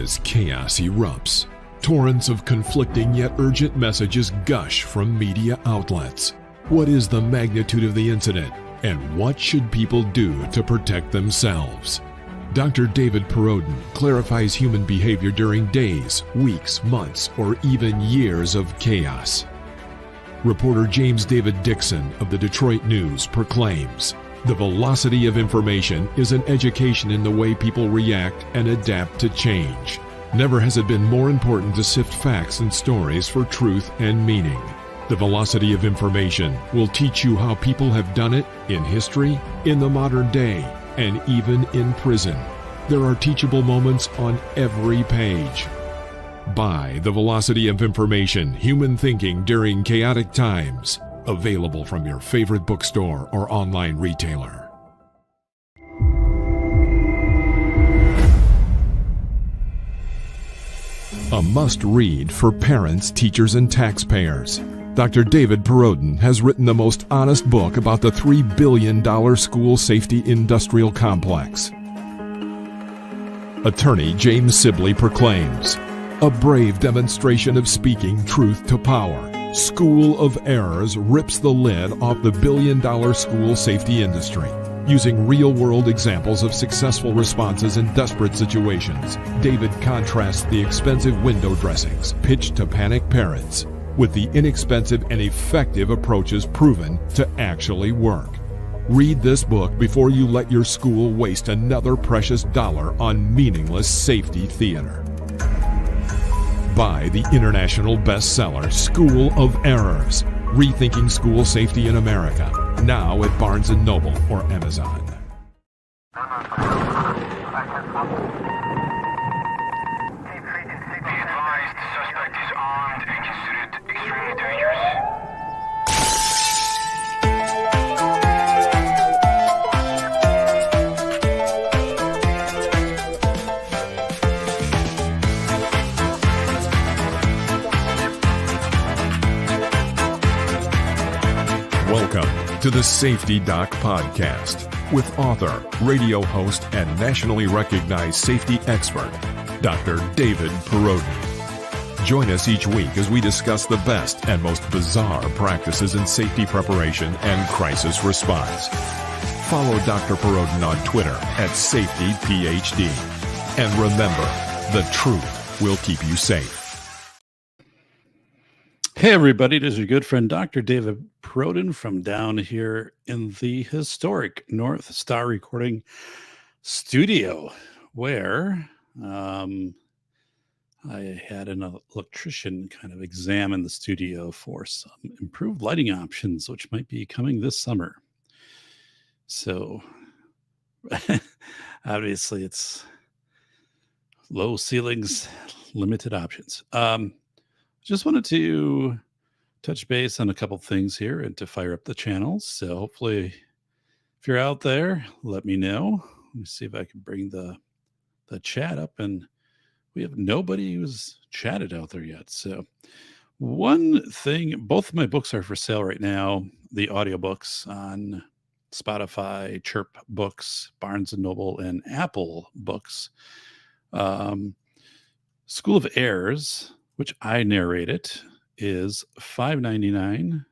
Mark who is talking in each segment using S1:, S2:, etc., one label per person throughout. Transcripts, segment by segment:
S1: As chaos erupts, torrents of conflicting yet urgent messages gush from media outlets. What is the magnitude of the incident, and what should people do to protect themselves? Dr. David Perodin clarifies human behavior during days, weeks, months, or even years of chaos. Reporter James David Dixon of the Detroit News proclaims, "The velocity of information is an education in the way people react and adapt to change. Never has it been more important to sift facts and stories for truth and meaning. The velocity of information will teach you how people have done it in history, in the modern day, and even in prison. There are teachable moments on every page." Buy The Velocity of Information, Human Thinking During Chaotic Times. Available from your favorite bookstore or online retailer. A must-read for parents, teachers, and taxpayers. Dr. David Perodin has written the most honest book about the $3 billion school safety industrial complex. Attorney James Sibley proclaims, "A brave demonstration of speaking truth to power. School of Errors rips the lid off the billion-dollar school safety industry." Using real-world examples of successful responses in desperate situations, David contrasts the expensive window dressings pitched to panicked parents with the inexpensive and effective approaches proven to actually work. Read this book before you let your school waste another precious dollar on meaningless safety theater. Buy the international bestseller School of Errors, Rethinking School Safety in America, now at Barnes & Noble or Amazon.
S2: Be advised, suspect is armed and considered extremely dangerous.
S1: Welcome to the Safety Doc Podcast with author, radio host, and nationally recognized safety expert, Dr. David Perodin. Join us each week as we discuss the best and most bizarre practices in safety preparation and crisis response. Follow Dr. Perodin on Twitter at SafetyPhD. And remember, the truth will keep you safe.
S3: Hey everybody, this is your good friend Dr. David Perodin from down here in the historic North Star Recording Studio, where I had an electrician kind of examine the studio for some improved lighting options, which might be coming this summer. So obviously it's low ceilings, limited options. Just wanted to touch base on a couple things here and to fire up the channels. So hopefully if you're out there, let me know. Let me see if I can bring the chat up, and we have nobody who's chatted out there yet. So one thing, both of my books are for sale right now. The audiobooks on Spotify, Chirp Books, Barnes & Noble, and Apple Books. School of Errors, which I narrated, is $5.99,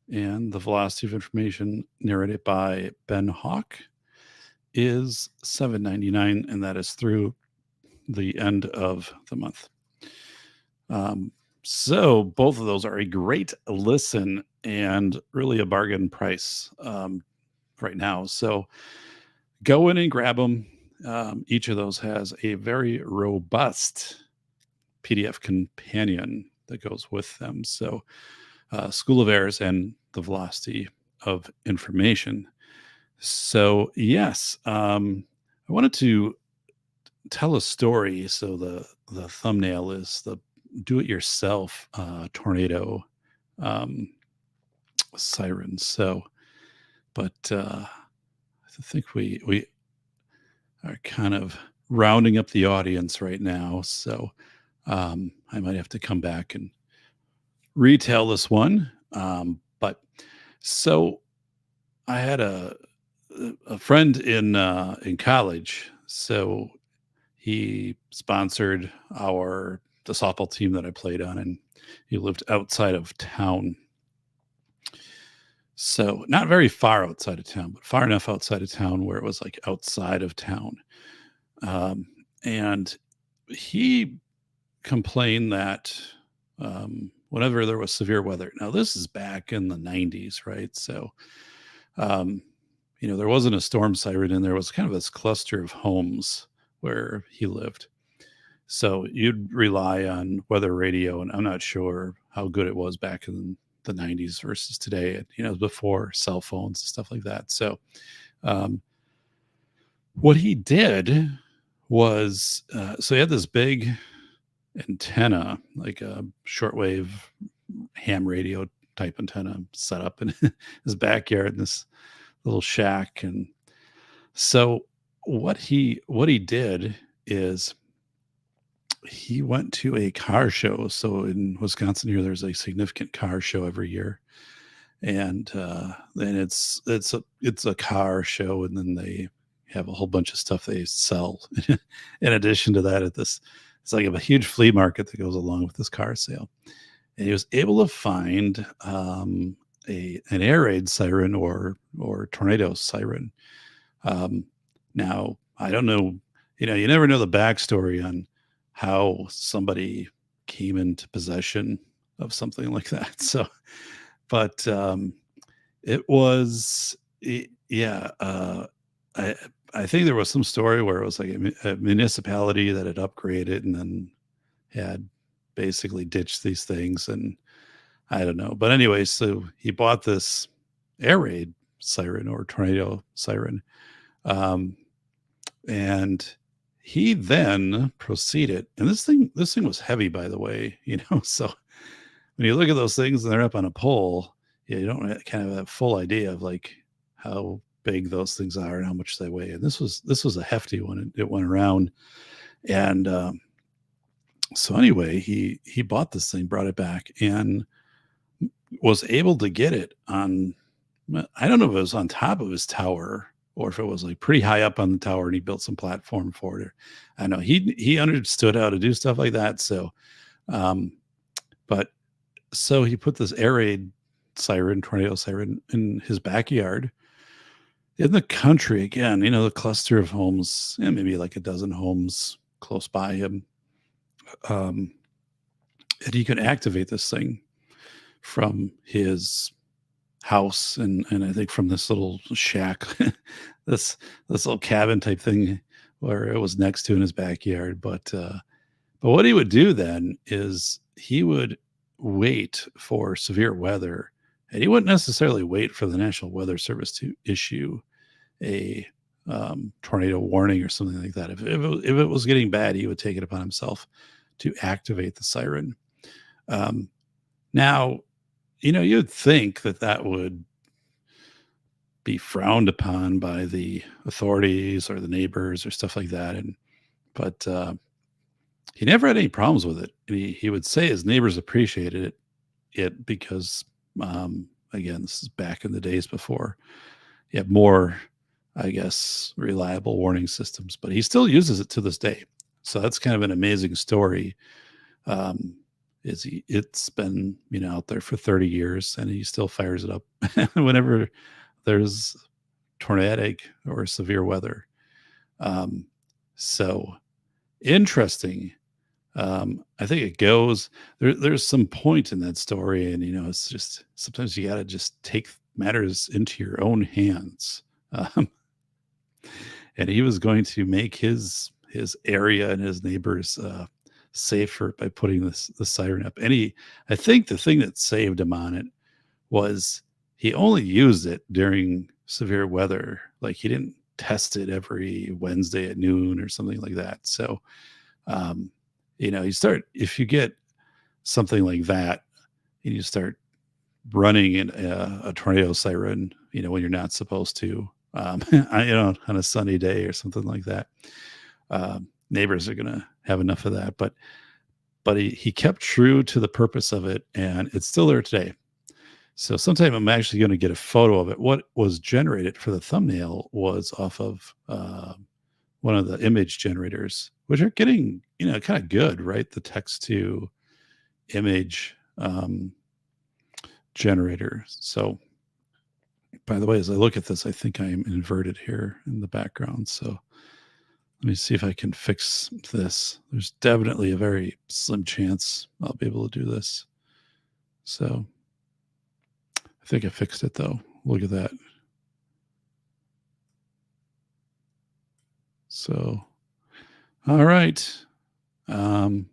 S3: and The Velocity of Information, narrated by Ben Hawk, is $7.99, and that is through the end of the month. So both of those are a great listen and really a bargain price right now. So go in and grab them. Each of those has a very robust PDF companion that goes with them. So School of Errors and The Velocity of Information. So yes, I wanted to tell a story. So the thumbnail is the do-it-yourself tornado siren. So, but I think we are kind of rounding up the audience right now. So I might have to come back and retell this one. But so I had a friend in college. So he sponsored the softball team that I played on, and he lived outside of town. So not very far outside of town, but far enough outside of town where it was like outside of town. Um, and he complained that whenever there was severe weather, now this is back in the 90s, right? So, um, there wasn't a storm siren, and there was kind of this cluster of homes where he lived. So you'd rely on weather radio, and I'm not sure how good it was back in the 90s versus today, before cell phones and stuff like that. So um, what he did was, so he had this big antenna, like a shortwave ham radio type antenna set up in his backyard in this little shack. And so what he did is he went to a car show. So in Wisconsin here, there's a significant car show every year. And then it's a car show, and then they have a whole bunch of stuff they sell. In addition to that, it's like a huge flea market that goes along with this car sale. And he was able to find an air raid siren or tornado siren. Now, I don't know, you never know the backstory on how somebody came into possession of something like that. So, but it was, yeah, I think there was some story where it was like a municipality that had upgraded and then had basically ditched these things, and I don't know. But anyway, so he bought this air raid siren or tornado siren, and he then proceeded. And this thing was heavy, by the way. So when you look at those things and they're up on a pole, you don't kind of have a full idea of like how big those things are and how much they weigh. And this was a hefty one. It went around, and so anyway, he bought this thing, brought it back, and was able to get it on. I don't know if it was on top of his tower or if it was like pretty high up on the tower, and he built some platform for it. I know he understood how to do stuff like that. So, but so he put this air raid siren, tornado siren, in his backyard in the country. Again, the cluster of homes, and maybe like a dozen homes close by him. And he could activate this thing from his house, and I think from this little shack, this little cabin type thing where it was next to in his backyard. But what he would do then is he would wait for severe weather, and he wouldn't necessarily wait for the National Weather Service to issue a tornado warning or something like that. If it was getting bad, he would take it upon himself to activate the siren. Now, you'd think that would be frowned upon by the authorities or the neighbors or stuff like that. But he never had any problems with it. And he would say his neighbors appreciated it because, again, this is back in the days before you have more, I guess, reliable warning systems, but he still uses it to this day. So that's kind of an amazing story. It's been, out there for 30 years, and he still fires it up whenever there's tornadic or severe weather. So interesting. I think it goes there's some point in that story, and it's just sometimes you got to just take matters into your own hands. And he was going to make his area and his neighbors safer by putting the siren up. And I think the thing that saved him on it was he only used it during severe weather. Like he didn't test it every Wednesday at noon or something like that. So, if you get something like that and you start running in a tornado siren, when you're not supposed to, on a sunny day or something like that, neighbors are going to have enough of that. But he kept true to the purpose of it, and it's still there today. So sometime I'm actually going to get a photo of it. What was generated for the thumbnail was off of one of the image generators, which are getting, kind of good, right? The text to image generator. So, by the way, as I look at this, I think I am inverted here in the background. So let me see if I can fix this. There's definitely a very slim chance I'll be able to do this. So I think I fixed it though. Look at that. So, all right. I'm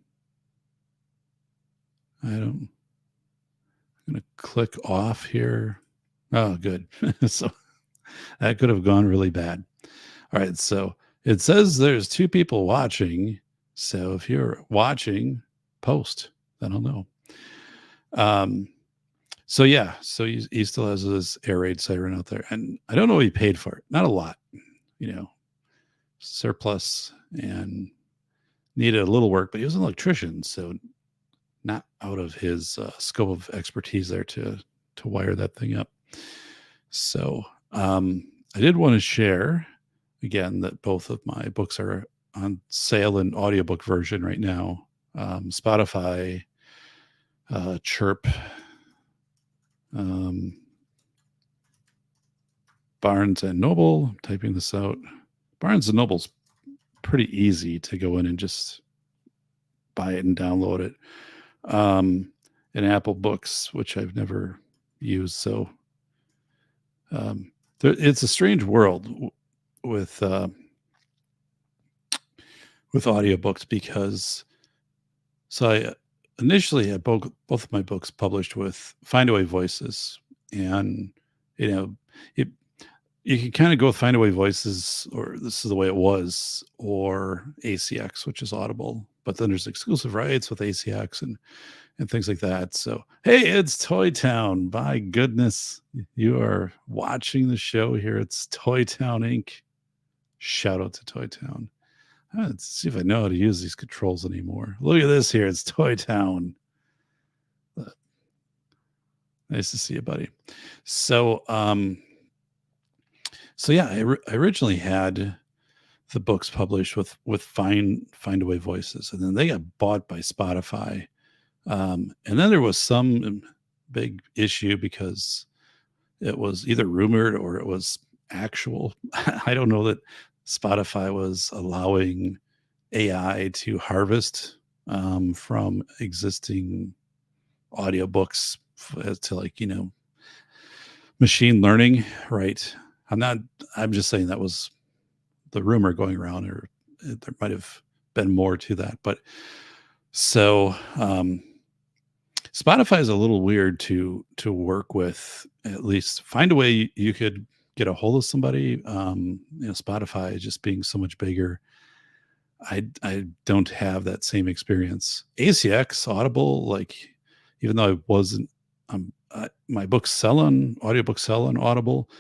S3: going to click off here. Oh, good. So that could have gone really bad. All right. So it says there's 2 people watching. So if you're watching, post, then I'll know. So yeah, so he still has this air raid siren out there, and I don't know what he paid for it. Not a lot, surplus, and needed a little work, but he was an electrician, so not out of his scope of expertise there to wire that thing up. So I did want to share again that both of my books are on sale in audiobook version right now. Spotify, Chirp, Barnes and Noble. I'm typing this out. Barnes and Noble's pretty easy to go in and just buy it and download it. And Apple Books, which I've never used. So it's a strange world with audiobooks, because I initially had both of my books published with Findaway Voices, and you can kind of go with Findaway Voices, or this is the way it was, or ACX, which is Audible, but then there's exclusive rights with ACX and things like that. So, hey, it's Toy Town. By goodness, you are watching the show here. It's Toy Town Inc. Shout out to Toy Town. Let's see if I know how to use these controls anymore. Look at this here. It's Toy Town. Nice to see you, buddy. So, yeah, I originally had the books published with Findaway Voices, and then they got bought by Spotify. And then there was some big issue because it was either rumored or it was actual. I don't know that Spotify was allowing AI to harvest from existing audiobooks to machine learning, right? I'm just saying that was the rumor going around, or there might have been more to that. But so Spotify is a little weird to work with. At least find a way you could get a hold of somebody. Spotify just being so much bigger, I don't have that same experience. ACX, Audible, even though I wasn't, my books sell on audiobooks sell on Audible.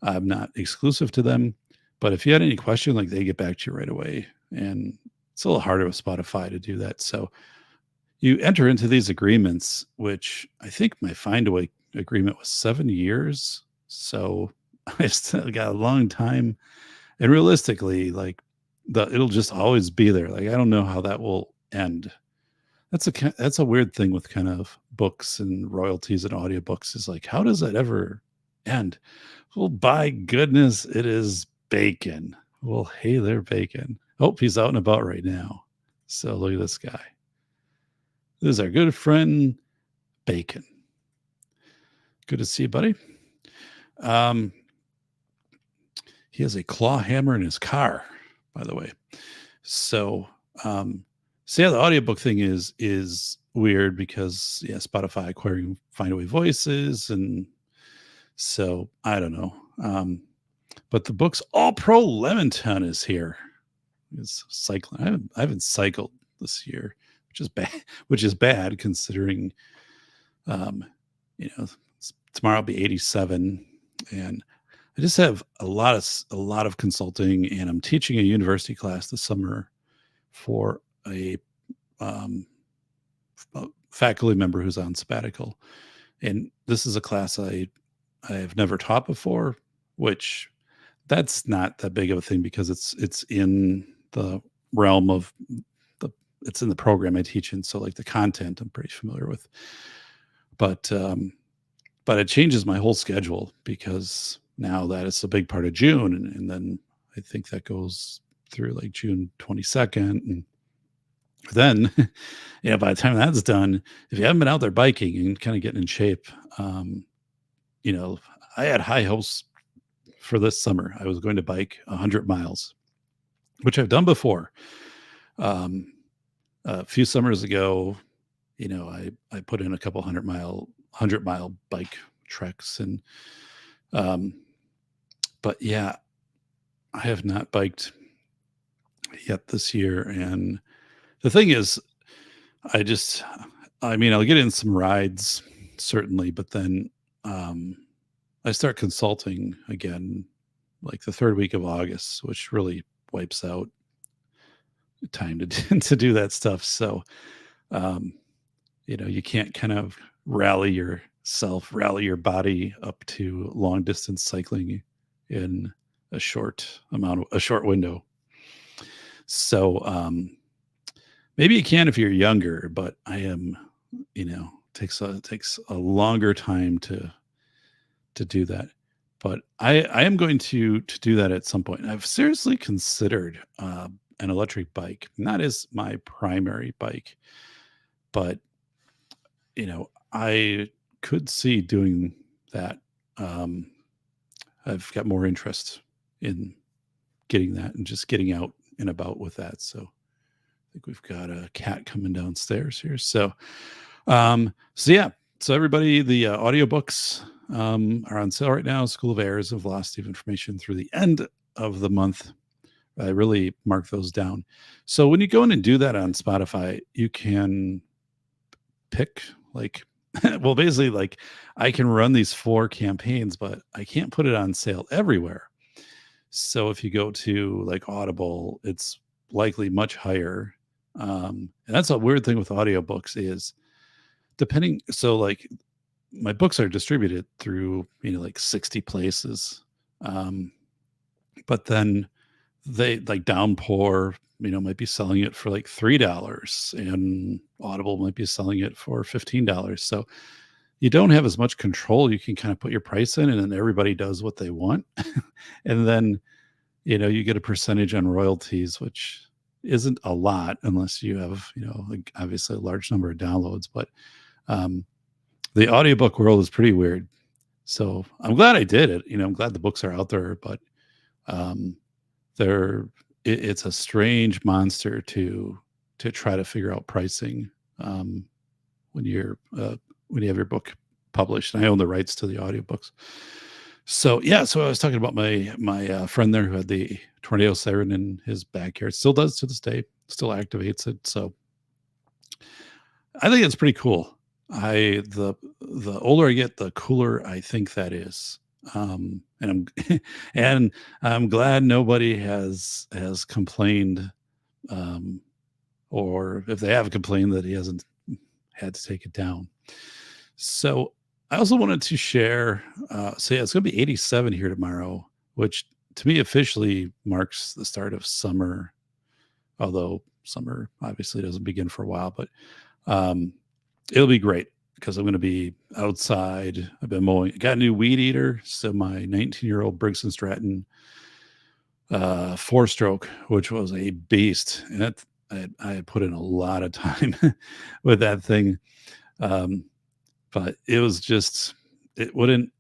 S3: I'm not exclusive to them, but if you had any question, they get back to you right away. And it's a little harder with Spotify to do that. So you enter into these agreements, which I think my Findaway agreement was 7 years. So I still got a long time. And realistically, it'll just always be there. I don't know how that will end. That's a weird thing with kind of books and royalties and audiobooks, is how does that ever end? Well, by goodness, it is Bacon. Well, hey there, Bacon. Oh, he's out and about right now. So look at this guy. This is our good friend, Bacon. Good to see you, buddy. He has a claw hammer in his car, by the way. So, the audiobook thing is weird because Spotify acquiring Findaway Voices, and so I don't know. But the book's All Pro Lemon is here. It's cycling. I haven't cycled this year, which is bad considering tomorrow will be 87, and I just have a lot of consulting, and I'm teaching a university class this summer for a faculty member who's on sabbatical. And this is a class I have never taught before, which that's not that big of a thing because it's in the realm of it's in the program I teach in. So like the content I'm pretty familiar with, but it changes my whole schedule because now that it's a big part of June. And then I think that goes through like June 22nd. And then, by the time that's done, if you haven't been out there biking and kind of getting in shape, I had high hopes for this summer. I was going to bike 100 miles, which I've done before. A few summers ago, I put in a couple 100-mile bike treks. And, but yeah, I have not biked yet this year. And the thing is, I'll get in some rides, certainly, but then I start consulting again, like the third week of August, which really wipes out time to to do that stuff. So, you can't kind of rally your body up to long distance cycling in a short window. So, maybe you can if you're younger, but I am, takes a longer time to do that. But I am going to do that at some point. I've seriously considered an electric bike, not as my primary bike, but I could see doing that. I've got more interest in getting that and just getting out and about with that. So I think we've got a cat coming downstairs here. So, yeah. So everybody, the audiobooks are on sale right now. School of Errors of Velocity of Information through the end of the month. I really mark those down. So when you go in and do that on Spotify, you can pick basically like I can run these 4 campaigns, but I can't put it on sale everywhere. So if you go to like Audible, it's likely much higher. And that's a weird thing with audiobooks is depending. So like my books are distributed through, like 60 places. But then they like Downpour, might be selling it for like $3 and Audible might be selling it for $15. So you don't have as much control. You can kind of put your price in and then everybody does what they want. And then, you get a percentage on royalties, which isn't a lot unless you have, like obviously a large number of downloads, but the audiobook world is pretty weird. So I'm glad I did it. I'm glad the books are out there, but it's a strange monster to try to figure out pricing when you have your book published. And I own the rights to the audiobooks. So yeah, so I was talking about my friend there who had the tornado siren in his backyard. Still does to this day. Still activates it. So I think it's pretty cool. The older I get, the cooler I think that is. And I'm glad nobody has complained, or if they have complained that he hasn't had to take it down. So I also wanted to share, it's going to be 87 here tomorrow, which to me officially marks the start of summer, although summer obviously doesn't begin for a while, but it'll be great because I'm going to be outside. I've been mowing. I got a new weed eater. So my 19-year-old Briggs & Stratton 4-stroke, which was a beast. And I had put in a lot of time with that thing. But it was just, it would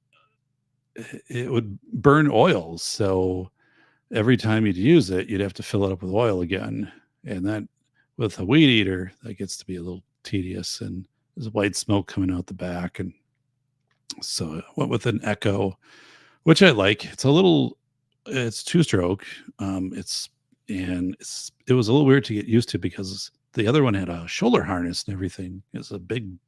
S3: burn oil. So every time you'd use it, you'd have to fill it up with oil again. And that with a weed eater, that gets to be a little tedious, and there's white smoke coming out the back. And so I went with an Echo, which I like. It's 2-stroke. It was a little weird to get used to because the other one had a shoulder harness and everything. It's a big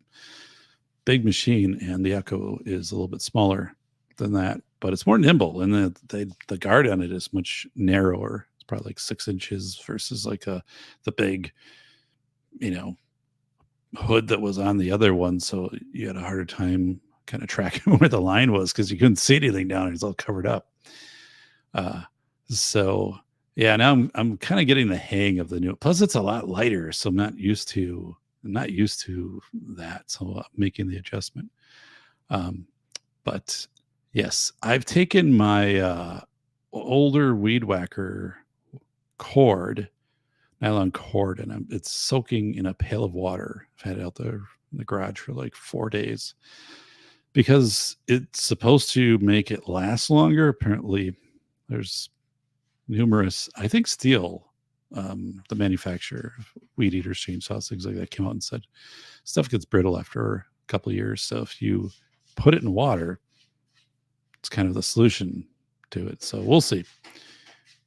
S3: machine, and the Echo is a little bit smaller than that, but it's more nimble, and the guard on it is much narrower. It's probably like 6 inches versus like the big, hood that was on the other one. So you had a harder time kind of tracking where the line was because you couldn't see anything down. It's all covered up. So Yeah, now I'm kind of getting the hang of the new. Plus, it's a lot lighter, so I'm not used to that. So making the adjustment. Um, but yes, I've taken my older weed whacker cord, nylon cord, and it's soaking in a pail of water. I've had it out there in the garage for like 4 days because it's supposed to make it last longer. Apparently, there's numerous, I think Steel, the manufacturer of weed eaters, chainsaws, things like that, came out and said stuff gets brittle after a couple of years. So if you put it in water, it's kind of the solution to it. So we'll see.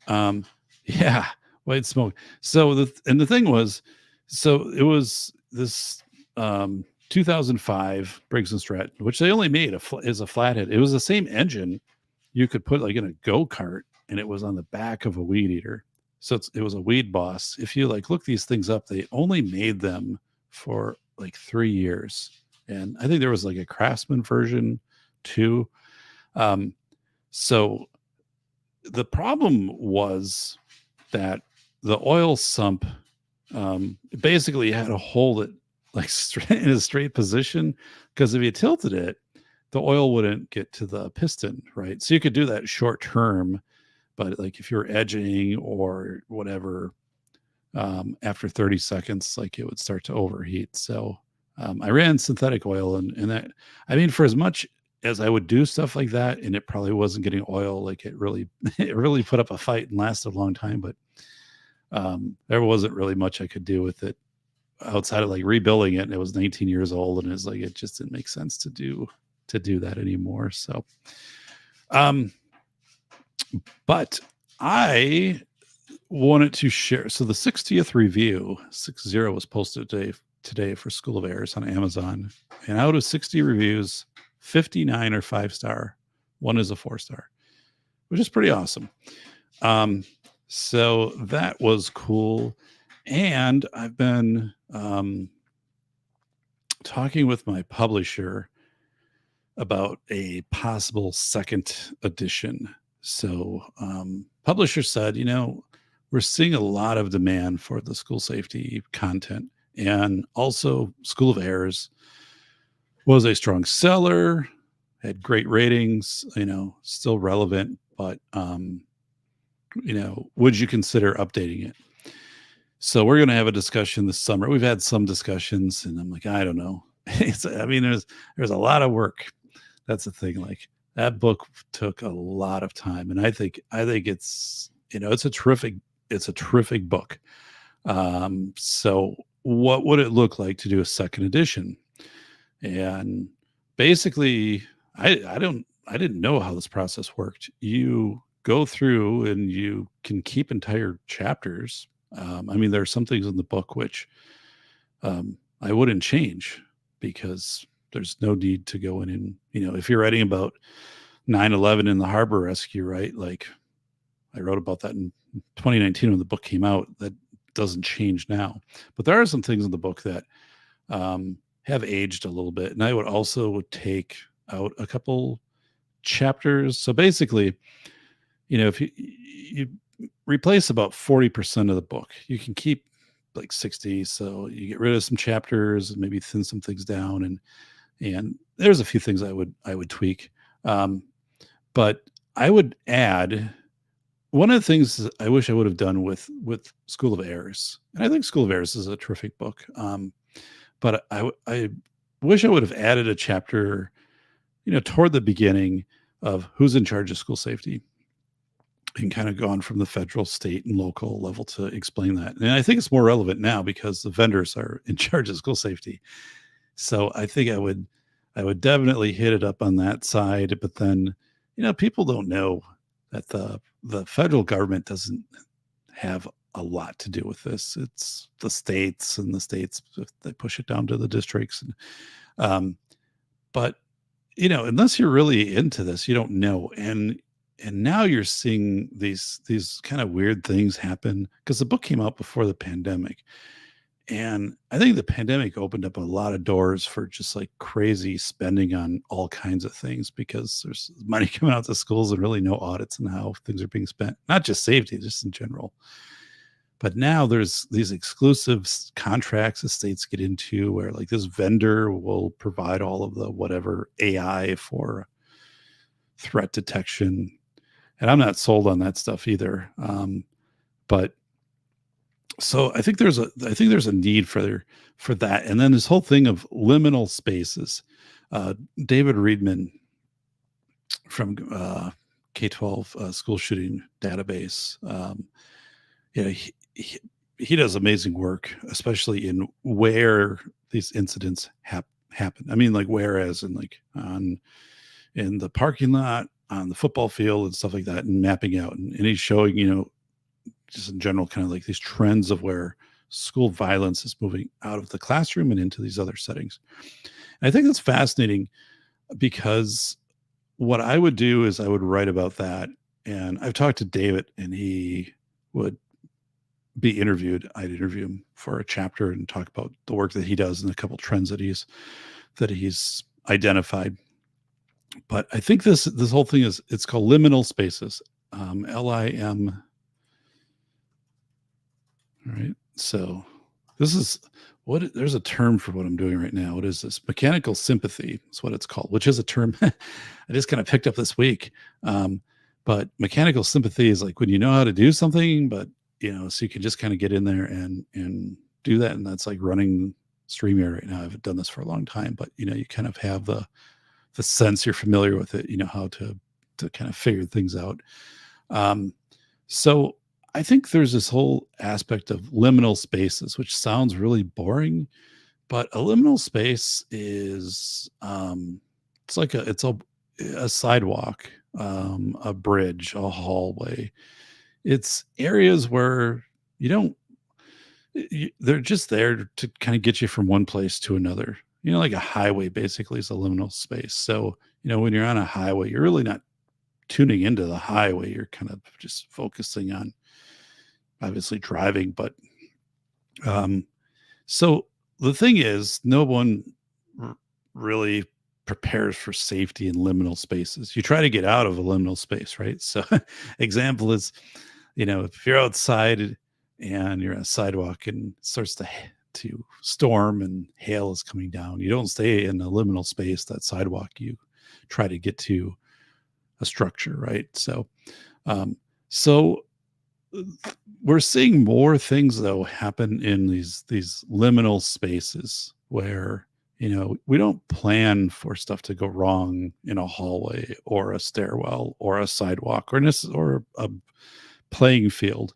S3: Yeah, white smoke. So the thing was, so it was this 2005 Briggs and Stratton, which they only made is a flathead. It was the same engine you could put like in a go-kart, and it was on the back of a weed eater. So it was a Weed Boss. If you like look these things up, they only made them for like 3 years. And I think there was like a Craftsman version too. So the problem was that the oil sump basically had to hold it like straight in a straight position, because if you tilted it, the oil wouldn't get to the piston, right? So you could do that short term, but like if you're edging or whatever, after 30 seconds, like it would start to overheat. So I ran synthetic oil, and that, I mean, for as much as I would do stuff like that, and it probably wasn't getting oil, like it really, it really put up a fight and lasted a long time. But there wasn't really much I could do with it outside of like rebuilding it. And it was 19 years old, and it's like, it just didn't make sense to do that anymore. So, but I wanted to share. So the 60th review, 60 was posted today for School of Airs on Amazon. And out of 60 reviews, 59 are 5-star. One is a 4-star, which is pretty awesome. So that was cool. And I've been talking with my publisher about a possible second edition. So publisher said, we're seeing a lot of demand for the school safety content, and also School of Airs was a strong seller, had great ratings, still relevant, but would you consider updating it? So we're going to have a discussion this summer. We've had some discussions, and I'm like, I don't know. There's a lot of work. That's the thing. Like, that book took a lot of time, and I think it's it's a terrific book. So what would it look like to do a second edition? And basically, I didn't know how this process worked. You go through and you can keep entire chapters. There are some things in the book which I wouldn't change, because there's no need to go in and, if you're writing about 9/11 in the harbor rescue, right? Like, I wrote about that in 2019 when the book came out. That doesn't change now. But there are some things in the book that have aged a little bit. And I would also take out a couple chapters. So basically, if you replace about 40% of the book, you can keep like 60. So you get rid of some chapters and maybe thin some things down. And there's a few things I would tweak. But I would add, one of the things I wish I would have done with School of Airs, and I think School of Airs is a terrific book. But I wish I would have added a chapter, toward the beginning of who's in charge of school safety, and kind of gone from the federal, state, and local level to explain that. And I think it's more relevant now because the vendors are in charge of school safety. So I think I would definitely hit it up on that side. But then, people don't know that the federal government doesn't have a lot to do with this. It's the states, and the states, they push it down to the districts. But unless you're really into this, you don't know. And now you're seeing these kind of weird things happen, because the book came out before the pandemic, And I think the pandemic opened up a lot of doors for just like crazy spending on all kinds of things because there's money coming out to schools and really no audits on how things are being spent, not just safety, just in general. But now there's these exclusive contracts the states get into where like this vendor will provide all of the whatever AI for threat detection. And I'm not sold on that stuff either. But so I think there's a need for that. And then this whole thing of liminal spaces. David Reedman from K-12 school shooting database. Yeah, he does amazing work, especially in where these incidents happen. I mean, like whereas in like in the parking lot, on the football field, and stuff like that, and mapping out, and he's showing just in general kind of like these trends of where school violence is moving out of the classroom and into these other settings. And I think that's fascinating because what I would do is I would write about that. And I've talked to David, and he would be interviewed. I'd interview him for a chapter and talk about the work that he does and a couple trends that he's identified. But I think this whole thing it's called liminal spaces. LIM. All right. So this is there's a term for what I'm doing right now. What is this? Mechanical sympathy is what it's called, which is a term I just kind of picked up this week. But mechanical sympathy is like when you know how to do something, but so you can just kind of get in there and do that. And that's like running StreamYard right now. I haven't done this for a long time, but you kind of have the sense, you're familiar with it, how to kind of figure things out. So I think there's this whole aspect of liminal spaces, which sounds really boring, but a liminal space is it's like a sidewalk, a bridge, a hallway. It's areas where they're just there to kind of get you from one place to another. Like a highway basically is a liminal space. So, when you're on a highway, you're really not tuning into the highway. You're kind of just focusing on obviously driving. But so the thing is, no one really prepares for safety in liminal spaces. You try to get out of a liminal space, right? So example is, if you're outside and you're on a sidewalk and it starts to storm and hail is coming down, you don't stay in a liminal space, that sidewalk. You try to get to a structure, right? So we're seeing more things though happen in these liminal spaces where we don't plan for stuff to go wrong in a hallway or a stairwell or a sidewalk or a playing field,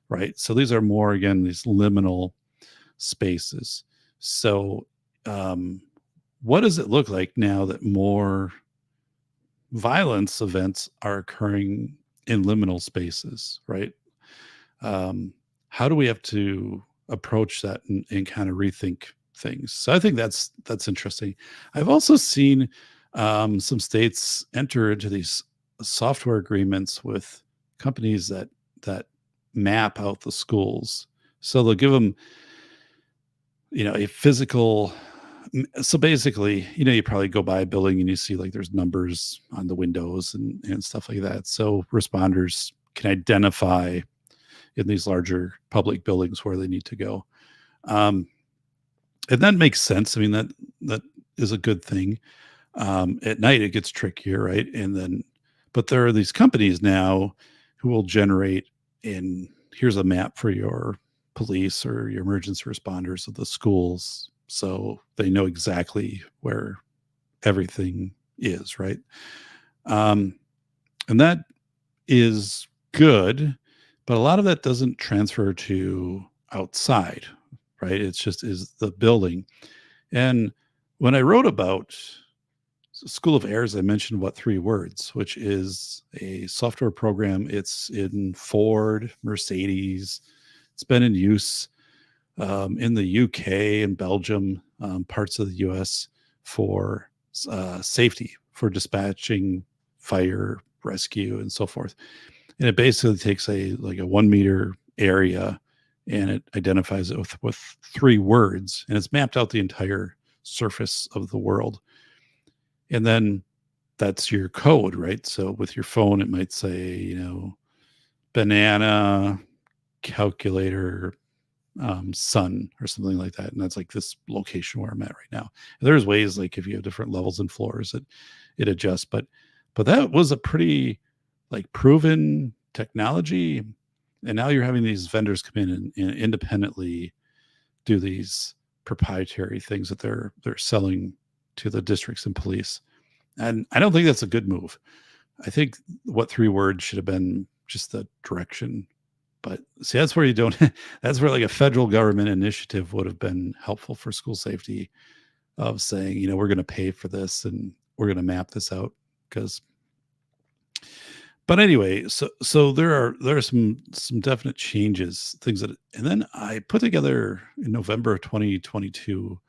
S3: right? So these are more, again, these liminal spaces. So what does it look like now that more violence events are occurring in liminal spaces, right? How do we have to approach that and kind of rethink things? So I think that's interesting. I've also seen some states enter into these software agreements with companies that map out the schools. So they'll give them, a physical. So basically, you probably go by a building and you see like there's numbers on the windows and stuff like that. So responders can identify in these larger public buildings where they need to go. And that makes sense. I mean, that is a good thing. At night, it gets trickier, right? But there are these companies now who will generate here's a map for your police or your emergency responders of the schools. So they know exactly where everything is, right? And that is good, but a lot of that doesn't transfer to outside, right? It's just is the building. And when I wrote about School of Airs, I mentioned 3 words, which is a software program. It's in Ford, Mercedes. It's been in use in the UK and Belgium, parts of the US for safety, for dispatching, fire, rescue, and so forth. And it basically takes a 1 meter area and it identifies it with 3 words, and it's mapped out the entire surface of the world. And then that's your code, right? So with your phone, it might say, banana, calculator, sun, or something like that. And that's like this location where I'm at right now. And there's ways, like if you have different levels and floors, it adjusts. But that was a pretty like proven technology. And now you're having these vendors come in and independently do these proprietary things that they're selling to the districts and police. And I don't think that's a good move. I think what 3 words should have been just the direction. But see, that's where you don't, that's where like a federal government initiative would have been helpful for school safety, of saying, we're going to pay for this and we're going to map this out. But anyway, so there are some definite changes, things that, and then I put together in November of 2022.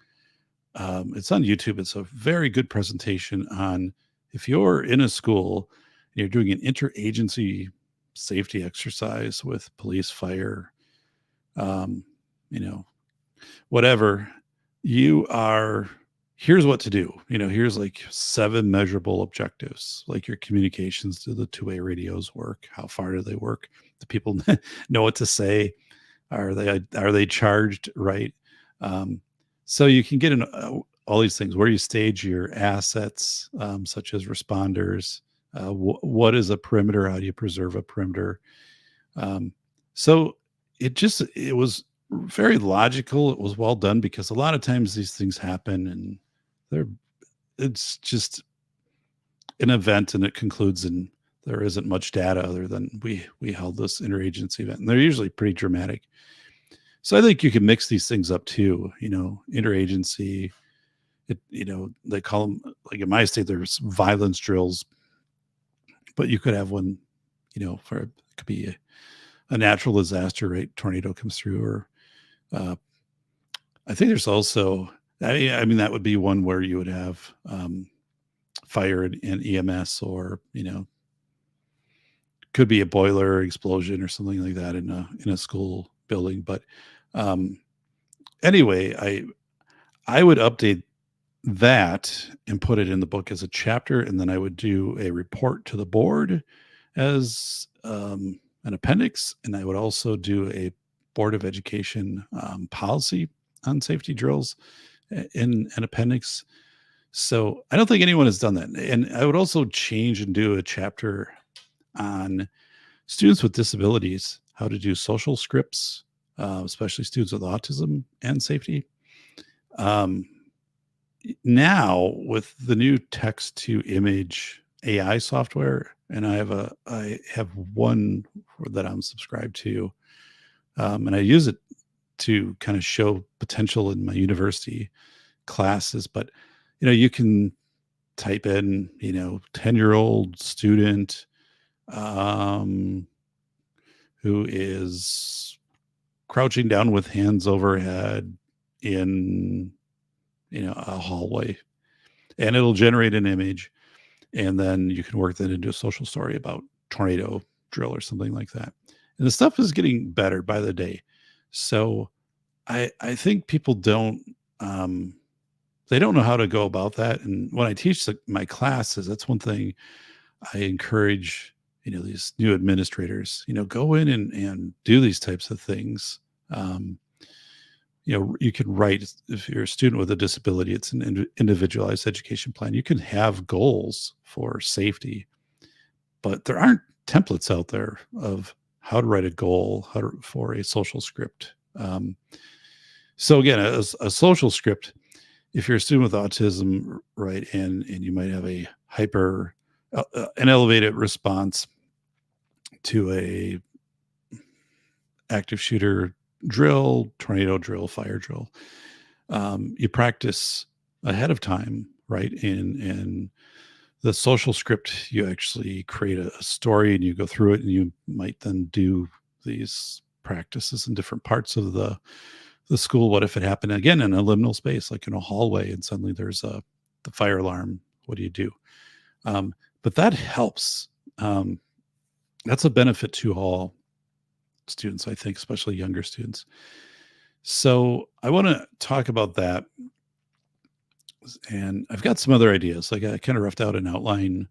S3: It's on YouTube. It's a very good presentation on, if you're in a school and you're doing an interagency safety exercise with police, fire, whatever, here's what to do. Here's like 7 measurable objectives, like your communications. Do the 2-way radios work? How far do they work? Do people know what to say? Are they charged right? So you can get in all these things, where you stage your assets, such as responders. What is a perimeter? How do you preserve a perimeter? So it was very logical. It was well done, because a lot of times these things happen and it's just an event and it concludes and there isn't much data other than we held this interagency event, and they're usually pretty dramatic. So I think you can mix these things up too. Interagency, they call them, like in my state, there's violence drills, but you could have one, for it could be a natural disaster, right? Tornado comes through, or I think there's also, I mean, that would be one where you would have fire and EMS, or could be a boiler explosion or something like that in a school building. But anyway, I would update that and put it in the book as a chapter, and then I would do a report to the board as an appendix, and I would also do a Board of Education policy on safety drills in an appendix. So I don't think anyone has done that. And I would also change and do a chapter on students with disabilities, how to do social scripts, especially students with autism and safety. Now with the new text to image AI software, and I have one that I'm subscribed to, and I use it to kind of show potential in my university classes. But you can type in 10-year-old student who is crouching down with hands overhead in a hallway, and it'll generate an image, and then you can work that into a social story about tornado drill or something like that. And the stuff is getting better by the day. So I think people don't they don't know how to go about that. And when I teach my classes, that's one thing I encourage these new administrators, go in and do these types of things. You can write, if you're a student with a disability, it's an individualized education plan. You can have goals for safety, but there aren't templates out there of how to write a goal, for a social script. So again, a social script, if you're a student with autism, right, and you might have a an elevated response to a active shooter drill, tornado drill, fire drill, you practice ahead of time, right? In the social script, you actually create a story and you go through it, and you might then do these practices in different parts of the school. What if it happened again in a liminal space, like in a hallway, and suddenly there's the fire alarm? What do you do? But that helps. That's a benefit to all. students, I think, especially younger students. So I want to talk about that. And I've got some other ideas. Like I kind of roughed out an outline,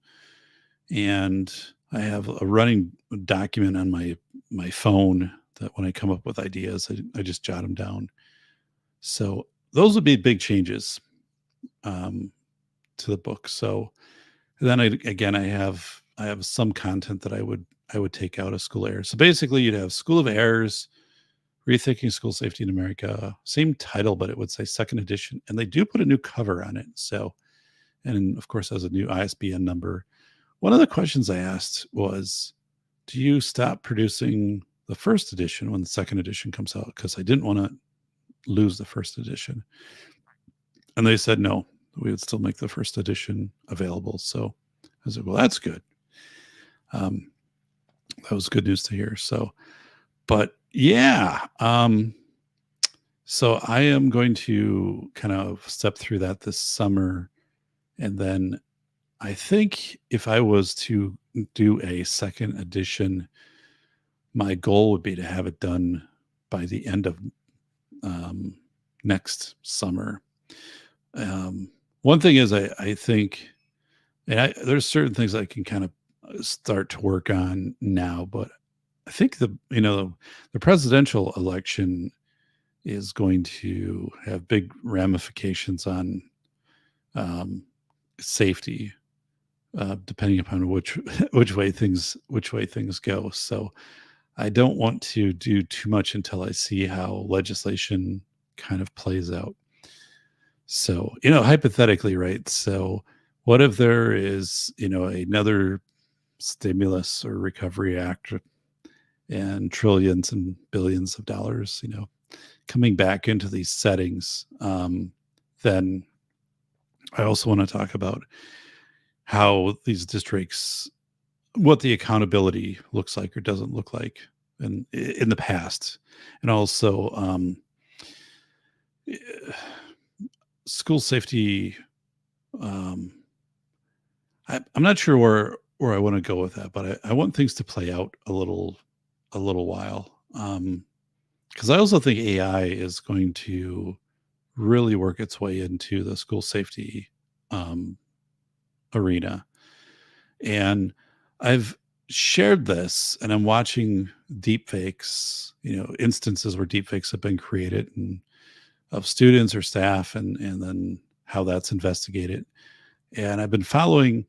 S3: and I have a running document on my phone that when I come up with ideas, I just jot them down. So those would be big changes um, to the book. So then I have some content that I would take out of School Errors. So basically, you'd have School of Errors, Rethinking School Safety in America, same title, but it would say second edition, and they do put a new cover on it. So, and of course, has a new ISBN number. One of the questions I asked was, do you stop producing the first edition when the second edition comes out? Because I didn't want to lose the first edition. And they said, no, we would still make the first edition available. So I said, well, that's good. That was good news to hear. So, but yeah, so I am going to kind of step through that this summer. And then I think if I was to do a second edition, my goal would be to have it done by the end of next summer. One thing is I think, and there's certain things I can kind of start to work on now, but I think the presidential election is going to have big ramifications on safety, depending upon which way things go. So I don't want to do too much until I see how legislation kind of plays out. So, hypothetically, right? So what if there is, another stimulus or recovery act and trillions and billions of dollars, coming back into these settings? Then I also want to talk about how these districts, what the accountability looks like or doesn't look like in the past, and also school safety. I'm not sure where I want to go with that, but I want things to play out a little while, because I also think AI is going to really work its way into the school safety arena. And I've shared this, and I'm watching deepfakes, instances where deepfakes have been created and of students or staff, and then how that's investigated. And I've been following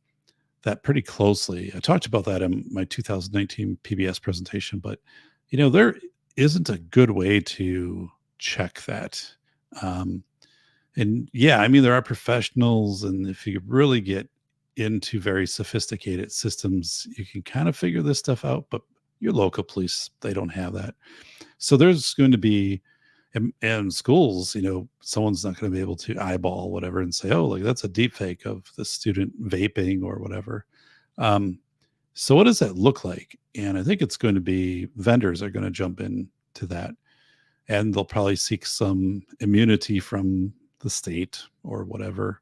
S3: that pretty closely. I talked about that in my 2019 PBS presentation, but there isn't a good way to check that. And yeah, I mean, there are professionals, and if you really get into very sophisticated systems, you can kind of figure this stuff out, but your local police, they don't have that. So there's going to be, in schools, someone's not going to be able to eyeball whatever and say, oh, like that's a deep fake of the student vaping or whatever. So what does that look like? And I think it's going to be vendors are going to jump into that, and they'll probably seek some immunity from the state or whatever.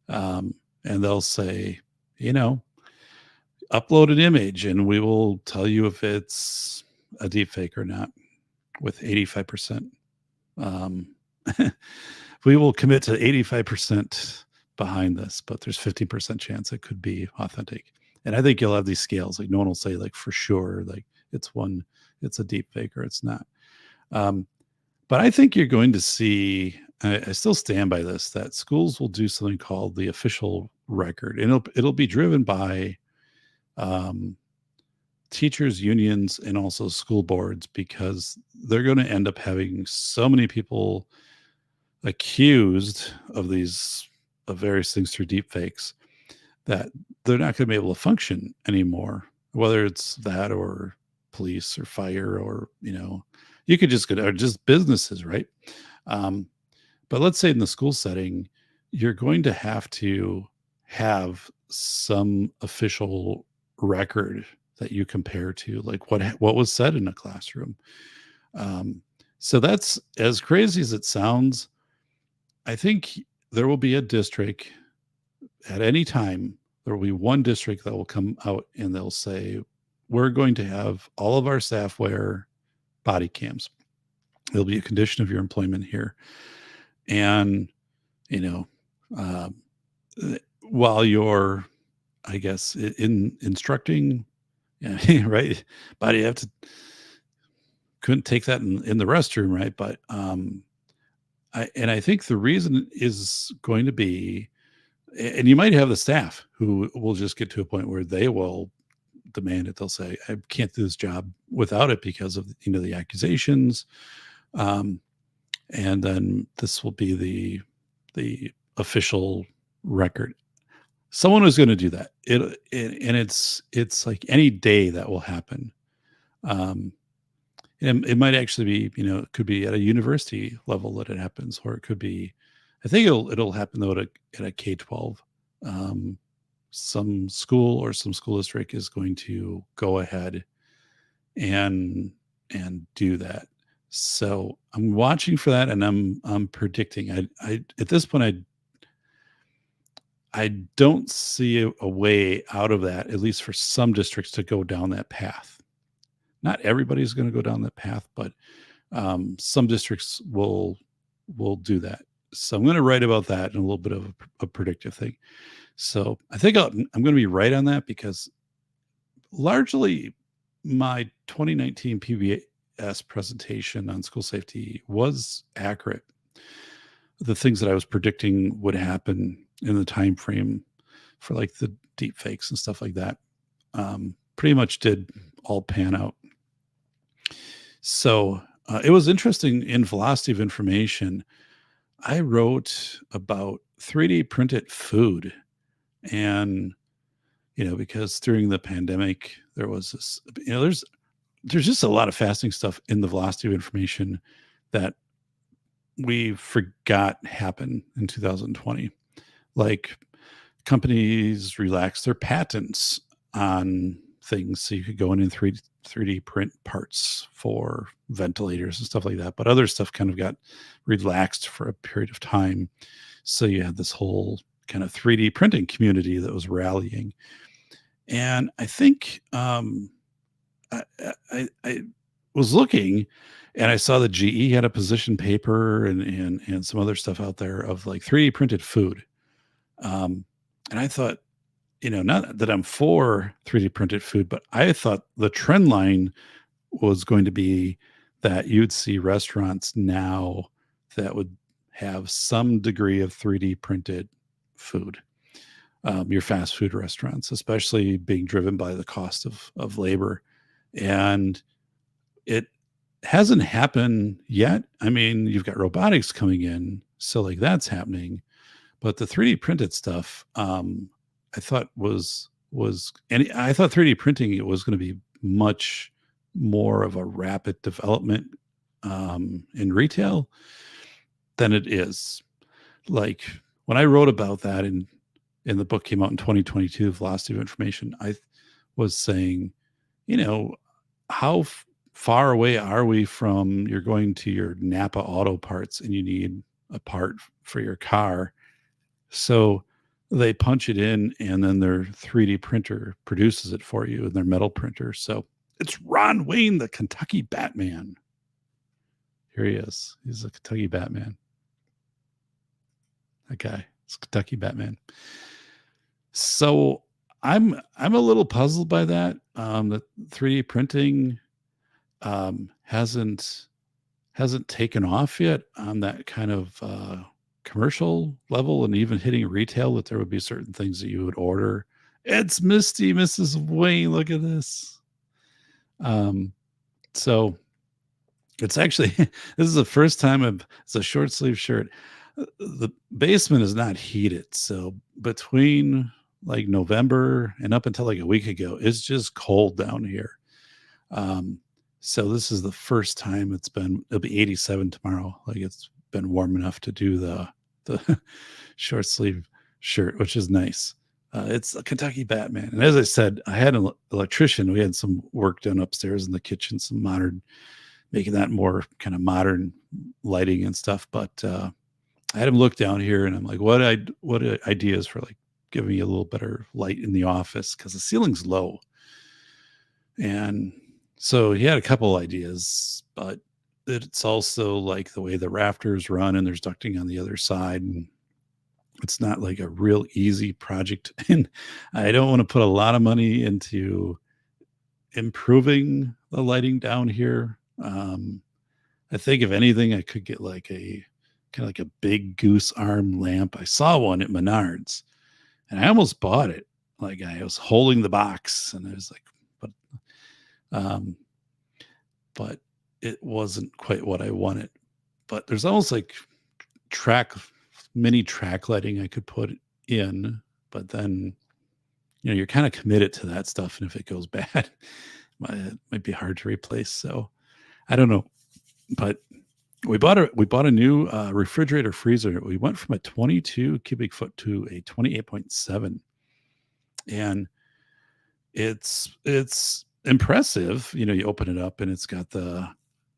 S3: And they'll say, upload an image and we will tell you if it's a deep fake or not with 85%. We will commit to 85% behind this, but there's 50% chance it could be authentic. And I think you'll have these scales. Like no one will say like for sure, like it's a deep fake or it's not. But I think you're going to see, I still stand by this, that schools will do something called the official record. And it'll be driven by teachers unions and also school boards, because they're going to end up having so many people accused of various things through deep fakes that they're not going to be able to function anymore, whether it's that or police or fire or you could just or just businesses, right? But let's say in the school setting, you're going to have to have some official record that you compare to, like what was said in a classroom. So that's, as crazy as it sounds, I think there will be a district at any time. There will be one district that will come out and they'll say, we're going to have all of our staff wear body cams. It'll be a condition of your employment here. And, uh, while you're, I guess, in instructing, yeah, right? But you have to couldn't take that in the restroom, right? But I think the reason is going to be, and you might have the staff who will just get to a point where they will demand it. They'll say, "I can't do this job without it because of the accusations," and then this will be the official record. Someone is going to do that. And it's like any day that will happen. Um, and it might actually be, it could be at a university level that it happens, or it could be, I think it'll happen though at a K-12. Um, some school or some school district is going to go ahead and do that. So I'm watching for that, and I'm predicting. I at this point I don't see a way out of that, at least for some districts, to go down that path. Not everybody's going to go down that path, but some districts will do that. So I'm going to write about that in a little bit of a predictive thing. So I think I'm going to be right on that, because largely my 2019 PBS presentation on school safety was accurate. The things that I was predicting would happen in the time frame for like the deep fakes and stuff like that, pretty much did all pan out. So it was interesting. In Velocity of Information, I wrote about 3D printed food. And, because during the pandemic, there was this, there's just a lot of fascinating stuff in the Velocity of Information that we forgot happened in 2020. Like, companies relaxed their patents on things, so you could go in and 3D print parts for ventilators and stuff like that. But other stuff kind of got relaxed for a period of time. So you had this whole kind of 3D printing community that was rallying. And I think I was looking, and I saw that GE had a position paper and some other stuff out there of like 3D printed food. And I thought, not that I'm for 3D printed food, but I thought the trend line was going to be that you'd see restaurants now that would have some degree of 3D printed food. Your fast food restaurants, especially being driven by the cost of labor. And it hasn't happened yet. I mean, you've got robotics coming in, so like that's happening. But the 3D printed stuff, I thought and I thought 3D printing, it was going to be much more of a rapid development in retail than it is. Like, when I wrote about that in the book came out in 2022, Velocity of Information, I was saying, how far away are we from you're going to your Napa Auto Parts and you need a part for your car? So they punch it in, and then their 3D printer produces it for you in their metal printer. So it's Ron Wayne, the Kentucky Batman. Here he is. He's a Kentucky Batman. That guy. It's Kentucky Batman. So I'm a little puzzled by that. The 3D printing hasn't taken off yet on that kind of commercial level, and even hitting retail, that there would be certain things that you would order. It's Misty, Mrs. Wayne. Look at this. So it's actually, this is the first time it's a short sleeve shirt. The basement is not heated. So between like November and up until like a week ago, it's just cold down here. So this is the first time it'll be 87 tomorrow. Like, it's been warm enough to do the short sleeve shirt, which is nice. It's a Kentucky Batman. And as I said, I had an electrician. We had some work done upstairs in the kitchen, some modern, making that more kind of modern lighting and stuff. But I had him look down here, and I'm like, what ideas for like giving you a little better light in the office, because the ceiling's low. And So he had a couple ideas, but it's also like the way the rafters run and there's ducting on the other side. And it's not like a real easy project. And I don't want to put a lot of money into improving the lighting down here. I think if anything, I could get like a kind of like a big goose arm lamp. I saw one at Menards and I almost bought it. Like I was holding the box and I was like, but um, but it wasn't quite what I wanted. But there's almost like track mini track lighting I could put in, but then you're kind of committed to that stuff, and if it goes bad, it might be hard to replace. So I don't know, but we bought a new refrigerator freezer. We went from a 22 cubic foot to a 28.7, and it's impressive. You open it up and it's got the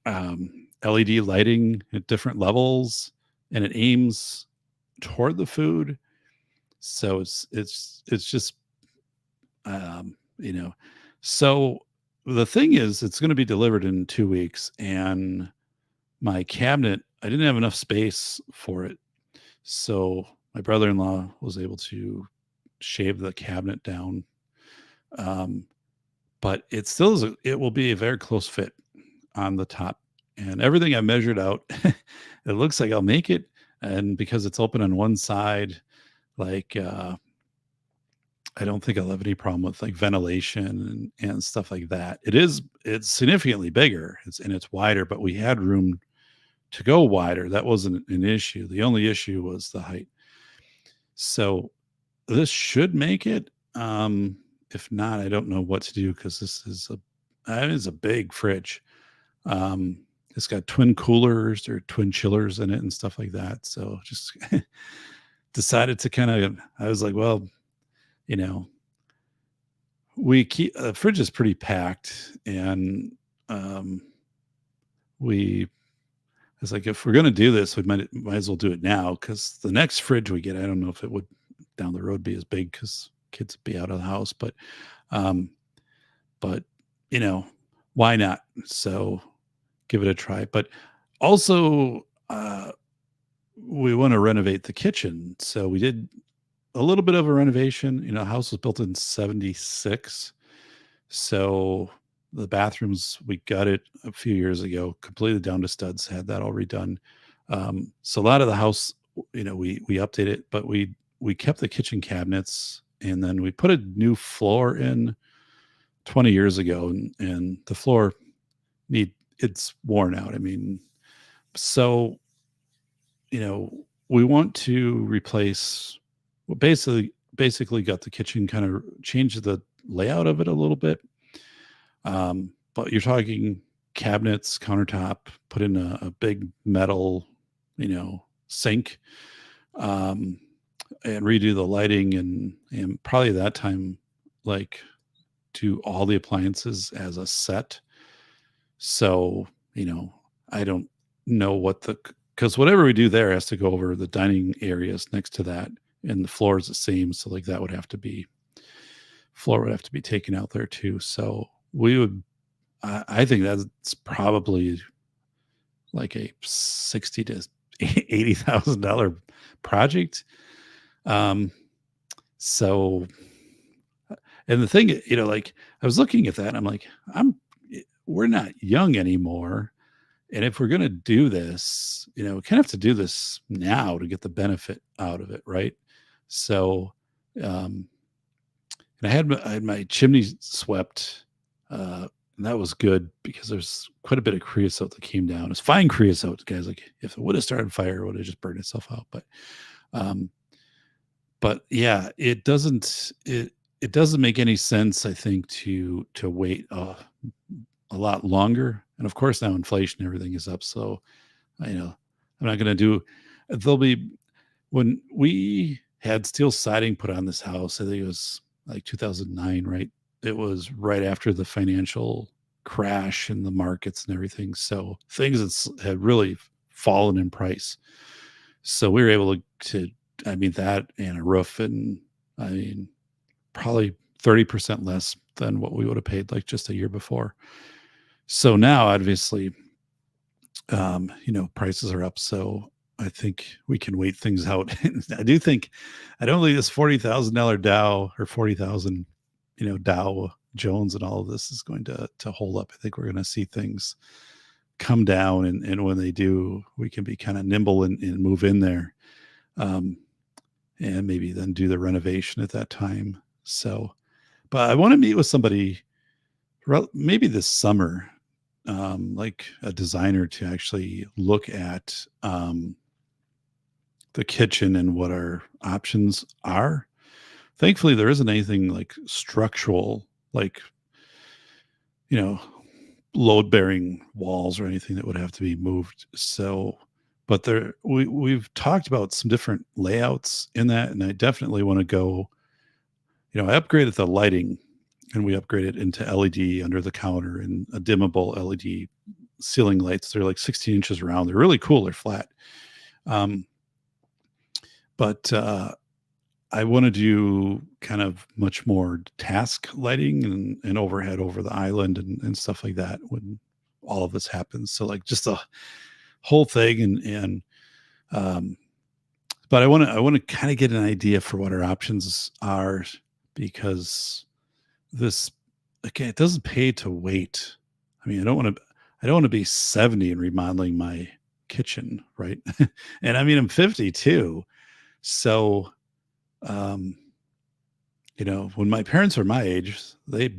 S3: LED lighting at different levels, and it aims toward the food. So it's just um, you know. So the thing is, it's going to be delivered in 2 weeks, and my cabinet, I didn't have enough space for it, so my brother-in-law was able to shave the cabinet down. Um, but it still is. It will be a very close fit on the top, and everything I measured out, it looks like I'll make it. And because it's open on one side, like I don't think I'll have any problem with like ventilation and stuff like that. It's significantly bigger. It's wider, but we had room to go wider. That wasn't an issue. The only issue was the height. So this should make it. If not, I don't know what to do because it's a big fridge. It's got twin coolers or twin chillers in it and stuff like that. So just decided to I was like, well, you know, we keep the fridge is pretty packed, and um, we it's like if we're gonna do this, we might as well do it now because the next fridge we get, I don't know if it would down the road be as big because kids would be out of the house, um, but you know, why not? So give it a try. But also, we want to renovate the kitchen, so we did a little bit of a renovation. The house was built in 76. So the bathrooms, we got it a few years ago, completely down to studs, had that all redone. So a lot of the house, we updated it, but we kept the kitchen cabinets, and then we put a new floor in 20 years ago, and the floor it's worn out. I mean, so, we want to replace well, basically got the kitchen kind of changed the layout of it a little bit. But you're talking cabinets, countertop, put in a big metal, sink, um, and redo the lighting and probably that time, like do all the appliances as a set. So, I don't know because whatever we do there has to go over the dining areas next to that, and the floor is the same. So like that floor would have to be taken out there too. So I think that's probably like a 60 to $80,000 project. Um, so, and the thing, like I was looking at that and I'm like, we're not young anymore. And if we're going to do this, we kind of have to do this now to get the benefit out of it. Right. So, and I had my chimney swept, and that was good because there's quite a bit of creosote that came down. It's fine creosote, guys. Like if it would have started fire, it would have just burned itself out. Um, but yeah, it doesn't make any sense, I think, to wait a lot longer. And of course, now inflation, everything is up. So, I'm not going to do. There'll be when we had steel siding put on this house. I think it was like 2009, right? It was right after the financial crash in the markets and everything. So things had really fallen in price. So we were able that and a roof, and probably 30% less than what we would have paid like just a year before. So now, obviously, prices are up. So I think we can wait things out. I do think, I don't think this $40,000 Dow or 40,000, Dow Jones and all of this is going to hold up. I think we're going to see things come down, and when they do, we can be kind of nimble and move in there, um, and maybe then do the renovation at that time. So, but I want to meet with somebody maybe this summer, like a designer, to actually look at the kitchen and what our options are. Thankfully, there isn't anything like structural, like, you know, load bearing walls or anything that would have to be moved. So, but we've talked about some different layouts in that, and I definitely want to go. I upgraded the lighting, and we upgraded into LED under the counter and a dimmable LED ceiling lights. They're like 16 inches around. They're really cool. They're flat. Um, but I want to do kind of much more task lighting and overhead over the island and stuff like that when all of this happens. So like just the whole thing, um, but I want to kind of get an idea for what our options are, because this, again, it doesn't pay to wait. I mean, I don't want to be 70 and remodeling my kitchen, right? And I mean, I'm 50 too. So, um, when my parents were my age, they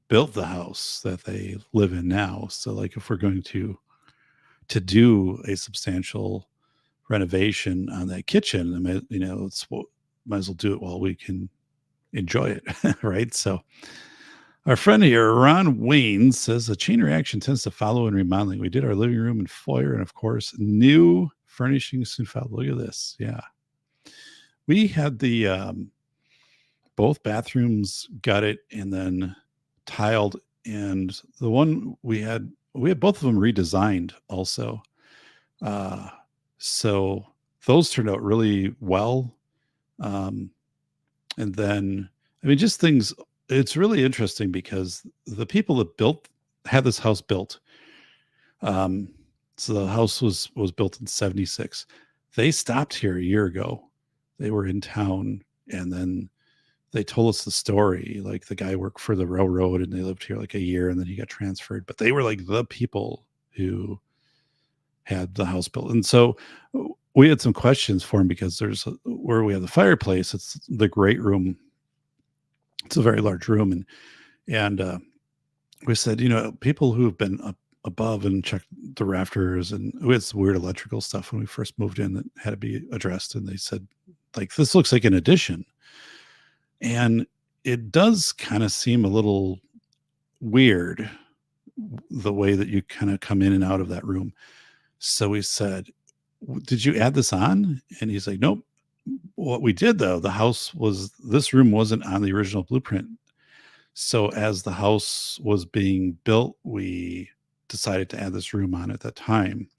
S3: built the house that they live in now. So like if we're going to do a substantial renovation on that kitchen, I mean, might as well do it while we can enjoy it, right? So our friend here, Ron Wayne, says a chain reaction tends to follow in remodeling. We did our living room and foyer, and of course, new furnishings soon followed. Look at this. Yeah. We had the both bathrooms gutted and then tiled, and the one we had both of them redesigned also. Uh, so those turned out really well. And then, I mean, just things, it's really interesting because the people that had this house built, um, so the house was built in 76. They stopped here a year ago. They were in town, and then they told us the story. Like the guy worked for the railroad and they lived here like a year and then he got transferred. But they were like the people who had the house built. And so we had some questions for him, because where we have the fireplace, it's the great room. It's a very large room. And we said, people who have been up above and checked the rafters, and we had some weird electrical stuff when we first moved in that had to be addressed. And they said, like, this looks like an addition. And it does kind of seem a little weird, the way that you kind of come in and out of that room. So we said, did you add this on? And he's like, nope. What we did, though, this room wasn't on the original blueprint. So as the house was being built, we decided to add this room on at that time.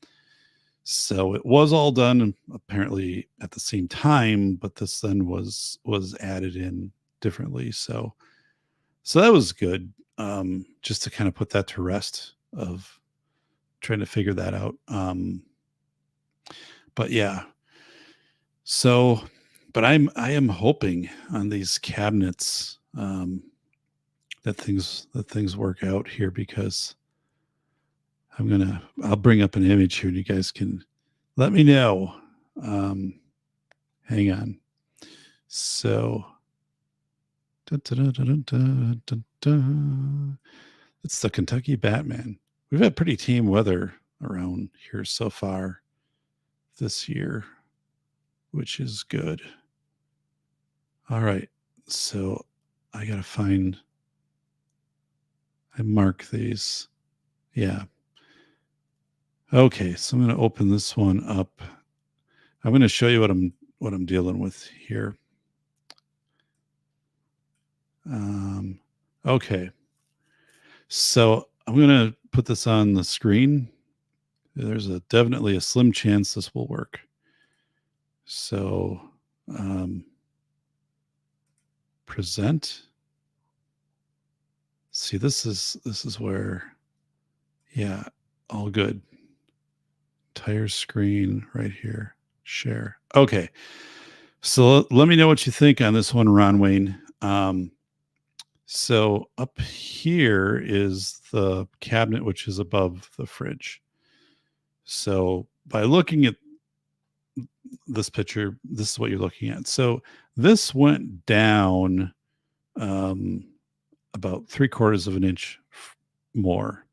S3: So it was all done apparently at the same time, but this then was added in differently. So that was good. Just to kind of put that to rest, of trying to figure that out. But yeah. So, but I am hoping on these cabinets, that things work out here, because I'll bring up an image here and you guys can let me know. Hang on. So, dun, dun, dun, dun, dun, dun. It's the Kentucky Batman. We've had pretty tame weather around here so far this year, which is good. All right. So I got to I mark these. Yeah. Okay. So I'm going to open this one up. I'm going to show you what I'm dealing with here. Okay. So I'm going to put this on the screen. There's definitely a slim chance this will work. So, present. See, this is where Yeah, all good. Entire screen right here. Share. Okay. So let me know what you think on this one, Ron Wayne. So up here is the cabinet, which is above the fridge. So by looking at this picture, this is what you're looking at. So this went down um, about 3/4 of an inch more.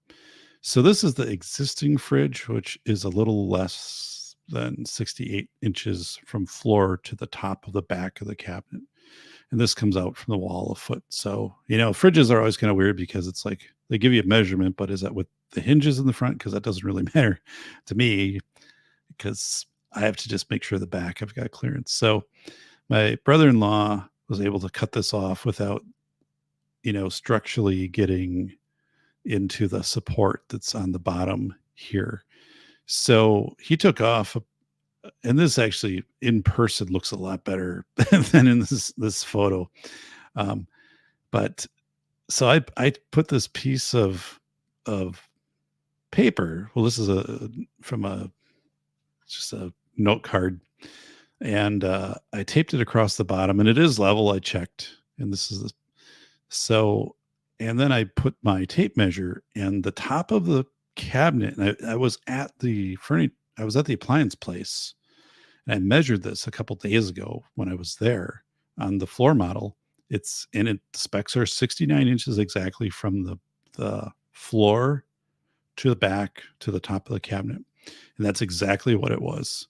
S3: So this is the existing fridge, which is a little less than 68 inches from floor to the top of the back of the cabinet. And this comes out from the wall a foot. So, fridges are always kind of weird because it's like they give you a measurement, but is that with the hinges in the front? Because that doesn't really matter to me because I have to just make sure the back I've got clearance. So my brother-in-law was able to cut this off without, structurally getting into the support that's on the bottom here. So he took off, and this actually in person looks a lot better than in this photo. Um, but so I put this piece of paper. Well, this is from just a note card, and I taped it across the bottom, and it is level. I checked, and this is so. And then I put my tape measure and the top of the cabinet. And I was at the I was at the appliance place, and I measured this a couple days ago when I was there on the floor model. The specs are 69 inches exactly from the floor to the back to the top of the cabinet. And that's exactly what it was.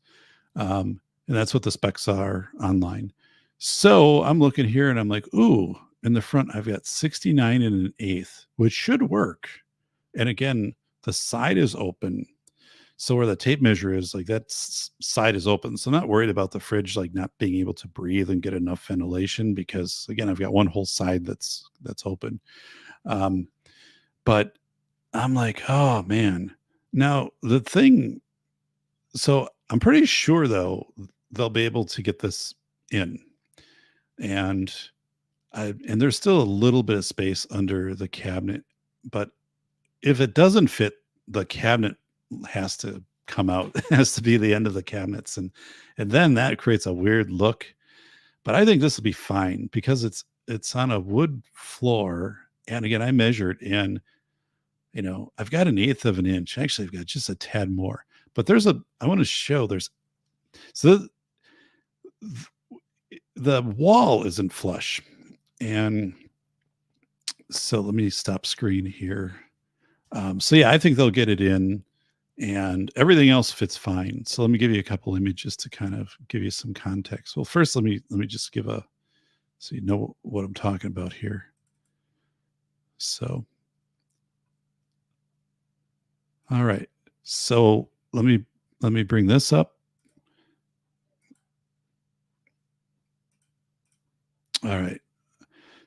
S3: And that's what the specs are online. So I'm looking here and I'm like, ooh, in the front, I've got 69 and an eighth, which should work. And again, the side is open. So where the tape measure is, like that side is open. So I'm not worried about the fridge like not being able to breathe and get enough ventilation because again, I've got one whole side that's open. But I'm like, oh man. Now the thing, so I'm pretty sure though they'll be able to get this in, and and there's still a little bit of space under the cabinet, but if it doesn't fit, the cabinet has to come out, has to be the end of the cabinets, and then that creates a weird look. But I think this will be fine because it's on a wood floor, and again, I measured, and I've got an eighth of an inch. Actually, I've got just a tad more. But I want to show so the wall isn't flush. And so let me stop screen here. So yeah, I think they'll get it in and everything else fits fine. So let me give you a couple images to kind of give you some context. Well, first, let me just give so you know what I'm talking about here. So, all right. So let me bring this up. All right.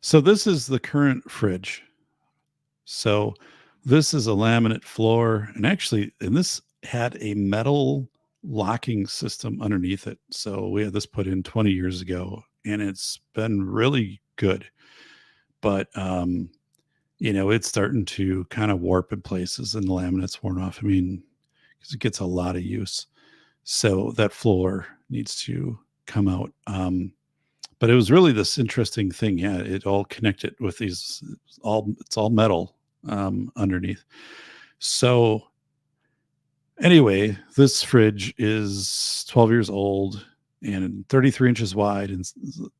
S3: So this is the current fridge. So this is a laminate floor, and this had a metal locking system underneath it. So we had this put in 20 years ago, and it's been really good. But it's starting to kind of warp in places, and the laminate's worn off. I mean, because it gets a lot of use. So that floor needs to come out. But it was really this interesting thing. Yeah, it all connected with it's all metal underneath. So anyway, this fridge is 12 years old and 33 inches wide and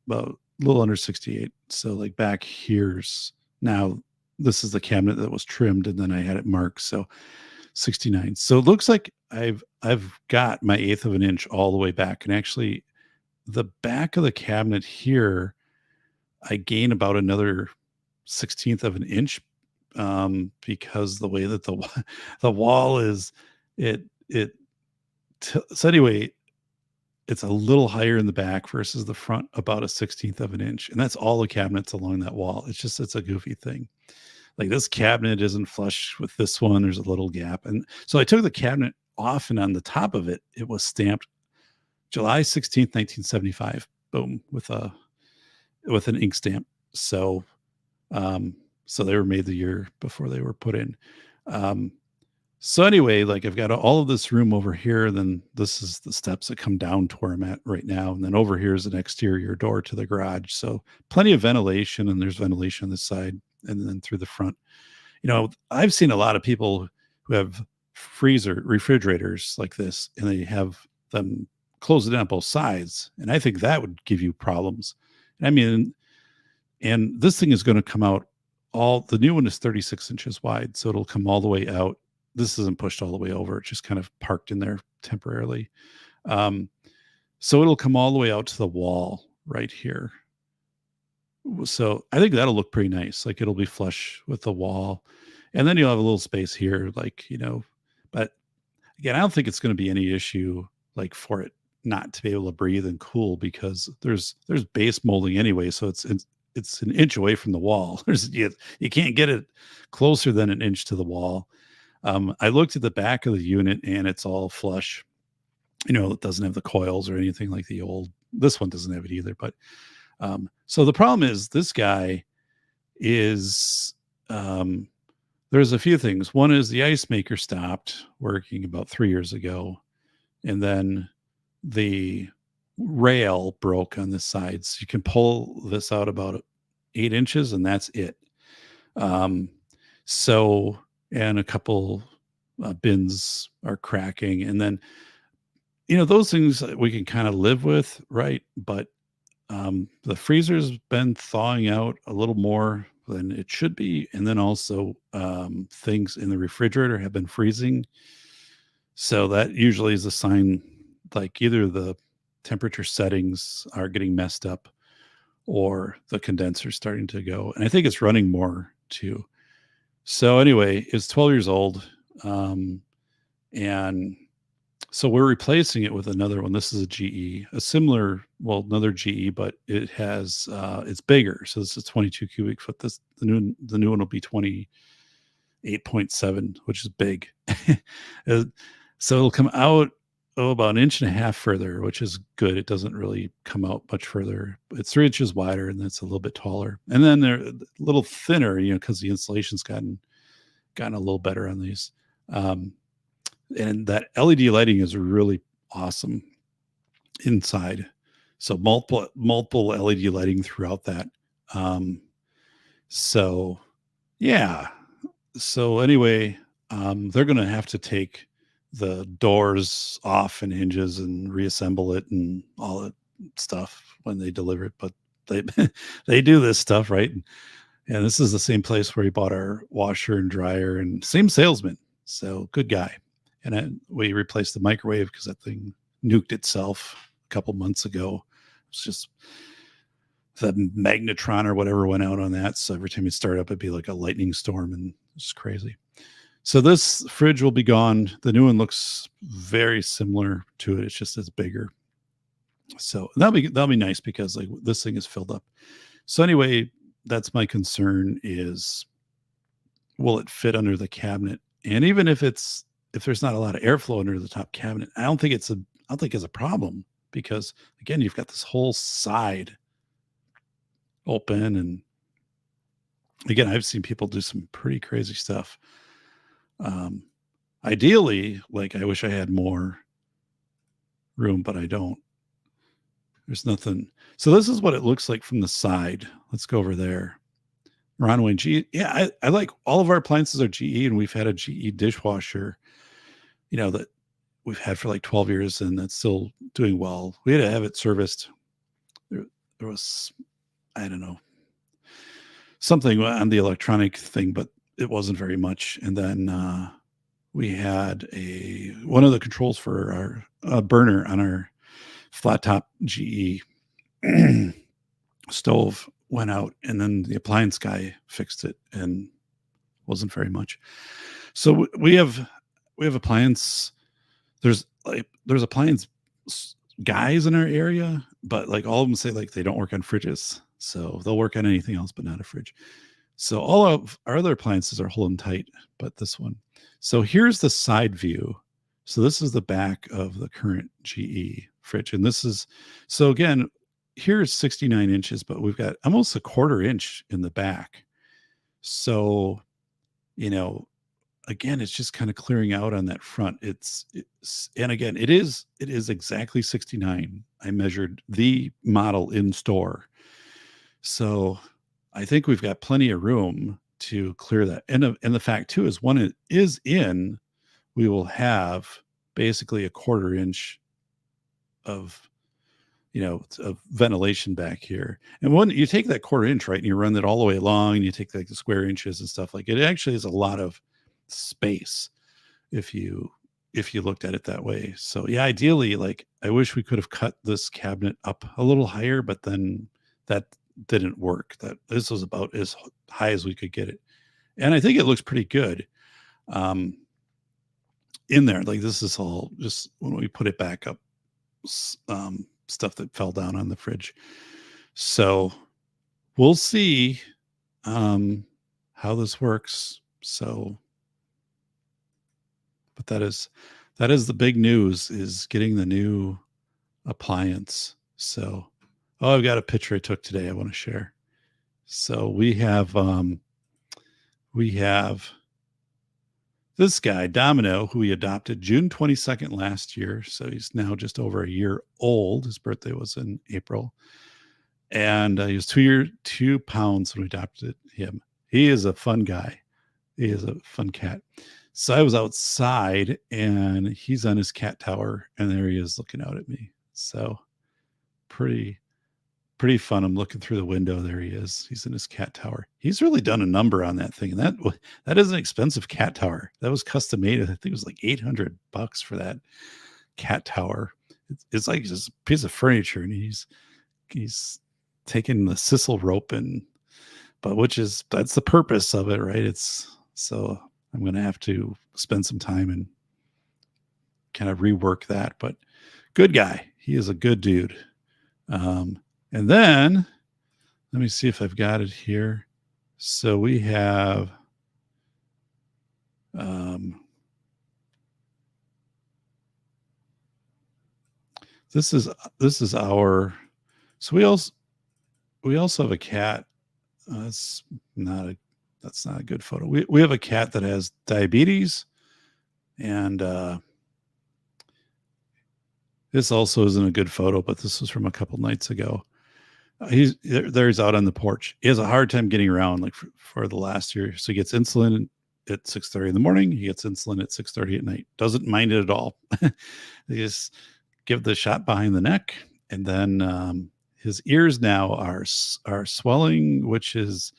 S3: about a little under 68. So like back here's now this is the cabinet that was trimmed and then I had it marked. So 69. So it looks like I've got my eighth of an inch all the way back. And actually the back of the cabinet here, I gain about another 16th of an inch because the way that the wall is, so anyway, it's a little higher in the back versus the front, about a 16th of an inch, and that's all the cabinets along that wall. It's a goofy thing. Like this cabinet isn't flush with this one. There's a little gap, and so I took the cabinet off, and on the top of it, it was stamped July 16th, 1975. Boom, with an ink stamp. So so they were made the year before they were put in. So anyway, like I've got all of this room over here, then this is the steps that come down to where I'm at right now. And then over here is an exterior door to the garage. So plenty of ventilation, and there's ventilation on this side and then through the front. I've seen a lot of people who have refrigerators like this, and they have them closed in on both sides. And I think that would give you problems. I mean, and this thing is going to come out the new one is 36 inches wide. So it'll come all the way out. This isn't pushed all the way over. It's just kind of parked in there temporarily. So it'll come all the way out to the wall right here. So I think that'll look pretty nice. Like it'll be flush with the wall. And then you'll have a little space here, but again, I don't think it's going to be any issue like for it not to be able to breathe and cool, because there's base molding anyway. So it's an inch away from the wall. You can't get it closer than an inch to the wall. I looked at the back of the unit and it's all flush. It doesn't have the coils or anything like this one doesn't have it either. But so the problem is this guy is, there's a few things. One is the ice maker stopped working about 3 years ago. And then the rail broke on the sides. You can pull this out about 8 inches and that's it. And a couple bins are cracking. And then, those things that we can kind of live with, right? But the freezer's been thawing out a little more than it should be. And then also things in the refrigerator have been freezing. So that usually is a sign, like either the temperature settings are getting messed up or the condenser's starting to go. And I think it's running more too. So anyway, it's 12 years old. And so we're replacing it with another one. This is a GE, another GE, but it has, it's bigger. So this is 22 cubic foot. The new one will be 28.7, which is big. So it'll come out about 1.5 inches further, which is good. It doesn't really come out much further. It's 3 inches wider and that's a little bit taller. And then they're a little thinner, because the insulation's gotten a little better on these. And that LED lighting is really awesome inside. So multiple LED lighting throughout that. So yeah. So anyway, they're going to have to take the doors off and hinges and reassemble it and all that stuff when they deliver it. But they do this stuff, right? And this is the same place where he bought our washer and dryer, and same salesman. So good guy. And we replaced the microwave because that thing nuked itself a couple months ago. It's just the magnetron or whatever went out on that. So every time it started up, it'd be like a lightning storm, and it's crazy. So this fridge will be gone. The new one looks very similar to it. It's just it's bigger. So that'll be nice because like this thing is filled up. So anyway, that's my concern is, will it fit under the cabinet? And even if there's not a lot of airflow under the top cabinet, I don't think it's a problem, because again, you've got this whole side open. And again, I've seen people do some pretty crazy stuff. Ideally, like I wish I had more room, but I don't. There's nothing. So this is what it looks like from the side. Let's go over there. Runway G. Yeah, I like all of our appliances are GE, and we've had a GE dishwasher, that we've had for like 12 years, and that's still doing well. We had to have it serviced. There was, I don't know, something on the electronic thing, but it wasn't very much. And then we had one of the controls for our burner on our flat top GE stove went out, and then the appliance guy fixed it, and wasn't very much. So we have appliance. There's appliance guys in our area, but like all of them say like they don't work on fridges, so they'll work on anything else but not a fridge. So all of our other appliances are holding tight, but this one. So here's the side view. So this is the back of the current GE fridge, and this is, so again, here's 69 inches, but we've got almost a 1/4 inch in the back. So, again, it's just kind of clearing out on that front. And again, it is exactly 69. I measured the model in store. So I think we've got plenty of room to clear that. And the fact too is when it is in, we will have basically a quarter inch of of ventilation back here. And when you take that quarter inch, right, and you run that all the way along, and you take like the square inches and stuff, like it actually is a lot of space if you looked at it that way. So yeah, ideally, like I wish we could have cut this cabinet up a little higher, but then that didn't work. That this was about as high as we could get it. And I think it looks pretty good. In there, like this is all just when we put it back up, stuff that fell down on the fridge. So we'll see how this works. So, but that is the big news, is getting the new appliance. So, oh, I've got a picture I took today I want to share. So we have this guy, Domino, who we adopted June 22nd last year. So he's now just over a year old. His birthday was in April. And he was 2 pounds when we adopted him. He is a fun guy. He is a fun cat. So I was outside and he's on his cat tower, and there he is looking out at me. So pretty fun. I'm looking through the window. There he is. He's in his cat tower. He's really done a number on that thing. And that is an expensive cat tower. That was custom made. I think it was like $800 for that cat tower. It's like just a piece of furniture, and he's taking the sisal rope but that's the purpose of it, right? So I'm going to have to spend some time and kind of rework that, but good guy. He is a good dude. And then let me see if I've got it here. So we have this is our, so we also have a cat. That's not a good photo. We have a cat that has diabetes, and this also isn't a good photo, but this was from a couple nights ago. He's out on the porch. He has a hard time getting around, like for the last year. So he gets insulin at 6:30 in the morning. He gets insulin at 6:30 at night. Doesn't mind it at all. They just give the shot behind the neck, and then his ears now are swelling, which is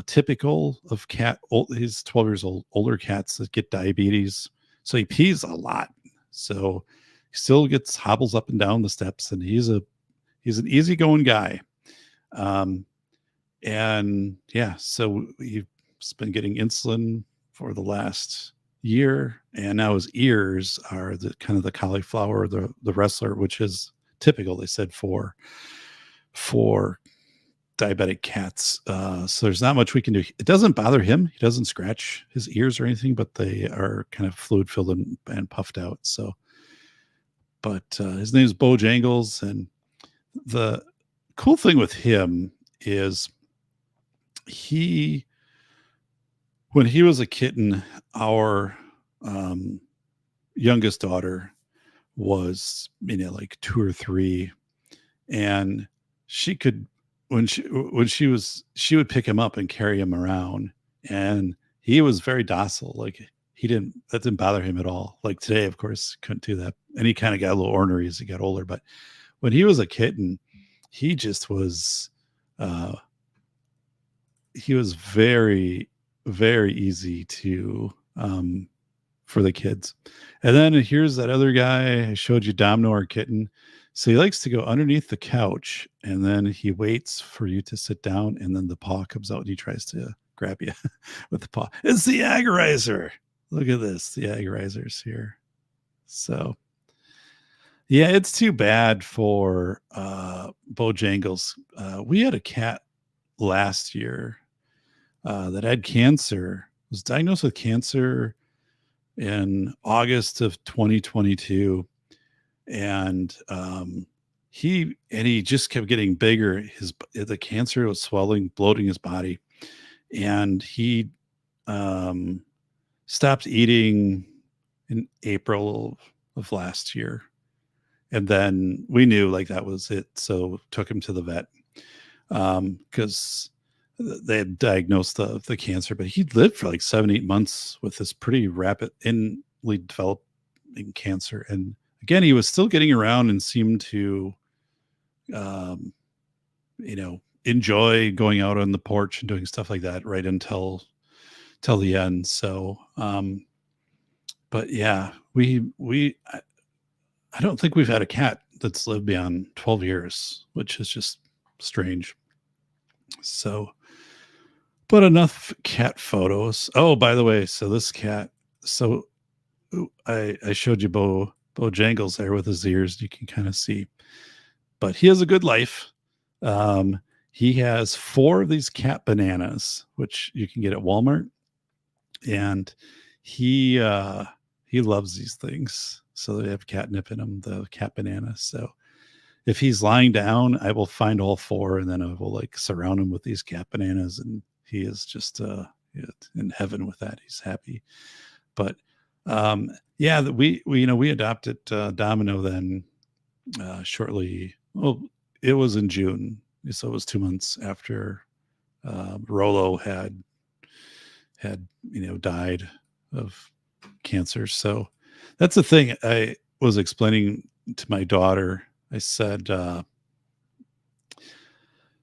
S3: typical of cat. He's 12 years old. Older cats that get diabetes, so he pees a lot. So he still hobbles up and down the steps, and he's an easygoing guy. And yeah, so he's been getting insulin for the last year, and now his ears are the kind of the cauliflower, the wrestler, which is typical, they said, for diabetic cats. So there's not much we can do. It doesn't bother him. He doesn't scratch his ears or anything, but they are kind of fluid filled and puffed out. So, but his name is Bojangles, and the cool thing with him is when he was a kitten, our youngest daughter was like 2 or 3, and she could, she would pick him up and carry him around, and he was very docile. Like that didn't bother him at all. Like today, of course, couldn't do that, and he kind of got a little ornery as he got older. But when he was a kitten, he just was he was very, very easy to for the kids. And then here's that other guy I showed you, Domino, our kitten. So he likes to go underneath the couch, and then he waits for you to sit down, and then the paw comes out and he tries to grab you with the paw. It's the agorizer. Look at this, the agorizer's here. So yeah, it's too bad for Bojangles. We had a cat last year that had cancer, was diagnosed with cancer in August of 2022. And he just kept getting bigger. The cancer was swelling, bloating his body. And he stopped eating in April of last year. And then we knew like that was it. So took him to the vet because they had diagnosed the cancer, but he lived for like 7-8 months with this pretty rapidly developing cancer. And again, he was still getting around and seemed to, enjoy going out on the porch and doing stuff like that right until the end. So, but yeah, I don't think we've had a cat that's lived beyond 12 years, which is just strange. So, but enough cat photos. Oh, by the way, so this cat, so I showed you Bojangles there with his ears. You can kind of see, but he has a good life. He has 4 of these cat bananas, which you can get at Walmart, and he loves these things. So they have catnip in them, the cat bananas. So if he's lying down, I will find all 4, and then I will like surround him with these cat bananas, and he is just in heaven with that. He's happy. But yeah, we adopted Domino then shortly. Well, it was in June, so it was 2 months after Rolo had died of cancer. So that's the thing I was explaining to my daughter. I said,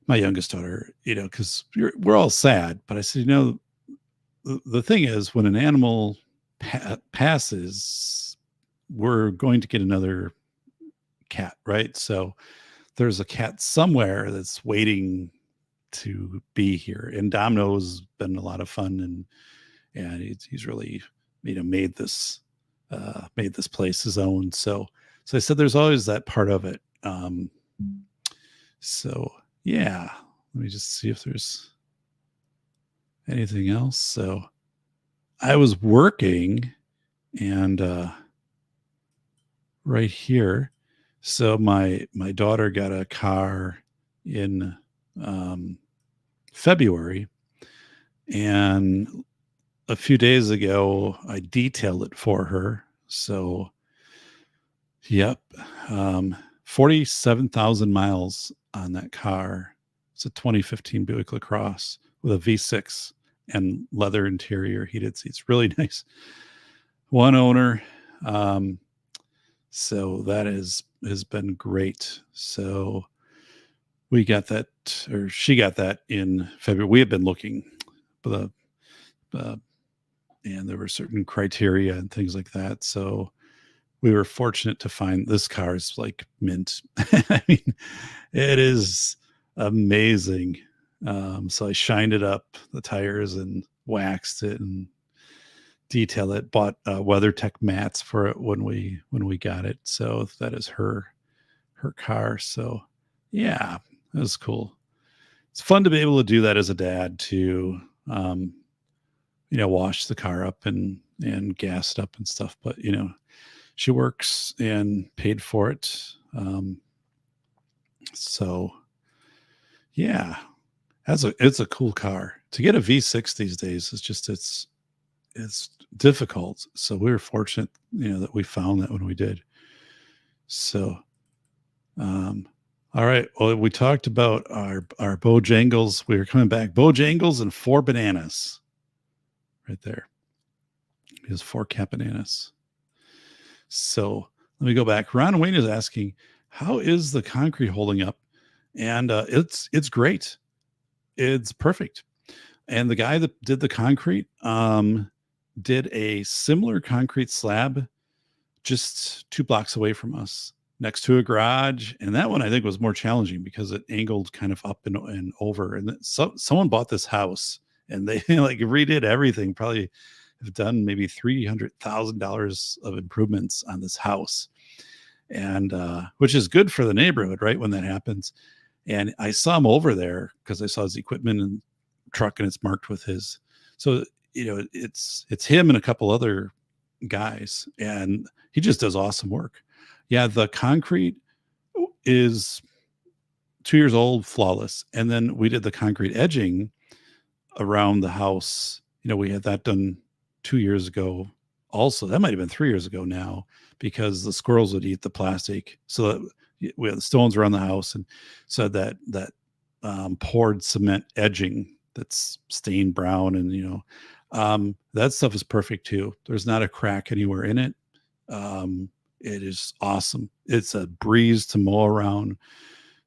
S3: my youngest daughter, because we're all sad, but I said, the thing is, when an animal passes, we're going to get another cat, right? So there's a cat somewhere that's waiting to be here, and Domino's been a lot of fun, and he's really made this place his own. So I said there's always that part of it. So yeah, let me just see if there's anything else. So I was working, and right here, so my daughter got a car in February, and a few days ago I detailed it for her. So yep, 47,000 miles on that car. It's a 2015 Buick LaCrosse with a V6 and leather interior, heated seats. Really nice. One owner. So that has been great. So we got that, or she got that in February. We had been looking for and there were certain criteria and things like that. So we were fortunate to find this car is like mint. I mean, it is amazing. So I shined it up, the tires, and waxed it and detailed it. Bought WeatherTech mats for it when we got it. So that is her car. So yeah, that was cool. It's fun to be able to do that as a dad to wash the car up and gas it up and stuff. But she works and paid for it. So yeah, it's a cool car. To get a V6 these days is just it's difficult. So we were fortunate, that we found that when we did. So all right. Well, we talked about our Bojangles. We were coming back. Bojangles and 4 bananas. Right there. There's 4 cat bananas. So let me go back. Ron Wayne is asking, how is the concrete holding up? And it's great. It's perfect. And the guy that did the concrete did a similar concrete slab just 2 blocks away from us, next to a garage. And that one I think was more challenging because it angled kind of up and over. And someone bought this house and they like redid everything, probably have done maybe $300,000 of improvements on this house. And which is good for the neighborhood, right? When that happens. And I saw him over there because I saw his equipment and truck, and it's marked with his. So, it's him and a couple other guys, and he just does awesome work. Yeah, the concrete is 2 years old, flawless. And then we did the concrete edging around the house. We had that done 2 years ago. Also, that might have been 3 years ago now, because the squirrels would eat the plastic. So that we had the stones around the house, and so that poured cement edging that's stained brown, and that stuff is perfect too. There's not a crack anywhere in it. It is awesome. It's a breeze to mow around.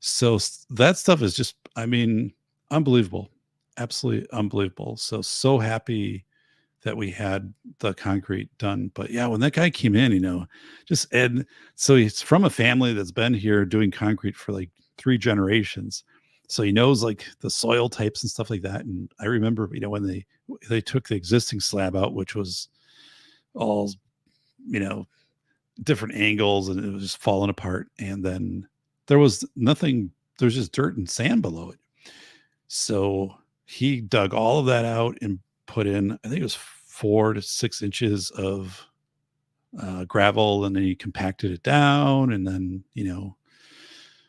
S3: So that stuff is just, I mean, unbelievable, absolutely unbelievable. So happy that we had the concrete done. But yeah, when that guy came in, just Ed, so he's from a family that's been here doing concrete for like 3 generations. So he knows like the soil types and stuff like that. And I remember, when they took the existing slab out, which was all, different angles, and it was just falling apart. And then there was nothing, there's just dirt and sand below it. So he dug all of that out and put in, I think it was 4 to 6 inches of gravel, and then he compacted it down, and then,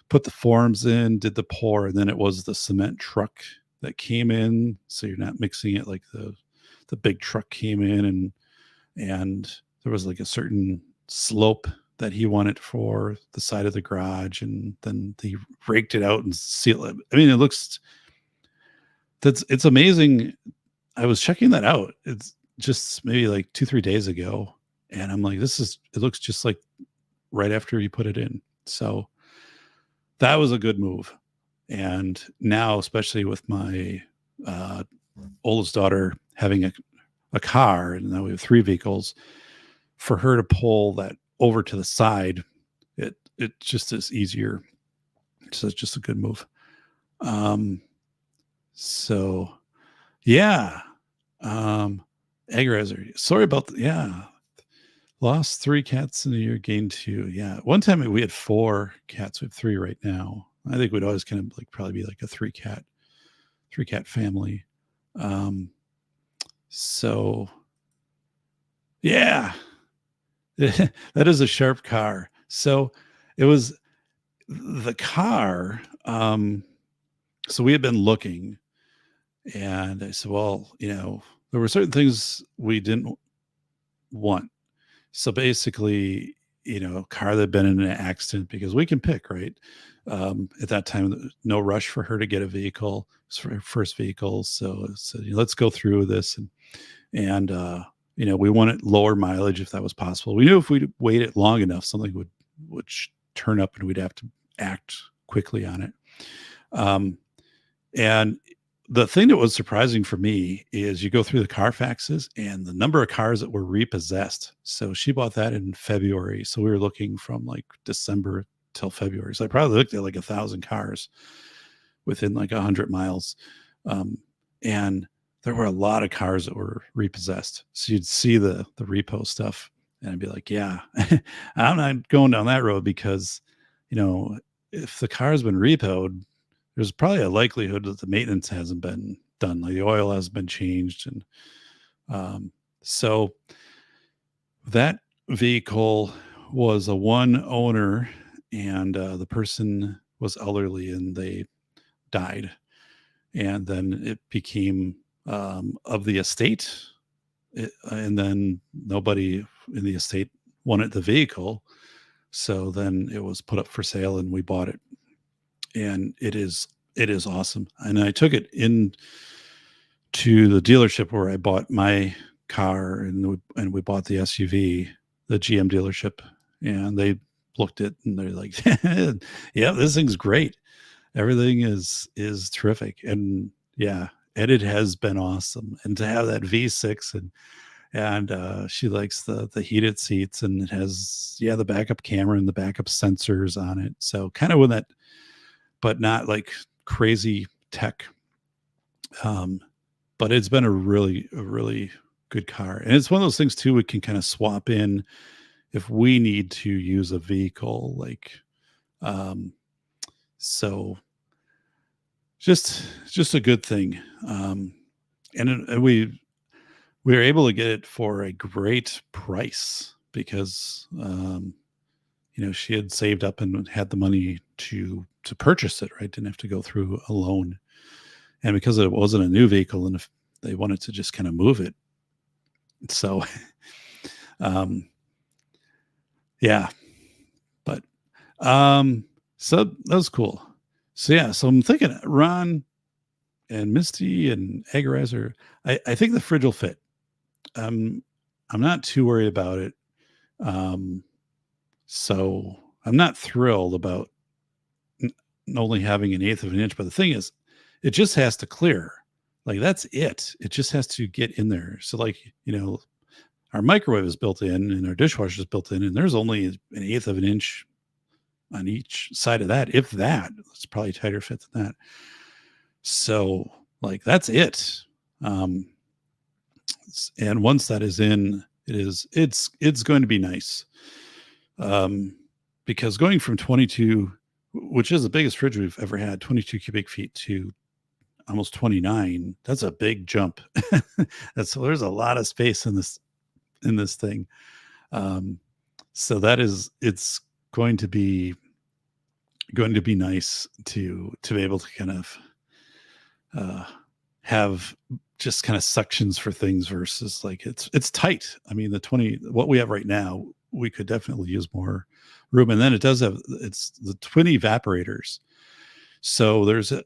S3: put the forms in, did the pour, and then it was the cement truck that came in. So you're not mixing it like the big truck came in, and there was like a certain slope that he wanted for the side of the garage, and then he raked it out and sealed it. I mean, it's amazing. I was checking that out. It's just maybe like 2-3 days ago, and I'm like, it looks just like right after you put it in. So that was a good move. And now, especially with my oldest daughter having a car, and now we have 3 vehicles, for her to pull that over to the side, it just is easier. So it's just a good move. So yeah. Egg razor. Sorry about lost 3 cats in a year, gained 2. Yeah. One time we had 4 cats. We have 3 right now. I think we'd always kind of like probably be like a 3 cat family. So yeah, that is a sharp car. So it was the car. So we had been looking, and I said, well, there were certain things we didn't want. So basically, a car that had been in an accident, because we can pick, right? At that time, no rush for her to get a vehicle. It's for her first vehicle. So let's go through this. And we wanted lower mileage if that was possible. We knew if we waited long enough, something would turn up and we'd have to act quickly on it. And the thing that was surprising for me is you go through the Carfaxes and the number of cars that were repossessed. So she bought that in February. So we were looking from like December till February. So I probably looked at like 1,000 cars within like 100 miles. And there were a lot of cars that were repossessed. So you'd see the repo stuff, and I'd be like, yeah, I'm not going down that road, because, if the car's been repoed, there's probably a likelihood that the maintenance hasn't been done. Like the oil has been changed. And so that vehicle was a 1 owner, and the person was elderly and they died. And then it became of the estate. And then nobody in the estate wanted the vehicle. So then it was put up for sale, and we bought it. And it is awesome. And I took it in to the dealership where I bought my car, and we bought the SUV, the GM dealership, and they looked at it and they're like, yeah, this thing's great. Everything is terrific. And yeah, and it has been awesome. And to have that V6, and she likes the heated seats, and it has the backup camera and the backup sensors on it. So kind of when that, but not like crazy tech. But it's been a really good car. And it's one of those things too, we can kind of swap in if we need to use a vehicle, like, so just a good thing. And we were able to get it for a great price, because, she had saved up and had the money to purchase it, right? Didn't have to go through a loan. And because it wasn't a new vehicle, and if they wanted to just kind of move it, So, um, yeah, but so that was cool. So yeah, so I'm thinking Ron and Misty and Agorizer. I think the fridge will fit. Um, I'm not too worried about it. Um, so I'm not thrilled about n- only having an eighth of an inch. But the thing is, it just has to clear. Like that's it. It just has to get in there. So like our microwave is built in and our dishwasher is built in, and there's only an eighth of an inch on each side of that, if that. It's probably tighter fit than that. So like that's it. Um, and once that is in, it's going to be nice. Because going from 22, which is the biggest fridge we've ever had, 22 cubic feet to almost 29, that's a big jump. There's a lot of space in this thing. So it's going to be nice to be able to kind of uh, have just kind of sections for things versus like it's tight. I mean, the 20 what we have right now, we could definitely use more room. And then it's the twin evaporators. So there's a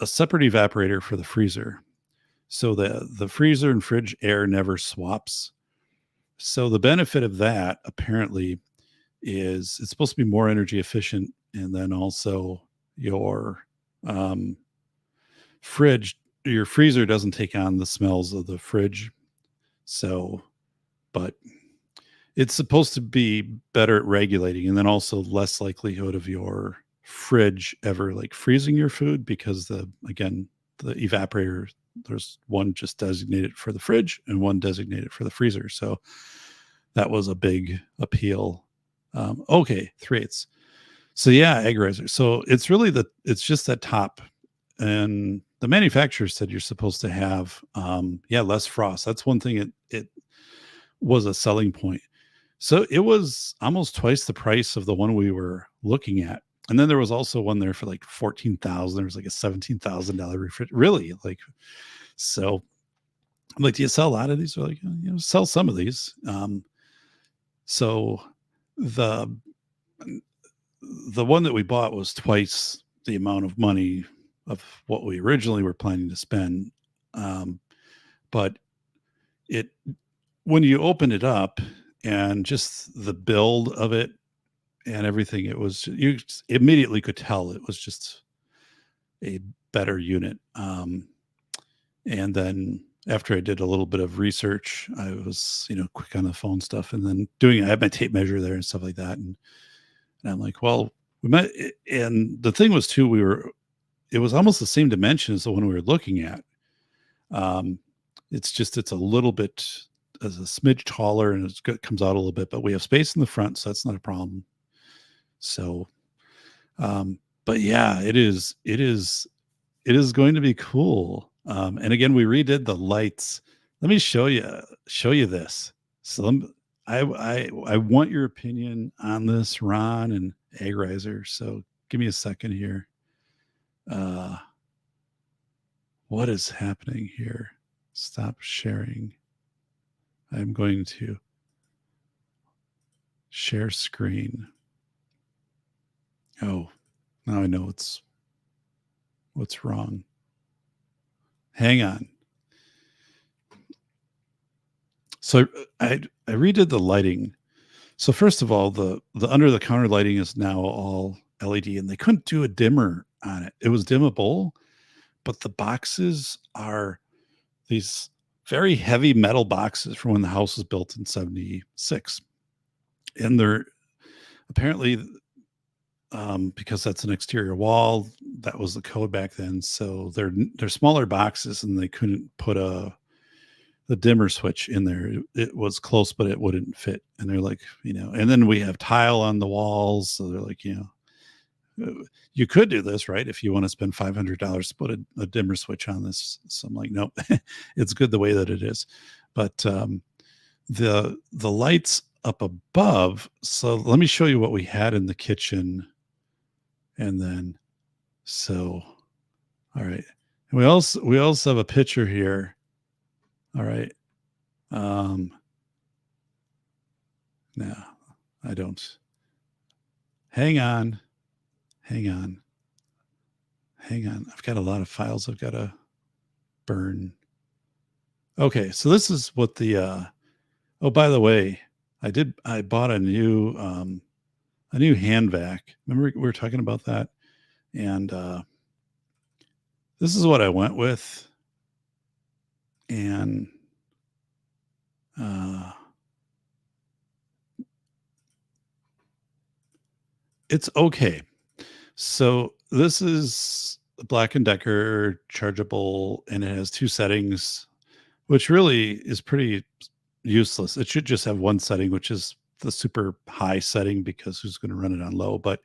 S3: separate evaporator for the freezer. So the freezer and fridge air never swaps. So the benefit of that apparently is it's supposed to be more energy efficient, and then also your um, fridge, your freezer doesn't take on the smells of the fridge. So, but it's supposed to be better at regulating, and then also less likelihood of your fridge ever like freezing your food because the evaporator, there's one just designated for the fridge and one designated for the freezer. So that was a big appeal. Okay, 3/8. So yeah, egg riser. So it's just that top, and the manufacturer said you're supposed to have less frost. That's one thing it was a selling point. So it was almost twice the price of the one we were looking at. And then there was also one there for like 14,000. There was like a $17,000 refrigerator. Really? Like, so I'm like, do you sell a lot of these? Or like, sell some of these. So the the one that we bought was twice the amount of money of what we originally were planning to spend. But it when you open it up and just the build of it and everything, it was you immediately could tell it was just a better unit. And then after I did a little bit of research, I was quick on the phone stuff, and then I had my tape measure there and stuff like that, and I'm like, well, we might. And the thing was too, it was almost the same dimension as the one we were looking at. Um, it's a little bit as a smidge taller, and comes out a little bit, but we have space in the front, so that's not a problem. So, but yeah, it is going to be cool. And again, we redid the lights. Let me show you this. So I want your opinion on this, Ron and Egg Riser. So give me a second here. What is happening here? Stop sharing. I'm going to share screen. Oh, now I know what's wrong. Hang on. So I redid the lighting. So first of all, the under the counter lighting is now all LED, and they couldn't do a dimmer on it. It was dimmable, but the boxes are these very heavy metal boxes from when the house was built in 76. And they're apparently because that's an exterior wall, that was the code back then. So they're smaller boxes, and they couldn't put the dimmer switch in there. It was close, but it wouldn't fit. And they're like, and then we have tile on the walls. So they're like, you could do this, right? If you want to spend $500 to put a dimmer switch on this. So I'm like, nope, it's good the way that it is. But the lights up above. So let me show you what we had in the kitchen. And then, so, all right. And we also have a picture here. All right. No, I don't. Hang on. Hang on. Hang on. I've got a lot of files I've got to burn. Okay, so this is what the oh, by the way, I bought a new hand vac. Remember we were talking about that? And this is what I went with. And it's okay. So this is a Black & Decker chargeable, and it has 2 settings, which really is pretty useless. It should just have one setting, which is the super high setting, because who's going to run it on low? But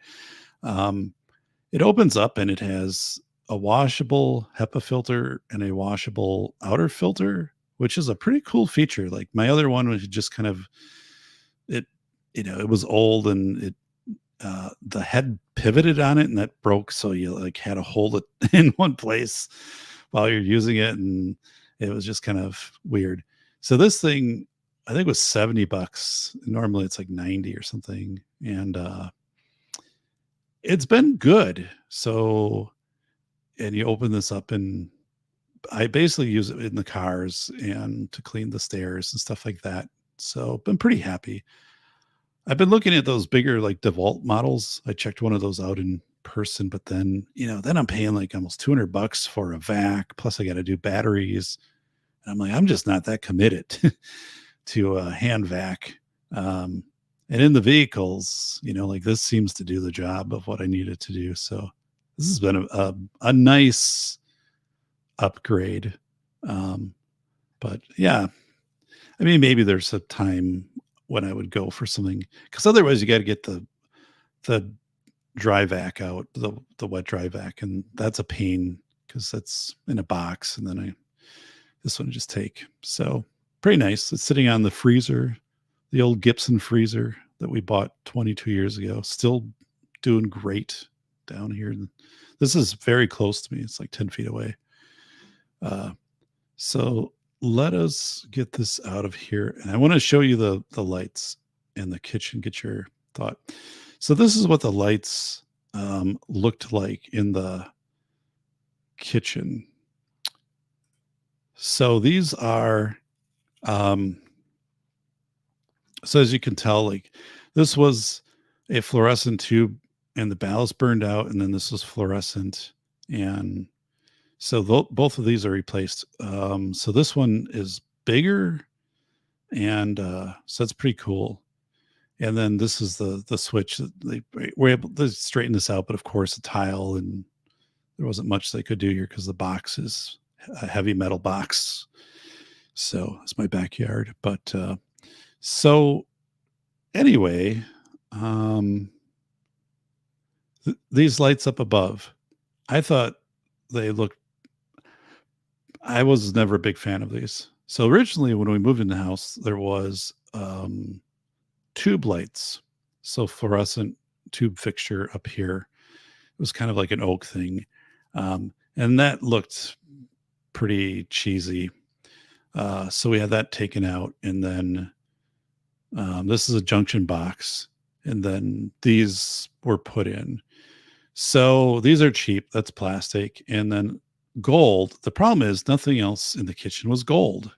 S3: it opens up and it has a washable HEPA filter and a washable outer filter, which is a pretty cool feature. Like my other one was just kind of it, it was old, and it the head pivoted on it, and that broke. So you like had to hold it in one place while you're using it, and it was just kind of weird. So this thing, I think, was $70. Normally it's like 90 or something, and it's been good. So, and you open this up, and I basically use it in the cars and to clean the stairs and stuff like that. So, been pretty happy. I've been looking at those bigger, like DeWalt models. I checked one of those out in person, but then, then I'm paying like almost $200 for a vac. Plus I got to do batteries. And I'm like, I'm just not that committed to a hand vac. And in the vehicles, like this seems to do the job of what I needed to do. So this has been a nice upgrade. But yeah, I mean, maybe there's a time when I would go for something, because otherwise you got to get the dry vac out, the wet dry vac, and that's a pain because that's in a box, and then this one I just take. So pretty nice. It's sitting on the freezer, the old Gibson freezer that we bought 22 years ago. Still doing great down here. This is very close to me. It's like 10 feet away. So let us get this out of here. And I want to show you the lights in the kitchen, get your thought. So this is what the lights looked like in the kitchen. So these are, so as you can tell, like this was a fluorescent tube and the ballast burned out, and then this was fluorescent. And so both of these are replaced. So this one is bigger, and so it's pretty cool. And then this is the switch that they were able to straighten this out, but of course a tile, and there wasn't much they could do here because the box is a heavy metal box. So it's my backyard. But so anyway, these lights up above, I thought they looked, I was never a big fan of these. So originally when we moved in the house, there was tube lights. So fluorescent tube fixture up here. It was kind of like an oak thing. And that looked pretty cheesy. So we had that taken out. And then this is a junction box. And then these were put in. So these are cheap. That's plastic. And then gold. The problem is nothing else in the kitchen was gold.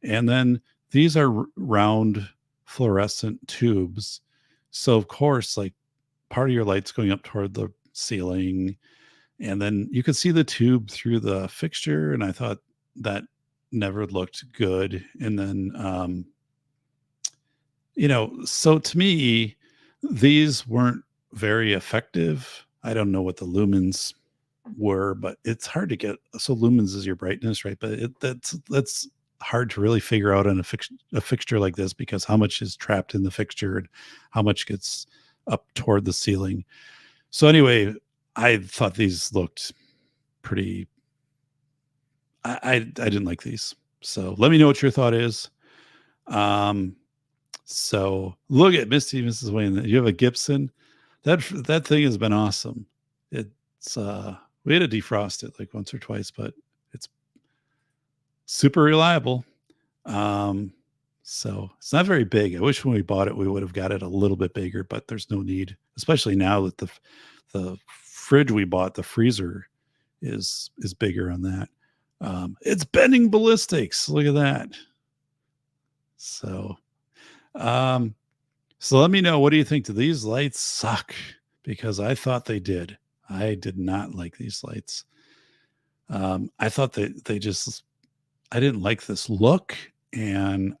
S3: And then these are round fluorescent tubes. So of course, like part of your light's going up toward the ceiling, and then you could see the tube through the fixture. And I thought that never looked good. And then, so to me, these weren't very effective. I don't know what the lumens were, but it's hard to get. So lumens is your brightness, right? But that's hard to really figure out on a fixture like this, because how much is trapped in the fixture and how much gets up toward the ceiling. So anyway, I thought these looked pretty, I didn't like these. So let me know what your thought is. So look at Misty, Mrs. Wayne. You have a Gibson. That thing has been awesome. It's we had to defrost it like once or twice, but it's super reliable. So it's not very big. I wish when we bought it, we would have got it a little bit bigger, but there's no need, especially now that the fridge we bought, the freezer is bigger on that. It's bending ballistics. Look at that. So, so let me know, what do you think? Do these lights suck? Because I thought they did. I did not like these lights. I thought that I didn't like this look, and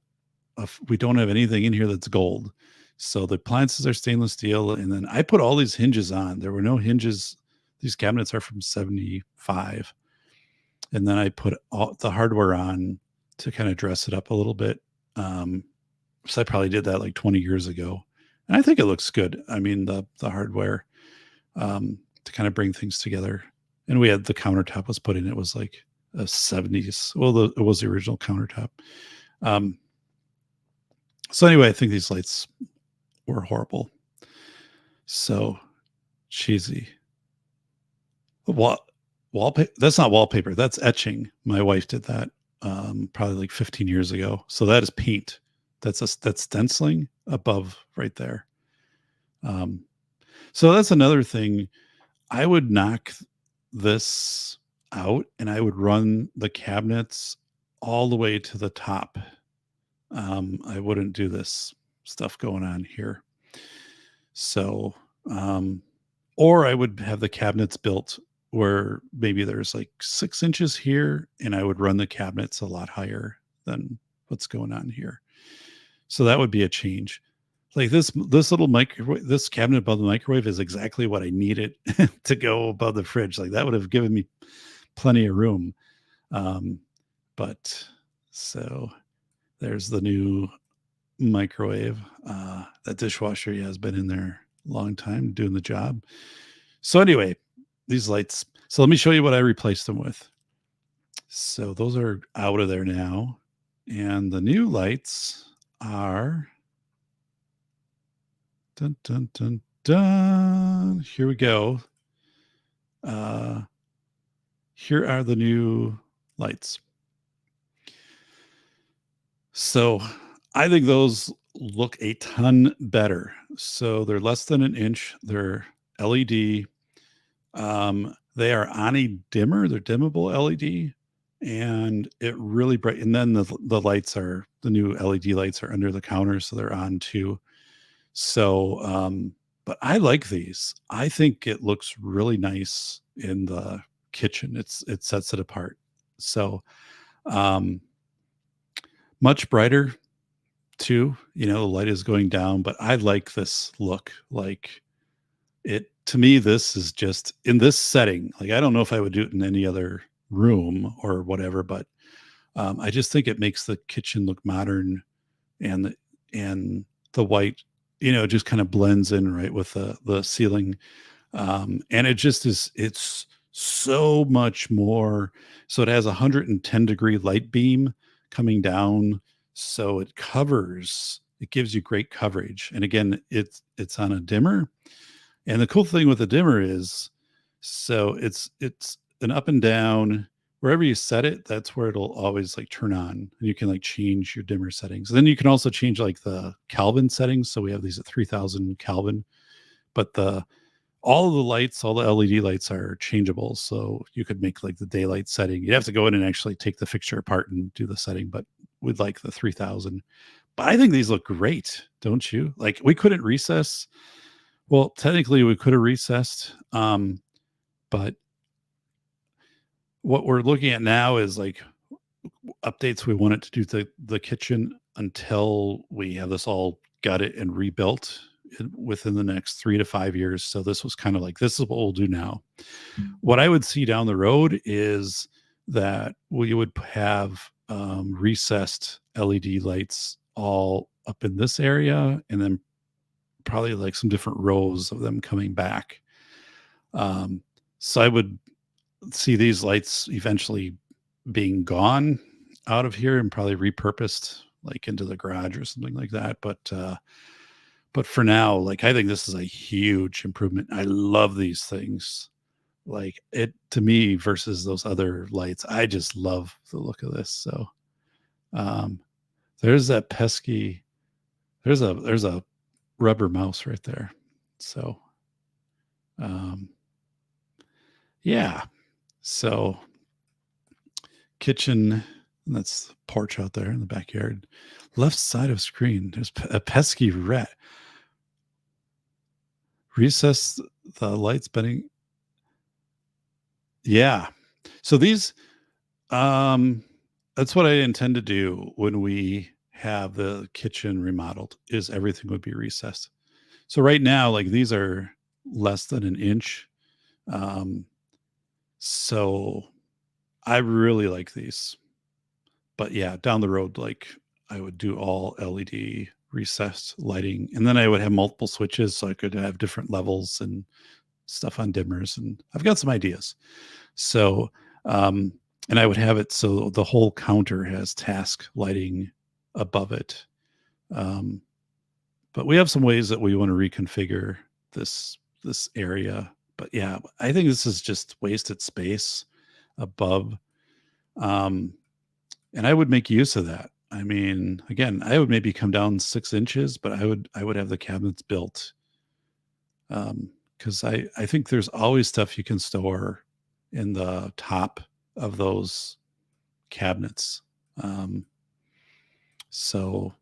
S3: we don't have anything in here that's gold. So the appliances are stainless steel, and then I put all these hinges on. There were no hinges. These cabinets are from 75. And then I put all the hardware on to kind of dress it up a little bit. So I probably did that like 20 years ago. And I think it looks good. I mean, the hardware to kind of bring things together. And we had the countertop was put in. It was like a 70s. Well, it was the original countertop. So anyway, I think these lights were horrible. So cheesy. Wallpaper. That's not wallpaper. That's etching. My wife did that probably like 15 years ago. So that is paint. That's stenciling above right there. So that's another thing. I would knock this out and I would run the cabinets all the way to the top. I wouldn't do this stuff going on here. So, or I would have the cabinets built where maybe there's like 6 inches here, and I would run the cabinets a lot higher than what's going on here. So that would be a change. Like this little microwave, this cabinet above the microwave is exactly what I needed to go above the fridge. Like that would have given me plenty of room. But so there's the new microwave. That dishwasher has been in there a long time doing the job. So anyway, these lights. So let me show you what I replaced them with. So those are out of there now. And the new lights are dun, dun, dun, dun. Here we go. Here are the new lights. So I think those look a ton better. So they're less than an inch. They're LED. They are on a dimmer. They're dimmable LED, and it really bright. And then the lights are the new LED lights are under the counter, so they're on too. So, but I like these. I think it looks really nice in the kitchen. It sets it apart. So, much brighter too. You know, the light is going down, but I like this look. Like it to me, this is just in this setting. Like I don't know if I would do it in any other room or whatever, but I just think it makes the kitchen look modern, and the white, you know, just kind of blends in right with the ceiling, and it just is. It's so much more. So it has a 110-degree light beam coming down, so it gives you great coverage. And again, it's on a dimmer. And the cool thing with the dimmer is, so it's an up and down. Wherever you set it, that's where it'll always like turn on, and you can like change your dimmer settings. And then you can also change like the Kelvin settings. So we have these at 3000 Kelvin, but all of the lights, all the LED lights are changeable. So you could make like the daylight setting. You'd have to go in and actually take the fixture apart and do the setting, but we'd like the 3000. But I think these look great, don't you? Like we couldn't recess. Well, technically we could have recessed, but what we're looking at now is like updates we want it to do to the kitchen until we have this all gutted and rebuilt within the next 3 to 5 years. So this was kind of like, this is what we'll do now. What I would see down the road is that we would have recessed LED lights all up in this area, and then probably like some different rows of them coming back. So I would see these lights eventually being gone out of here and probably repurposed like into the garage or something like that. But for now, like I think this is a huge improvement. I love these things. Like it to me versus those other lights. I just love the look of this. So There's that pesky. There's a rubber mouse right there. So, yeah. So, kitchen. That's the porch out there in the backyard. Left side of screen. There's a pesky rat. Recess the lights bending. Yeah. So these that's what I intend to do when we have the kitchen remodeled is everything would be recessed. So right now, like these are less than an inch. Um, so I really like these. But yeah, down the road, like I would do all LED recessed lighting, and then I would have multiple switches so I could have different levels and stuff on dimmers. And I've got some ideas. So, and I would have it so the whole counter has task lighting above it. But we have some ways that we want to reconfigure this area. But yeah, I think this is just wasted space above. And I would make use of that. I mean, again, I would maybe come down 6 inches, but I would have the cabinets built. Because I think there's always stuff you can store in the top of those cabinets. So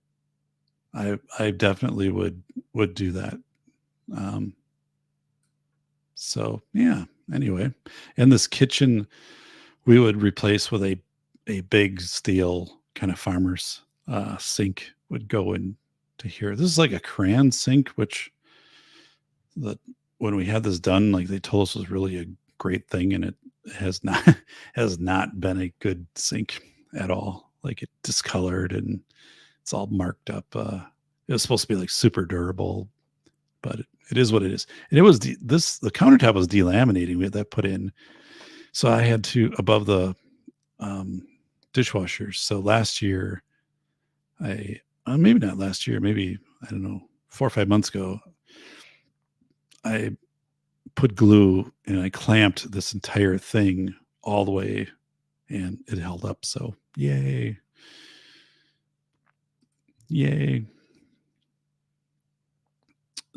S3: I definitely would do that. So yeah, anyway, and this kitchen we would replace with a big steel kind of farmer's sink would go into here. This is like a crayon sink, which when we had this done, like they told us was really a great thing, and it has not has not been a good sink at all. Like it discolored and it's all marked up. It was supposed to be like super durable, but it is what it is. And it was the countertop was delaminating. We had that put in, so I had to above the dishwashers. So last year, maybe not last year, maybe I don't know, 4 or 5 months ago, I put glue and I clamped this entire thing all the way, and it held up. So yay.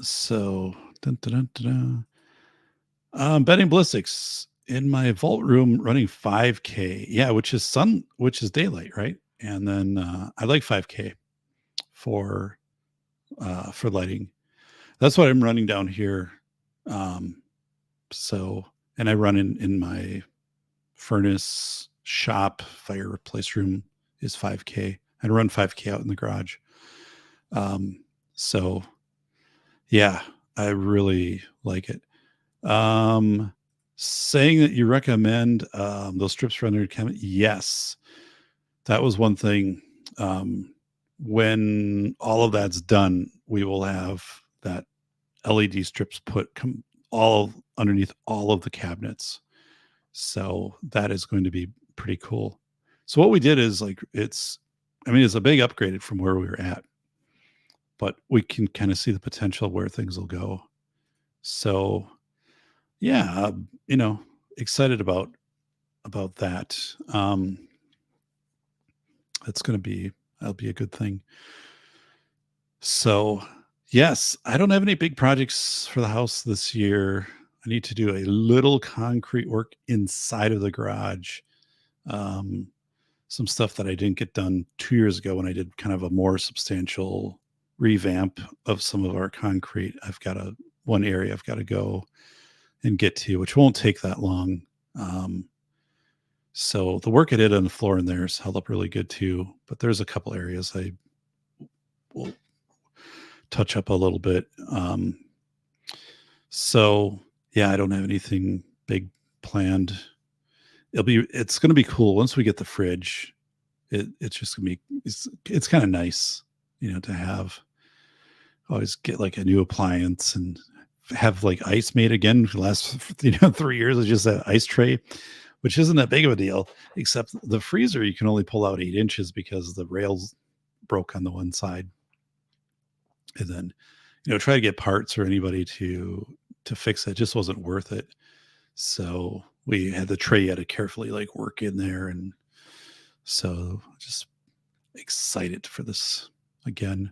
S3: So betting ballistics in my vault room running 5K. Yeah, which is daylight, right? And then I like 5K for lighting. That's what I'm running down here. So, and I run in my furnace shop fireplace room is 5K. I run 5K out in the garage. So yeah, I really like it. Saying that you recommend those strips for under camera. Yes, that was one thing. When all of that's done, we will have that LED strips put all underneath all of the cabinets. So that is going to be pretty cool. So what we did is like it's a big upgrade from where we were at, but we can kind of see the potential where things will go. So yeah, excited about that. That'll be a good thing. So yes, I don't have any big projects for the house this year. I need to do a little concrete work inside of the garage. Some stuff that I didn't get done 2 years ago when I did kind of a more substantial revamp of some of our concrete. I've got one area I've got to go and get to, which won't take that long. So the work I did on the floor in there has held up really good too, but there's a couple areas I will touch up a little bit. So yeah, I don't have anything big planned. It's going to be cool once we get the fridge. It's just going to be, it's kind of nice, to have always get like a new appliance and have like ice made again for the last 3 years. It's just that ice tray, which isn't that big of a deal, except the freezer you can only pull out 8 inches because the rails broke on the one side. And then try to get parts or anybody to fix it just wasn't worth it. So we had the tray, you had to carefully like work in there, and so just excited for this again.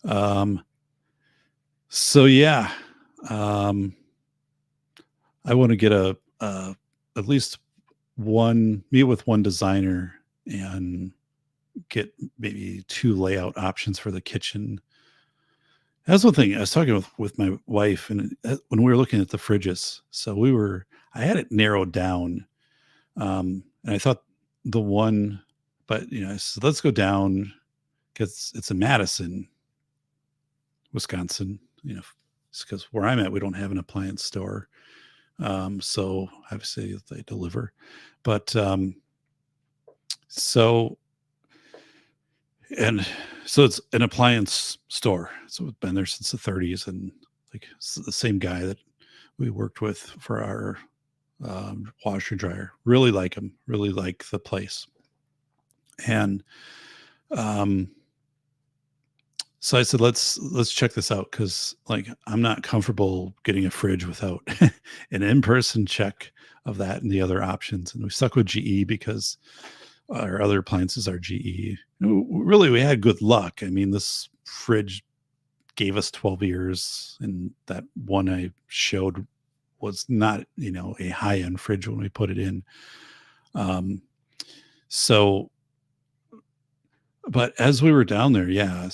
S3: Um, so yeah, um, I want to get at least meet with one designer and get maybe 2 layout options for the kitchen. That's one thing I was talking with my wife, and when we were looking at the fridges, I had it narrowed down, and I thought the one, but I said, let's go down because it's in Madison, Wisconsin. It's because where I'm at, we don't have an appliance store, so obviously they deliver, but so And so it's an appliance store. So it's been there since the 30s, and like it's the same guy that we worked with for our washer dryer. Really like him. Really like the place. And um, so I said, let's check this out because like I'm not comfortable getting a fridge without an in-person check of that and the other options. And we stuck with GE because our other appliances are GE. Really, we had good luck. I mean, this fridge gave us 12 years, and that one I showed was not, a high-end fridge when we put it in. Um, so, but as we were down there, yeah,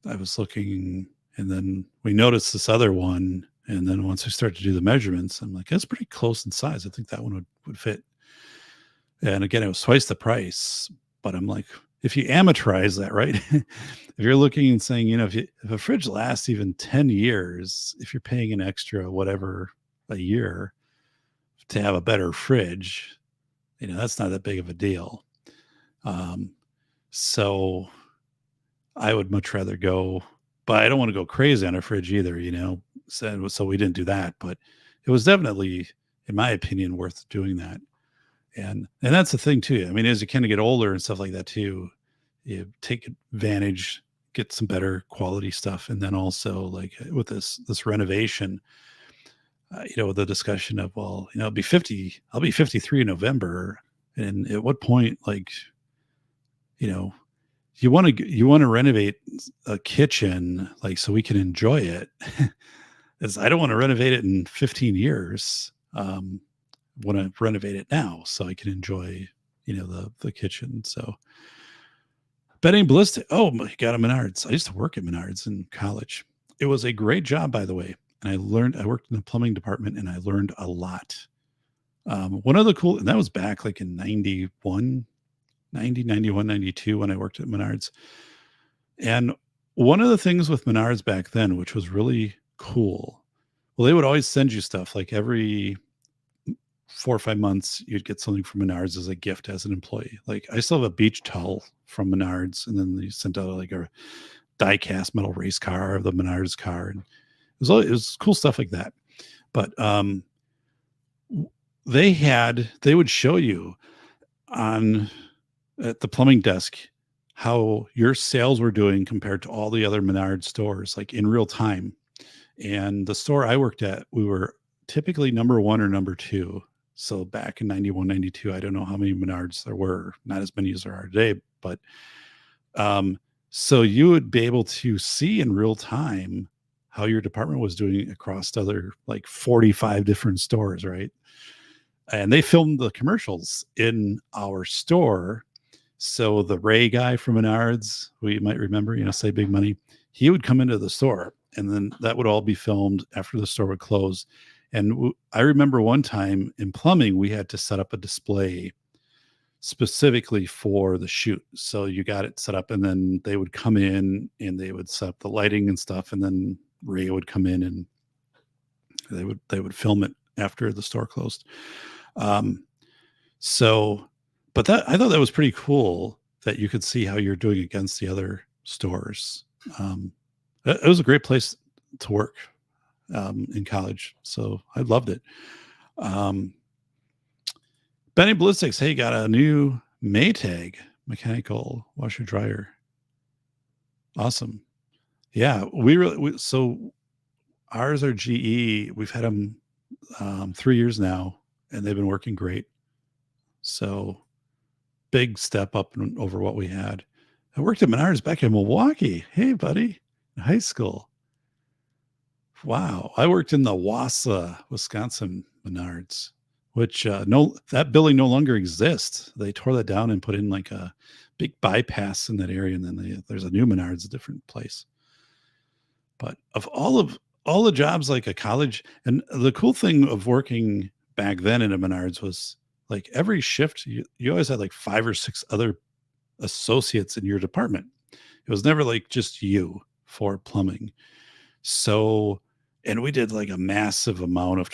S3: I was looking, and then we noticed this other one, and then once we started to do the measurements, I'm like, that's pretty close in size. I think that one would fit. And again, it was twice the price, but I'm like, if you amortize that, right? If you're looking and saying, if a fridge lasts even 10 years, if you're paying an extra whatever a year to have a better fridge, that's not that big of a deal. So I would much rather go, but I don't want to go crazy on a fridge either, so we didn't do that, but it was definitely, in my opinion, worth doing that. And that's the thing too. I mean, as you kind of get older and stuff like that too, you take advantage, get some better quality stuff. And then also like with this renovation, the discussion of, well, I'll be 53 in November. And at what point, like, you want to renovate a kitchen, like, so we can enjoy it. As I don't want to renovate it in 15 years. Want to renovate it now so I can enjoy, the kitchen. So Betting Ballistic. Oh my God, at Menards. I used to work at Menards in college. It was a great job, by the way. And I worked in the plumbing department and I learned a lot. One of the cool, and that was back like in 91, 91, 92 when I worked at Menards. And one of the things with Menards back then, which was really cool, well, they would always send you stuff like every 4 or 5 months, you'd get something from Menards as a gift as an employee. Like I still have a beach towel from Menards, and then they sent out like a die-cast metal race car of the Menards car, and it was cool stuff like that. But they would show you at the plumbing desk how your sales were doing compared to all the other Menards stores, like in real time. And the store I worked at, we were typically number 1 or number 2. So back in 91, 92, I don't know how many Menards there were, not as many as there are today, but so you would be able to see in real time how your department was doing across other like 45 different stores, right? And they filmed the commercials in our store. So the Ray guy from Menards, who you might remember, Save Big Money, he would come into the store, and then that would all be filmed after the store would close. And I remember one time in plumbing, we had to set up a display specifically for the shoot. So you got it set up, and then they would come in and they would set up the lighting and stuff. And then Ray would come in and they would film it after the store closed. But I thought that was pretty cool that you could see how you're doing against the other stores. It was a great place to work in college. So I loved it. Benny Ballistics, hey, got a new Maytag mechanical washer dryer. Awesome. Yeah, so ours are GE. We've had them 3 years now, and they've been working great. So big step up over what we had. I worked at Menards back in Milwaukee. Hey, buddy, in high school. Wow. I worked in the Wausau, Wisconsin Menards, which that building no longer exists. They tore that down and put in like a big bypass in that area, and then there's a new Menards, a different place. But of all the jobs, like a college, and the cool thing of working back then in a Menards was like every shift, you always had like 5 or 6 other associates in your department. It was never like just you for plumbing. So, and we did like a massive amount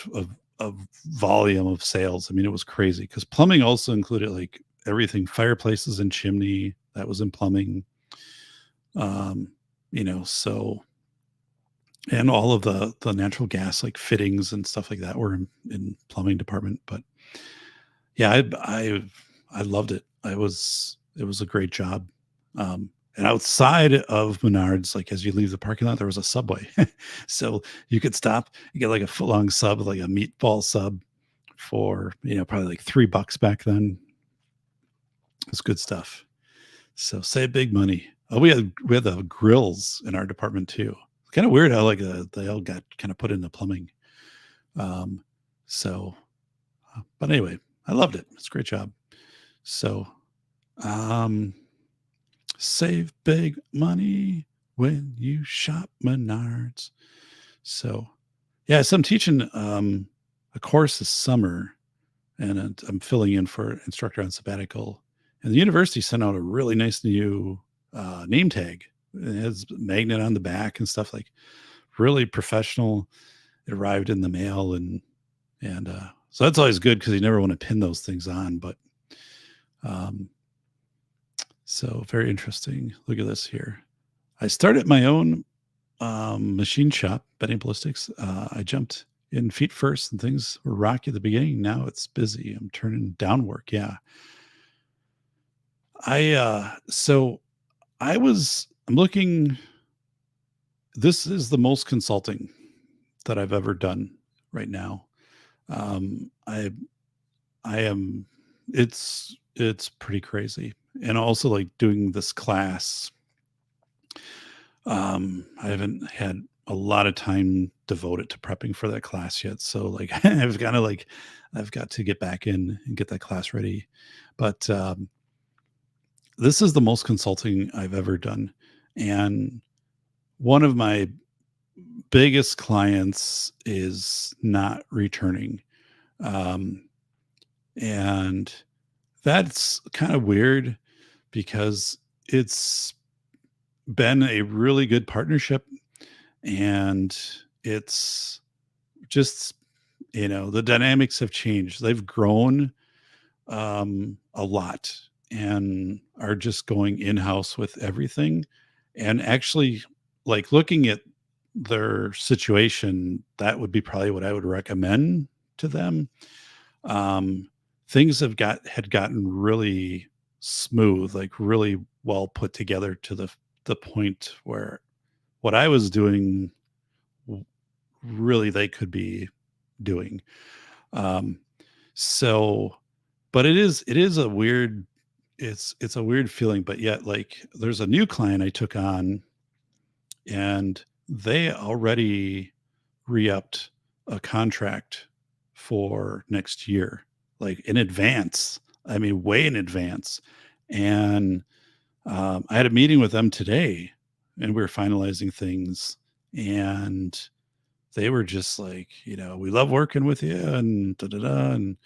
S3: of volume of sales. I mean, it was crazy because plumbing also included like everything, fireplaces and chimney that was in plumbing. So, and all of the natural gas like fittings and stuff like that were in plumbing department. But yeah, I loved it. It was a great job. And outside of Menards, like as you leave the parking lot, there was a Subway. So you could stop, you get like a foot long sub, like a meatball sub for, probably like $3 back then. It's good stuff. So save big money. Oh, we had the grills in our department too. Kind of weird how like they all got kind of put into plumbing. But anyway, I loved it. It's a great job. So, save big money when you shop Menards. So, yeah, so I'm teaching a course this summer, and I'm filling in for instructor on sabbatical. And the university sent out a really nice new name tag. It has a magnet on the back and stuff, like really professional. It arrived in the mail, and so that's always good because you never want to pin those things on. But so very interesting. Look at this here. I started my own machine shop, Benny Ballistics. I jumped in feet first, and things were rocky at the beginning. Now it's busy. I'm turning down work. Yeah. I'm looking. This is the most consulting that I've ever done right now. I am. It's pretty crazy, and also like doing this class. I haven't had a lot of time devoted to prepping for that class yet, so like I've got to get back in and get that class ready. But this is the most consulting I've ever done, and one of my biggest clients is not returning. And that's kind of weird because it's been a really good partnership, and it's just, the dynamics have changed. They've grown a lot and are just going in-house with everything. And actually, like looking at their situation, that would be probably what I would recommend to them. Things had gotten really smooth, like really well put together to the point where what I was doing, really they could be doing. So, but it is a weird, it's a weird feeling, but yet like there's a new client I took on, and they already re-upped a contract for next year, like in advance. I mean, way in advance. And I had a meeting with them today, and we were finalizing things, and they were just like, we love working with you, and da da da, and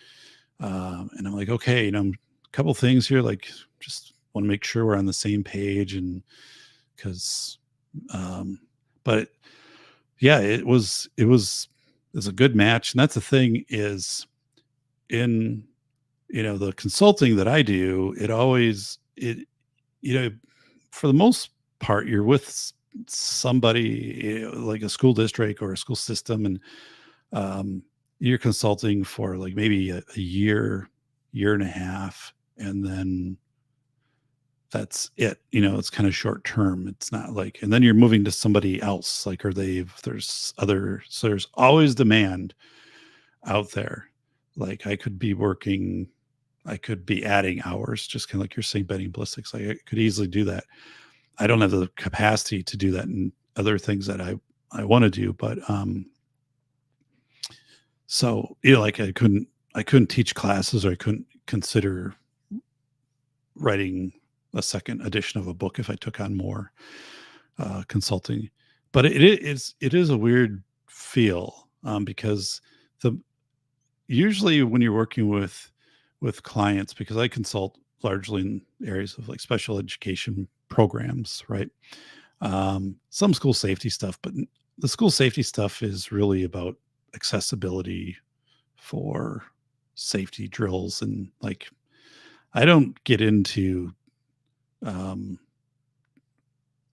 S3: I'm like, okay, a couple things here, like just want to make sure we're on the same page, and because, but yeah, it's a good match, and that's the thing is in the consulting that I do, for the most part, you're with somebody, like a school district or a school system, and you're consulting for like maybe a year and a half, and then that's it. It's kind of short term. It's not like, and then you're moving to somebody else, like, so there's always demand out there. Like I could be working I could be adding hours, just kind of like you're saying, bending ballistics. Like I could easily do that. I don't have the capacity to do that in other things that I want to do, but so like I couldn't teach classes, or I couldn't consider writing a second edition of a book if I took on more consulting. But it is a weird feel, because the usually when you're working with clients, because I consult largely in areas of like special education programs, right? Some school safety stuff, but the school safety stuff is really about accessibility for safety drills, and like I don't get into um,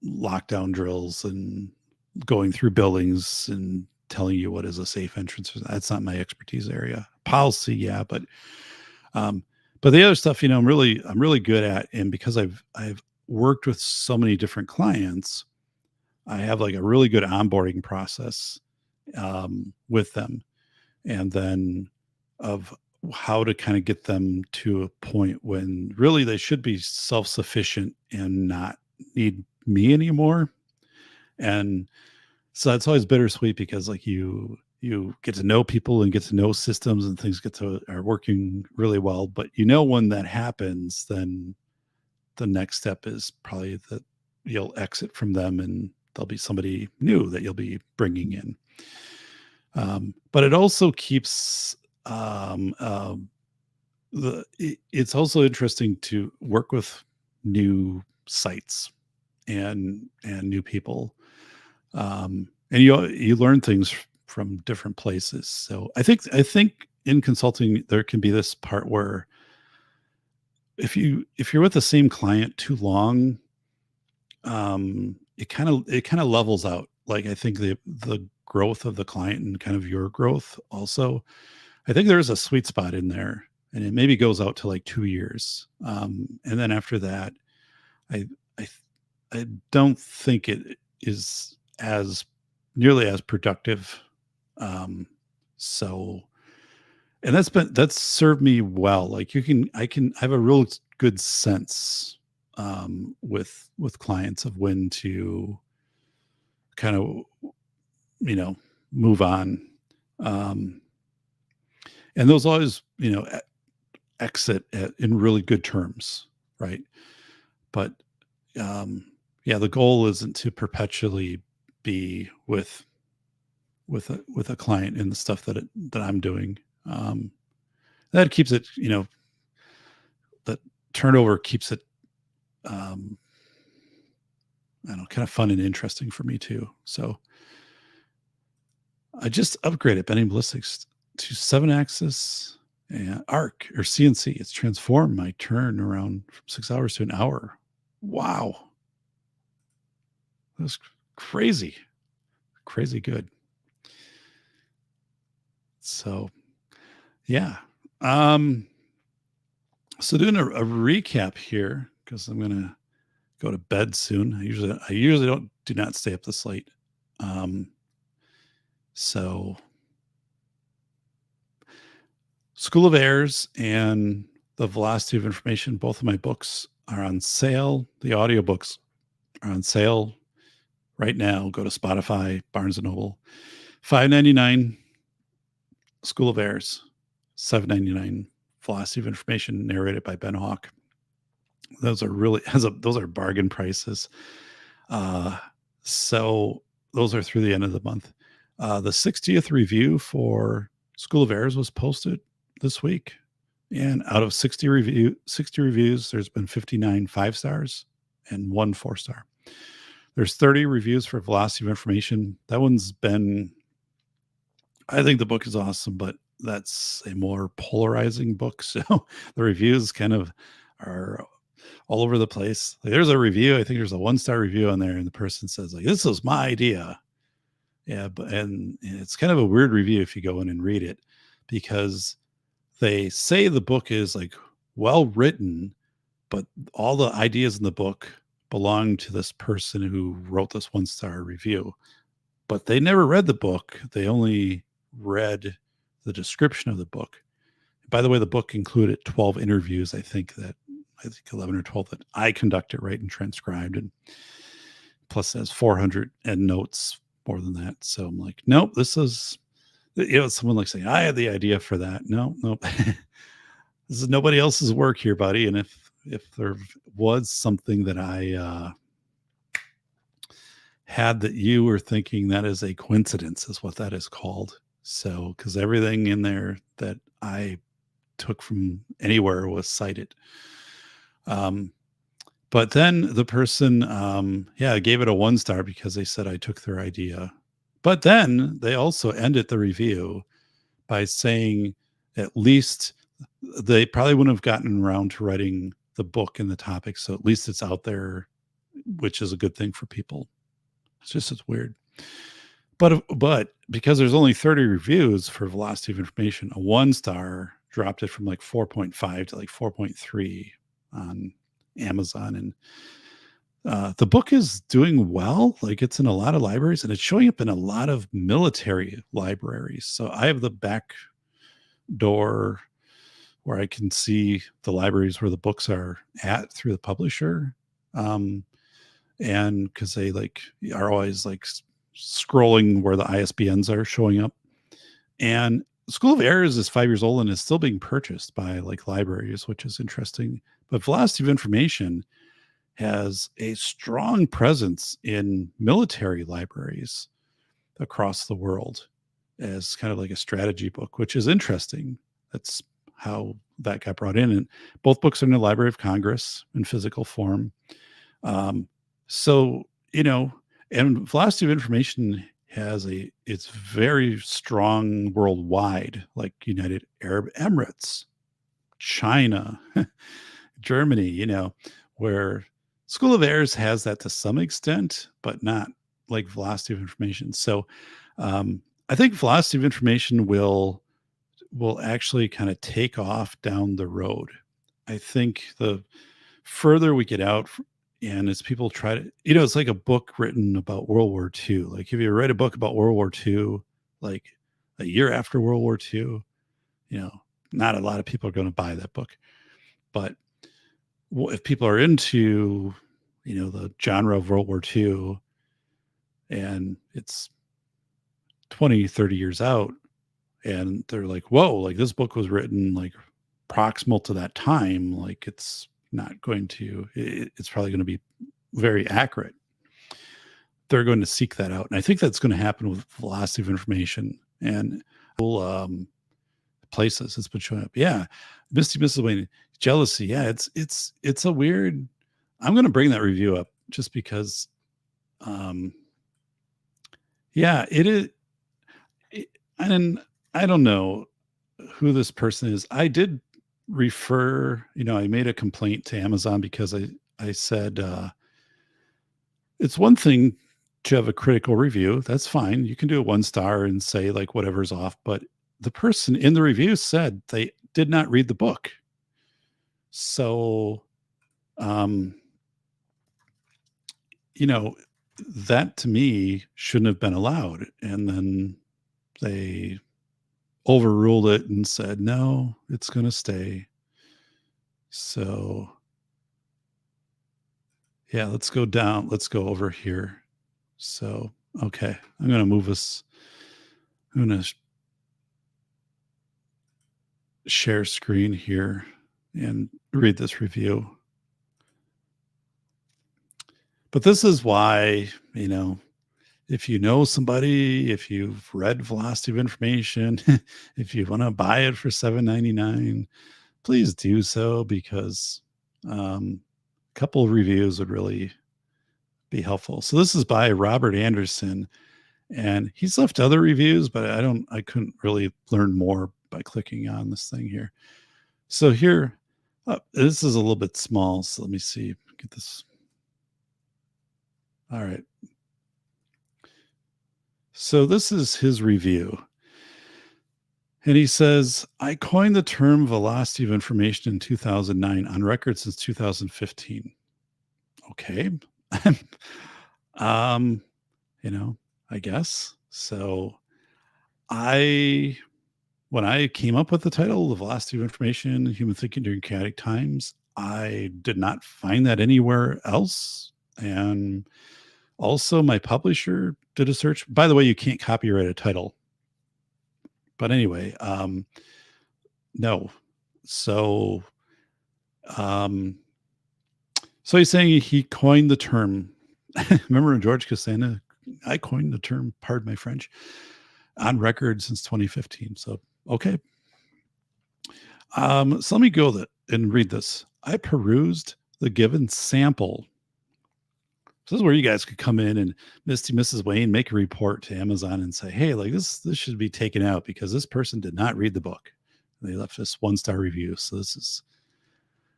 S3: lockdown drills and going through buildings and telling you what is a safe entrance. That's not my expertise area. Policy, yeah, um, but the other stuff, I'm really good at, and because I've worked with so many different clients, I have like a really good onboarding process with them, and then of how to kind of get them to a point when really they should be self-sufficient and not need me anymore. And so that's always bittersweet, because like you get to know people and get to know systems, and things are working really well. But when that happens, then the next step is probably that you'll exit from them, and there'll be somebody new that you'll be bringing in. But it also keeps it's also interesting to work with new sites and new people, and you learn things from different places. So I think in consulting there can be this part where if you're with the same client too long, it kind of levels out. Like I think the growth of the client and kind of your growth also, I think there's a sweet spot in there, and it maybe goes out to like 2 years, and then after that, I I I don't think it is as nearly as productive. So, and that's served me well. Like I have a real good sense with clients of when to kind of move on, um, and those always exit in really good terms, right? But yeah, the goal isn't to perpetually be with a client in the stuff that I'm doing. Um, that keeps it, that turnover keeps it, um, I don't know, kind of fun and interesting for me too. So I just upgraded bending ballistics to 7-axis and arc or CNC. It's transformed my turn around from 6 hours to an hour. Wow, that's crazy, crazy good. So yeah. So doing a recap here, because I'm gonna go to bed soon. I usually do not stay up this late. So School of Airs and The Velocity of Information, both of my books are on sale. The audiobooks are on sale right now. Go to Spotify, Barnes and Noble. $5.99 School of Airs, $7.99 Velocity of Information, narrated by Ben Hawk. Those are bargain prices. So those are through the end of the month. The 60th review for School of Airs was posted this week, and out of 60 reviews, there's been 59 5-stars and 1 4-star. There's 30 reviews for Velocity of Information. That one's been, I think the book is awesome, but that's a more polarizing book. So the reviews kind of are all over the place. Like there's a review, I think there's a 1-star review on there, and the person says like, "This was my idea." Yeah, and it's kind of a weird review if you go in and read it, because they say the book is like well written, but all the ideas in the book belong to this person who wrote this 1-star review. But they never read the book. They only read the description of the book. By the way, the book included 12 interviews, I think 11 or 12 that I conducted, right, and transcribed, and plus it has 400 endnotes, more than that. So I'm like, nope, this is, someone like saying, I had the idea for that. No, nope. This is nobody else's work here, buddy. And if there was something that I had that you were thinking, that is a coincidence, is what that is called. So, because everything in there that I took from anywhere was cited. But then the person, gave it a 1 star because they said I took their idea. But then they also ended the review by saying at least they probably wouldn't have gotten around to writing the book and the topic. So at least it's out there, which is a good thing for people. It's weird. But because there's only 30 reviews for Velocity of Information, a 1 star dropped it from like 4.5 to like 4.3 on Amazon. And the book is doing well. Like, it's in a lot of libraries, and it's showing up in a lot of military libraries. So I have the back door where I can see the libraries where the books are at through the publisher. And because they are always scrolling where the ISBNs are showing up. And School of Errors is 5 years old and is still being purchased by libraries, which is interesting. But Velocity of Information has a strong presence in military libraries across the world as kind of like a strategy book, which is interesting. That's how that got brought in. And both books are in the Library of Congress in physical form. So, and Velocity of Information it's very strong worldwide, like United Arab Emirates, China, Germany, where School of Errors has that to some extent, but not like Velocity of Information. So I think Velocity of Information will actually kind of take off down the road. I think the further we get out, and as people try to, it's like a book written about World War II. Like, if you write a book about World War II, like a year after World War II, not a lot of people are going to buy that book. But if people are into, the genre of World War II, and it's 20, 30 years out, and they're like, whoa, like this book was written like proximal to that time, like it's not going to, it's probably going to be very accurate. They're going to seek that out. And I think that's going to happen with Velocity of Information and places it's been showing up. Yeah. Misty Miscellaneous Jealousy. Yeah, it's a weird, I'm going to bring that review up just because it is. And I don't know who this person is. I did refer, I made a complaint to Amazon because I said, it's one thing to have a critical review. That's fine. You can do a 1 star and say like whatever's off. But the person in the review said they did not read the book. So, that to me shouldn't have been allowed. And then they overruled it and said, no, it's going to stay. So yeah, let's go down. Let's go over here. So, okay, I'm going to move us. I'm going to share screen here and read this review. But this is why, if you know somebody, if you've read Velocity of Information, if you want to buy it for $7.99, please do so, because a couple of reviews would really be helpful. So this is by Robert Anderson, and he's left other reviews, but I couldn't really learn more by clicking on this thing here. So here, this is a little bit small. So let me see, get this. All right. So this is his review. And he says, I coined the term velocity of information in 2009, on record since 2015. Okay. I guess. So I when I came up with the title, The Velocity of Information, Human Thinking During Chaotic Times, I did not find that anywhere else. And also my publisher did a search. By the way, you can't copyright a title. But anyway, no. So, so he's saying he coined the term. Remember George Costanza? I coined the term, pardon my French, on record since 2015. So, okay. So let me go and read this. I perused the given sample. So this is where you guys could come in and Mrs. Wayne make a report to Amazon and say, hey, like this should be taken out because this person did not read the book. They left us 1-star review. So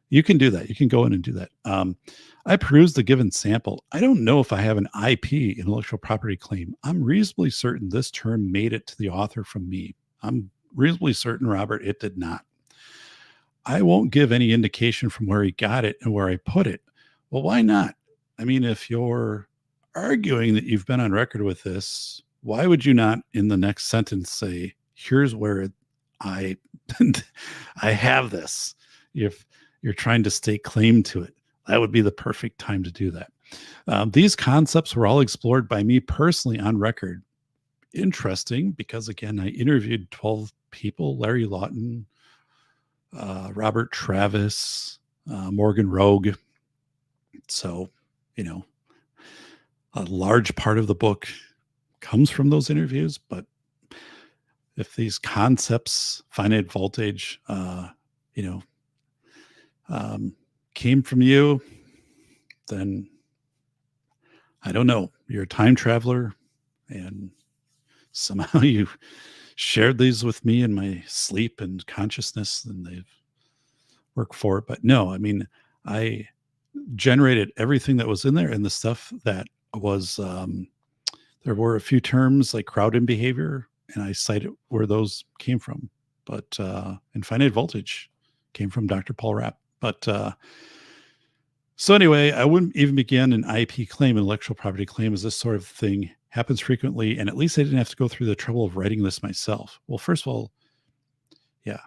S3: you can do that. You can go in and do that. I perused the given sample. I don't know if I have an IP, intellectual property claim. I'm reasonably certain this term made it to the author from me. I'm reasonably certain, Robert, it did not. I won't give any indication from where he got it and where I put it. Well, why not? I mean, if you're arguing that you've been on record with this, why would you not in the next sentence say, here's where I have this? If you're trying to stake claim to it, that would be the perfect time to do that. These concepts were all explored by me personally on record. Interesting, because again, I interviewed 12 people, Larry Lawton, Robert Travis, Morgan Rogue. So, a large part of the book comes from those interviews, but if these concepts, finite voltage, came from you, then I don't know. You're a time traveler and somehow you shared these with me in my sleep and consciousness, and they've worked for it. But no, I mean, I generated everything that was in there, and the stuff that was, there were a few terms like crowd in behavior, and I cited where those came from. But infinite voltage came from Dr. Paul Rapp. But so anyway, I wouldn't even begin an IP claim, intellectual property claim, as this sort of thing happens frequently. And at least I didn't have to go through the trouble of writing this myself. Well, first of all, yeah,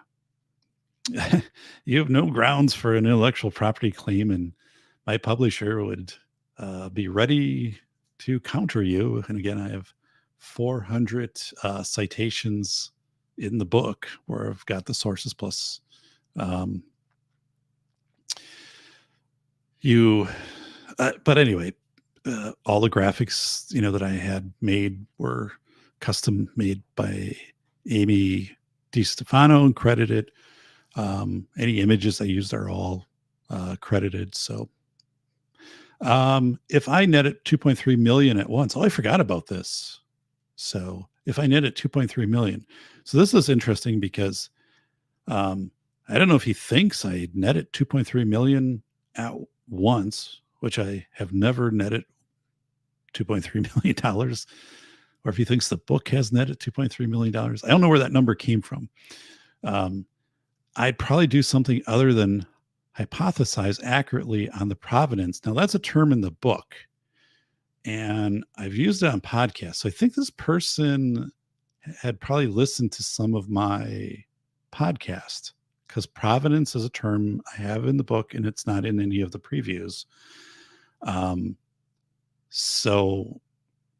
S3: you have no grounds for an intellectual property claim, and my publisher would be ready to counter you. And again, I have 400 citations in the book where I've got the sources plus but anyway, all the graphics, that I had made were custom made by Amy DiStefano and credited. Any images I used are all credited. So if I netted 2.3 million at once, I forgot about this. So if I netted 2.3 million, so this is interesting because I don't know if he thinks I netted 2.3 million at once, which I have never netted $2.3 million, or if he thinks the book has netted $2.3 million. I don't know where that number came from. I'd probably do something other than hypothesize accurately on the provenance. Now, that's a term in the book, and I've used it on podcasts. So I think this person had probably listened to some of my podcast, because provenance is a term I have in the book and it's not in any of the previews.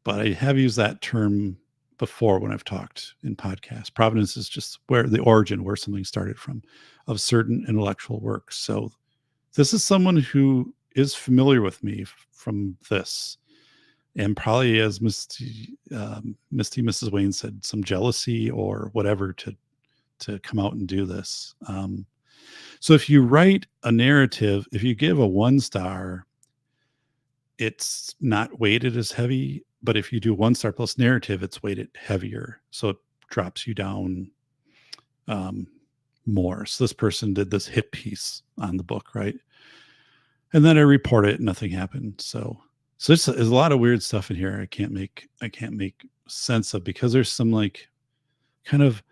S3: But I have used that term before when I've talked in podcasts. Provenance is just where the origin, where something started from, of certain intellectual works. So this is someone who is familiar with me from this, and probably, as Misty Mrs. Wayne said, some jealousy or whatever to come out and do this. So if you write a narrative, if you give a 1-star, it's not weighted as heavy. But if you do 1-star plus narrative, it's weighted heavier. So it drops you down more. So this person did this hit piece on the book, right? And then I report it, nothing happened. So there's a lot of weird stuff in here I can't make sense of, because there's some like kind of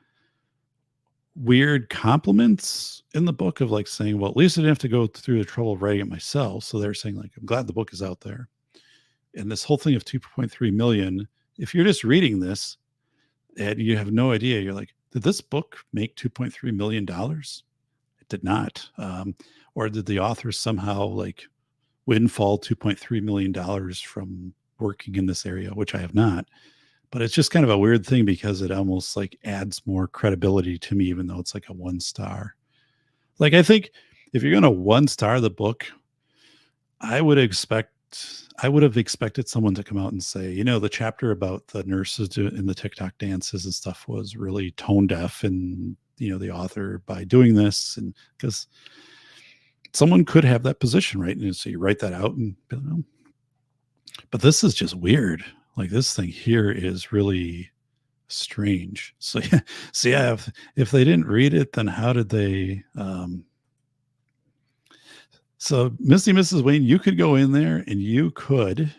S3: weird compliments in the book of like saying, well, at least I didn't have to go through the trouble of writing it myself. So they're saying like, I'm glad the book is out there. And this whole thing of 2.3 million, if you're just reading this and you have no idea, you're like, did this book make $2.3 million? It did not. Or did the author somehow like windfall $2.3 million from working in this area, which I have not. But it's just kind of a weird thing because it almost like adds more credibility to me, even though it's like a 1 star. Like, I think if you're going to 1 star the book, I would have expected someone to come out and say, you know, the chapter about the nurses in the TikTok dances and stuff was really tone deaf, and, you know, the author by doing this, and because someone could have that position, right? And so you write that out and, you know, but this is just weird. Like, this thing here is really strange. So yeah, if they didn't read it, then how did they? So Misty Mrs. Wayne, you could go in there and you could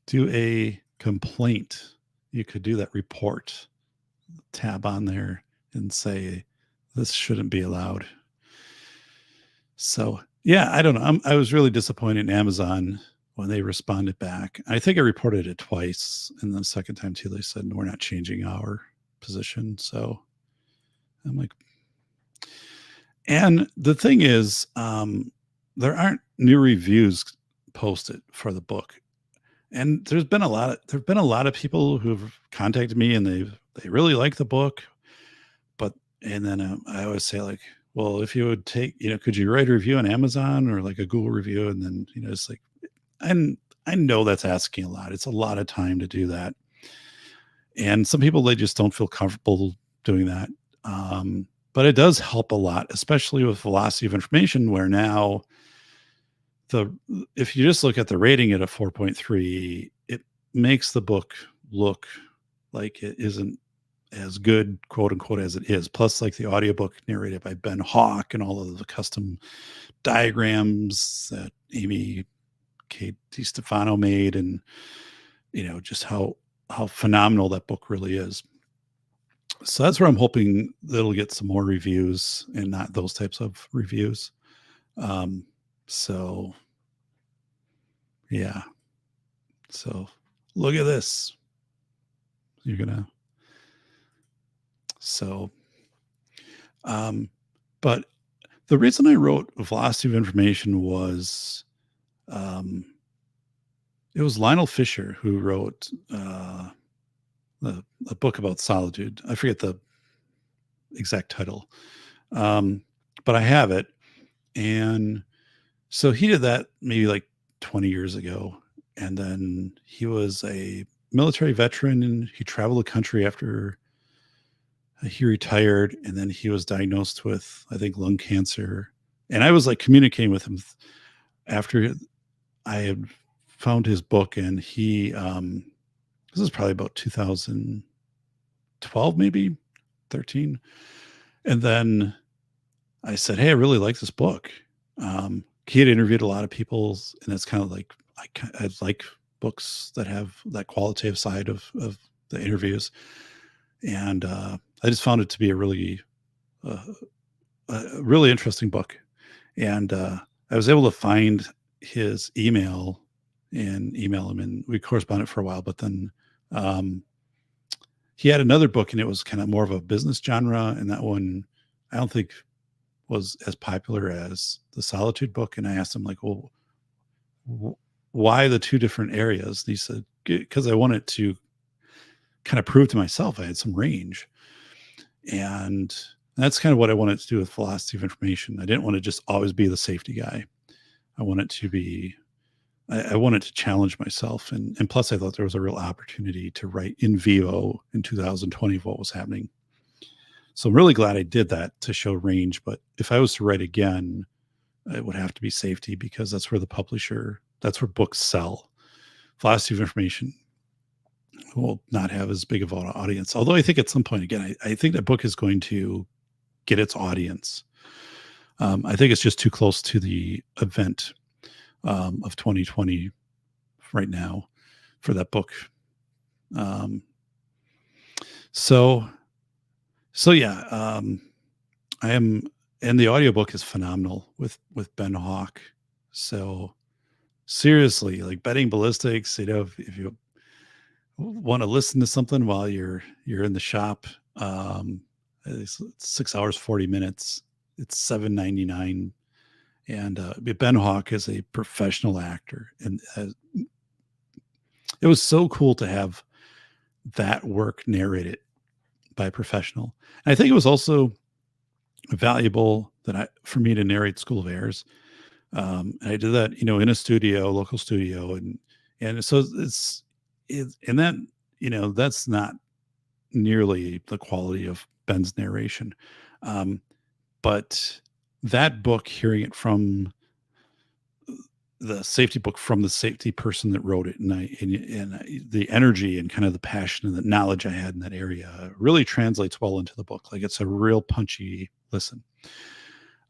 S3: do a complaint. You could do that report tab on there and say this shouldn't be allowed. So yeah, I don't know. I was really disappointed in Amazon when they responded back. I think I reported it twice, and the second time too, they said we're not changing our position. So I'm like, and the thing is, there aren't new reviews posted for the book, and there've been a lot of people who've contacted me, and they really like the book, but and then I always say like, well, if you would take, you know, could you write a review on Amazon or like a Google review, and then, you know, it's like, and I know that's asking a lot. It's a lot of time to do that, and some people, they just don't feel comfortable doing that. But it does help a lot, especially with velocity of information, where now if you just look at the rating at a 4.3, it makes the book look like it isn't as good, quote unquote, as it is. Plus, like the audiobook narrated by Ben Hawk and all of the custom diagrams that Amy K. DiStefano made, and, you know, just how phenomenal that book really is. So that's where I'm hoping that it'll get some more reviews and not those types of reviews. So yeah. So look at this. You're gonna. So, but the reason I wrote Velocity of Information was, it was Lionel Fisher who wrote a book about solitude. I forget the exact title, but I have it. And so he did that maybe like 20 years ago. And then he was a military veteran, and he traveled the country after he retired. And then he was diagnosed with, I think, lung cancer. And I was like communicating with him after I had found his book, and he, this is probably about 2012, maybe 13. And then I said, hey, I really like this book. He had interviewed a lot of people, and it's kind of like, I like books that have that qualitative side of the interviews. And I just found it to be a really interesting book. And I was able to find his email and email him, and we corresponded for a while. But then he had another book, and it was kind of more of a business genre, and that one I don't think was as popular as the Solitude book. And I asked him, like, well, why the two different areas? And he said, because I wanted to kind of prove to myself I had some range. And that's kind of what I wanted to do with Velocity of Information. I didn't want to just always be the safety guy. I wanted to be, I wanted to challenge myself. And plus, I thought there was a real opportunity to write in vivo in 2020 of what was happening. So I'm really glad I did that to show range. But if I was to write again, it would have to be safety, because that's where that's where books sell. Velocity of Information will not have as big of an audience. Although I think at some point, again, I think that book is going to get its audience. I think it's just too close to the event of 2020 right now for that book. So yeah, I am, and the audiobook is phenomenal with Ben Hawk. So seriously, like Betting Ballistics, you know, if you want to listen to something while you're in the shop, it's 6 hours 40 minutes. It's $7.99, and Ben Hawk is a professional actor, and it was so cool to have that work narrated by a professional. And I think it was also valuable for me to narrate School of Airs. And I did that, in a studio, local studio, and so and that, that's not nearly the quality of Ben's narration. But that book, hearing it from the safety book, from the safety person that wrote it, and the energy and kind of the passion and the knowledge I had in that area really translates well into the book. Like, it's a real punchy listen.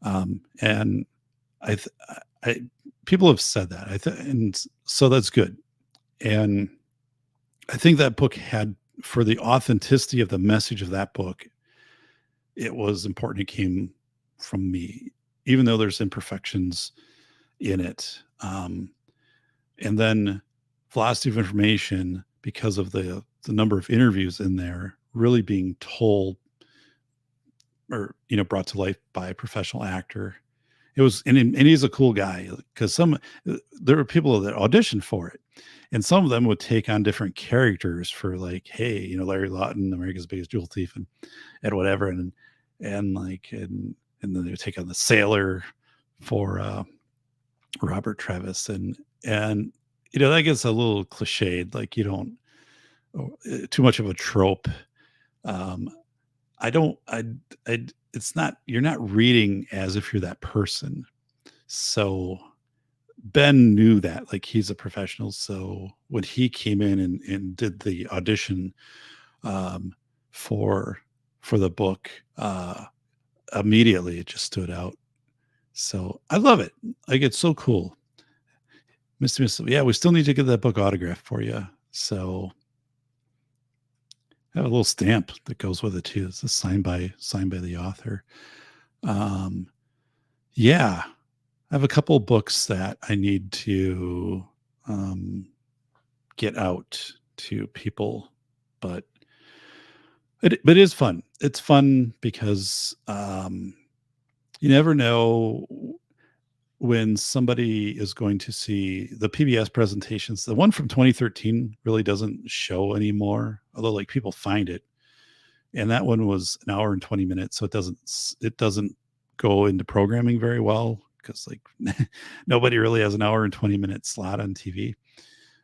S3: And I people have said that, and so that's good. And I think that book had, for the authenticity of the message of that book, it was important it came from me, even though there's imperfections in it. And then Velocity of Information, because of the number of interviews in there, really being told or brought to life by a professional actor. It was, and he's a cool guy, because there were people that auditioned for it, and some of them would take on different characters for, like, hey, Larry Lawton, America's Biggest Jewel Thief, and whatever, and then they would take on the sailor for Robert Travis, and that gets a little cliched, like, you don't too much of a trope. It's not, you're not reading as if you're that person. So Ben knew that, like, he's a professional. So when he came in and did the audition for the book, immediately it just stood out. So I love it. Like, it's so cool. Mr. Yeah, we still need to get that book autographed for you. So I have a little stamp that goes with it too. It's signed by the author. Yeah, I have a couple books that I need to get out to people, but it is fun. It's fun because you never know when somebody is going to see the PBS presentations. The one from 2013 really doesn't show anymore, although, like, people find it. And that one was an hour and 20 minutes. So it doesn't go into programming very well, because, like, nobody really has an hour and 20-minute slot on TV.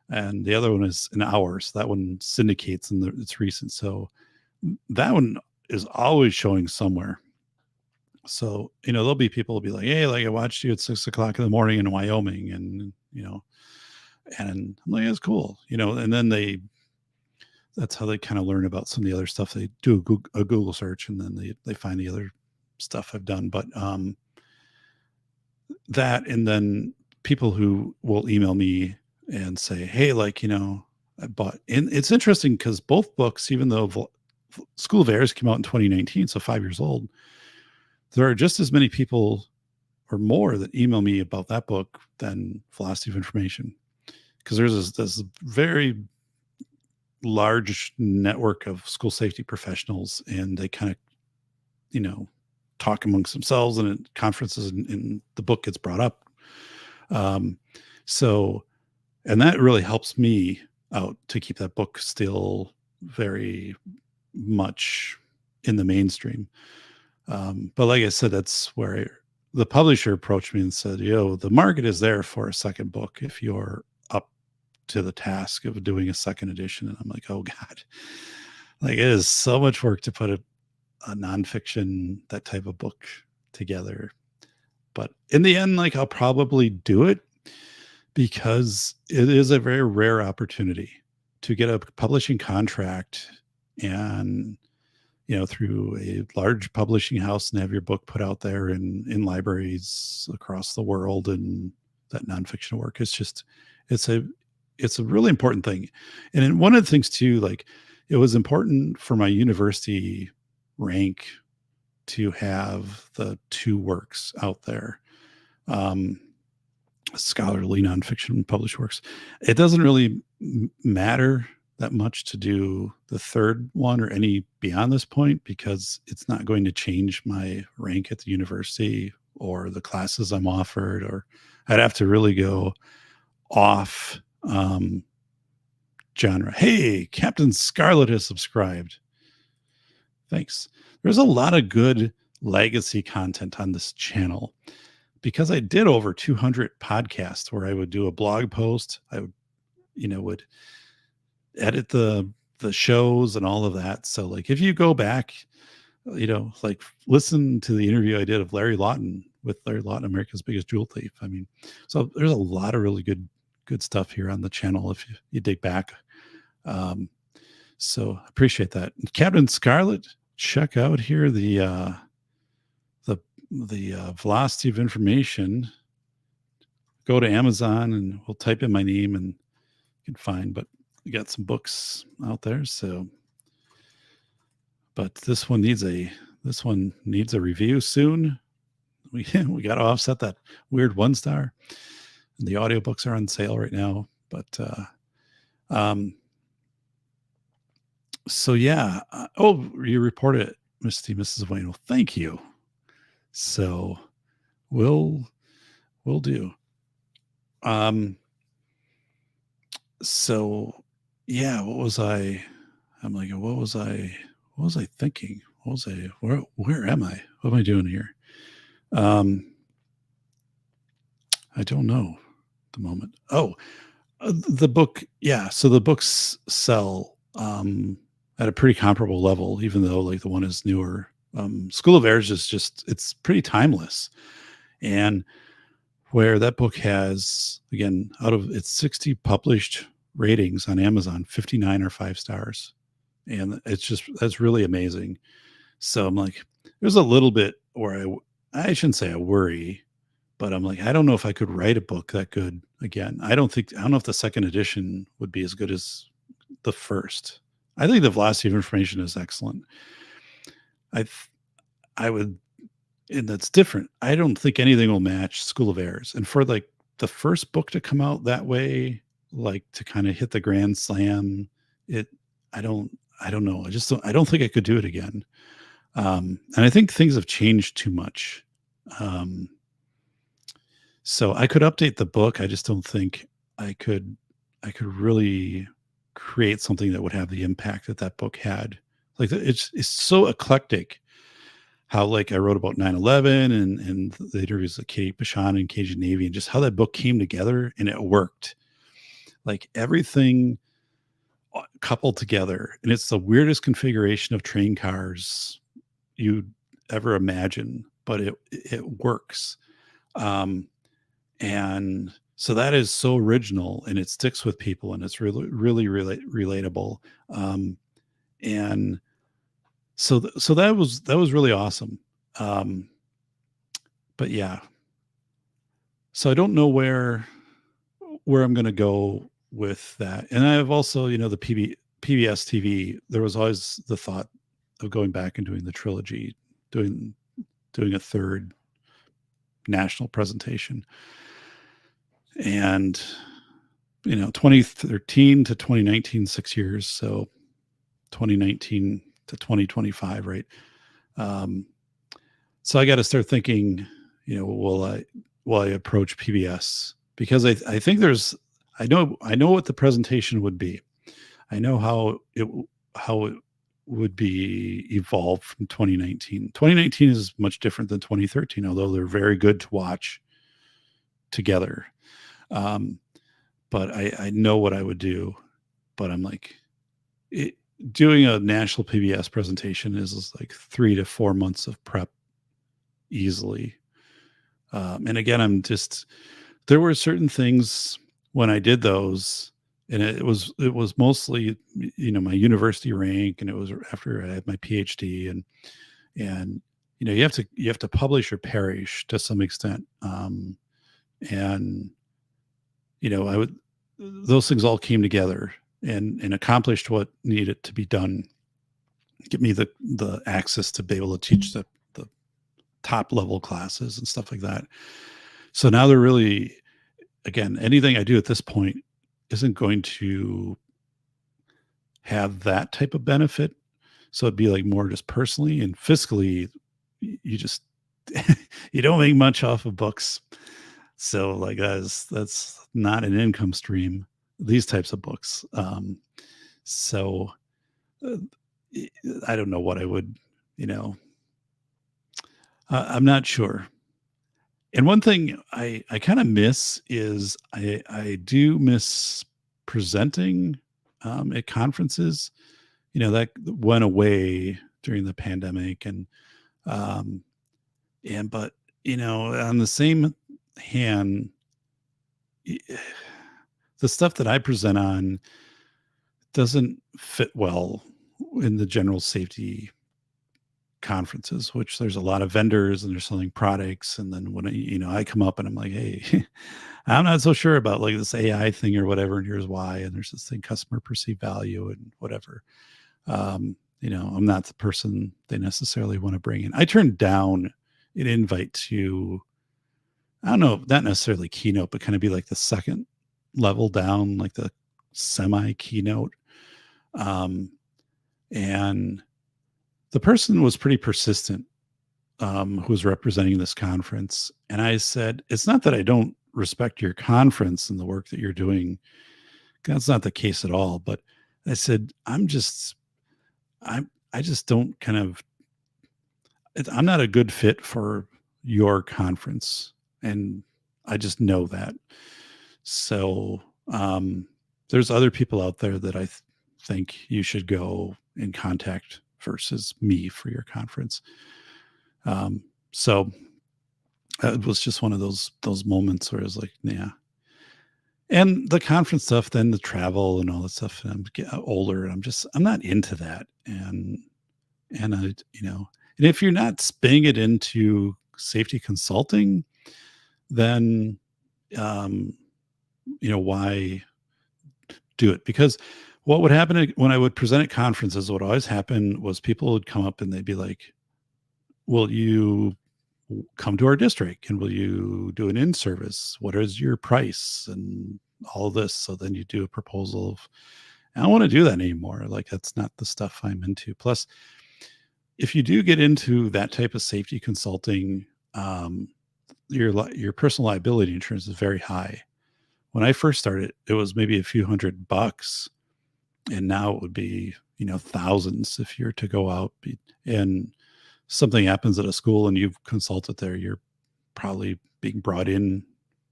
S3: And the other one is an hour. So that one syndicates, and it's recent. So that one is always showing somewhere. So, there'll be people will be like, hey, like, I watched you at 6:00 in the morning in Wyoming. And, and I'm like, that's cool. And then that's how they kind of learn about some of the other stuff. They do a Google search, and then they find the other stuff I've done. But, that, and then people who will email me and say, hey, like, I bought, and it's interesting because both books, even though School of Airs came out in 2019, so 5 years old, there are just as many people or more that email me about that book than Velocity of Information, because there's this very large network of school safety professionals, and they kind of, talk amongst themselves, and at conferences, and the book gets brought up. So, and that really helps me out to keep that book still very much in the mainstream. But like I said, that's where the publisher approached me and said, the market is there for a second book if you're up to the task of doing a second edition. And I'm like, oh God, like, it is so much work to put a nonfiction, that type of book together. But in the end, like, I'll probably do it, because it is a very rare opportunity to get a publishing contract, and through a large publishing house, and have your book put out there in libraries across the world, and that nonfiction work. It's a really important thing. And then one of the things too, like, it was important for my university rank to have the two works out there. Scholarly nonfiction published works. It doesn't really matter that much to do the third one or any beyond this point, because it's not going to change my rank at the university or the classes I'm offered, or I'd have to really go off genre. Hey, Captain Scarlet has subscribed. Thanks. There's a lot of good legacy content on this channel because I did over 200 podcasts where I would do a blog post. I would edit the shows and all of that. So like if you go back, like listen to the interview I did of Larry Lawton with Larry Lawton, America's Biggest Jewel Thief. I mean, so there's a lot of really good stuff here on the channel if you dig back. So appreciate that. Captain Scarlet, check out here the velocity of information. Go to Amazon and we'll type in my name and you can find, but we got some books out there. So, but this one needs a review soon. We got to offset that weird 1-star, and the audiobooks are on sale right now. But so yeah. Oh, you reported it, Mrs. Wayne. Well, thank you. So we'll do. So yeah, I'm like, what was I thinking? Where am I? What am I doing here? I don't know at the moment. Oh, the book. Yeah. So the books sell, at a pretty comparable level, even though like the one is newer. School of Airs is it's pretty timeless. And where that book has, again, out of its 60 published ratings on Amazon, 59 are 5 stars. And that's really amazing. So I'm like, there's a little bit where I shouldn't say I worry, but I'm like, I don't know if I could write a book that good again. I don't know if the second edition would be as good as the first. I think the velocity of information is excellent. I would, and that's different. I don't think anything will match School of Airs. And for like the first book to come out that way, like to kind of hit the grand slam, I don't know. I don't think I could do it again. And I think things have changed too much. So I could update the book. I just don't think I could really create something that would have the impact that book had. Like it's so eclectic how like I wrote about 9/11 and the interviews with Katie Pashon and KG Navy and just how that book came together and it worked. Like everything coupled together. And it's the weirdest configuration of train cars you'd ever imagine, but it works. And so that is so original and it sticks with people and it's really, really, really relatable. And so that was really awesome. But yeah, so I don't know where I'm going to go with that. And I have also, the PBS TV, there was always the thought of going back and doing the trilogy, doing a third national presentation. And 2013 to 2019, 6 years. So 2019 to 2025, right? So I got to start thinking, will I approach PBS? Because I think I know what the presentation would be. I know how it would be evolved from 2019. 2019 is much different than 2013, although they're very good to watch together. But I know what I would do, but I'm like, doing a national PBS presentation is like 3 to 4 months of prep easily. And again, there were certain things when I did those, and it was mostly, my university rank, and it was after I had my PhD, and you have to publish or perish to some extent. And those things all came together and accomplished what needed to be done. Give me the access to be able to teach the top level classes and stuff like that. So now they're really, again, anything I do at this point isn't going to have that type of benefit. So it'd be like more just personally and fiscally, you just you don't make much off of books. So like that's not an income stream. These types of books. So uh, I don't know what I would, you know, I'm not sure. And one thing I kind of miss is I do miss presenting at conferences. That went away during the pandemic, um, but on the same hand, y- the stuff that I present on doesn't fit well in the general safety conferences, which there's a lot of vendors and they're selling products. And then when I come up and I'm like, hey, I'm not so sure about like this AI thing or whatever, and here's why. And there's this thing, customer perceived value and whatever. I'm not the person they necessarily want to bring in. I turned down an invite to, I don't know, not necessarily keynote, but kind of be like the second level down, like the semi keynote. And the person was pretty persistent, who was representing this conference. And I said, it's not that I don't respect your conference and the work that you're doing. That's not the case at all. But I said, I just don't kind of, I'm not a good fit for your conference. And I just know that. So there's other people out there that I think you should go and contact versus me for your conference. So it was just one of those moments where I was like, yeah. And the conference stuff, then the travel and all that stuff. And I'm getting older, and I'm not into that. And and if you're not spinning it into safety consulting, then um, why do it? Because what would happen when I would present at conferences, what always happened was people would come up and they'd be like, will you come to our district and will you do an in-service? What is your price and all of this? So then you do a proposal of, I don't want to do that anymore. Like that's not the stuff I'm into. Plus, if you do get into that type of safety consulting, your personal liability insurance is very high. When I first started, it was maybe a few $100, and now it would be thousands if you're to go out and something happens at a school and you've consulted there. You're probably being brought in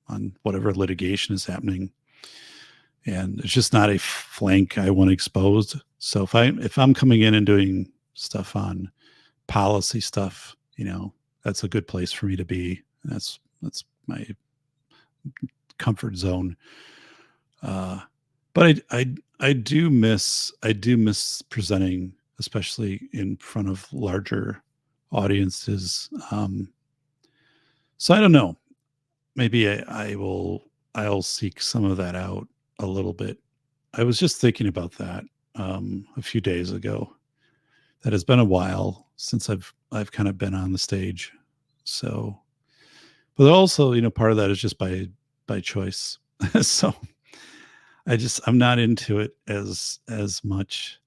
S3: on whatever litigation is happening, and it's just not a flank I want exposed. So if I'm coming in and doing stuff on policy stuff, that's a good place for me to be. And that's my comfort zone. But I do miss presenting, especially in front of larger audiences. So I don't know. Maybe I'll seek some of that out a little bit. I was just thinking about that a few days ago. That has been a while since I've kind of been on the stage. So, but also, part of that is just by choice. So I'm not into it as much.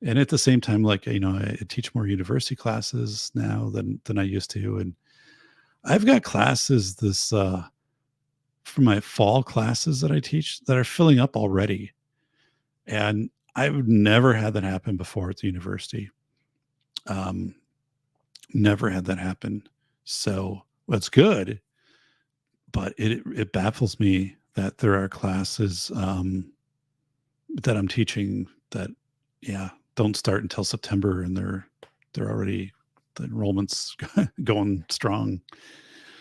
S3: And at the same time, like, I teach more university classes now than I used to. And I've got classes for my fall classes that I teach that are filling up already. And I've never had that happen before at the university. Um, Never had that happen. So that's good, but it baffles me that there are classes that I'm teaching that, yeah, don't start until September, and they're already, the enrollment's going strong.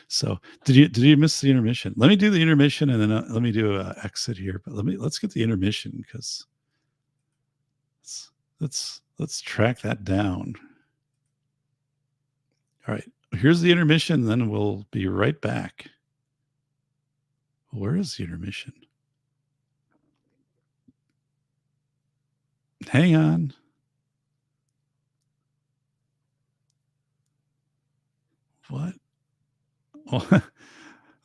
S3: So did you miss the intermission? Let me do the intermission, and then let me do a exit here. But let's get the intermission, because let's track that down. All right, here's the intermission. Then we'll be right back. Where is the intermission? Hang on. What? Oh,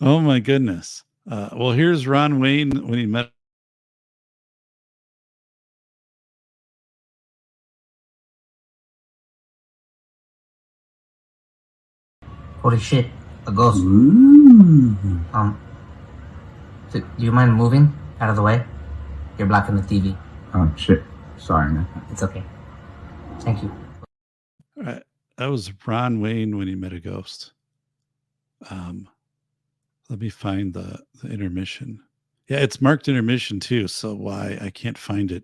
S3: oh my goodness. Well, here's Ron Wayne when he met
S4: Holy shit, a ghost.
S5: Ooh.
S4: Do you mind moving out of the way? You're blocking the TV.
S5: Oh, shit. Sorry, man.
S4: It's okay. Thank you.
S3: All right. That was Ron Wayne when he met a ghost. Let me find the intermission. Yeah, it's marked intermission too, so why I can't find it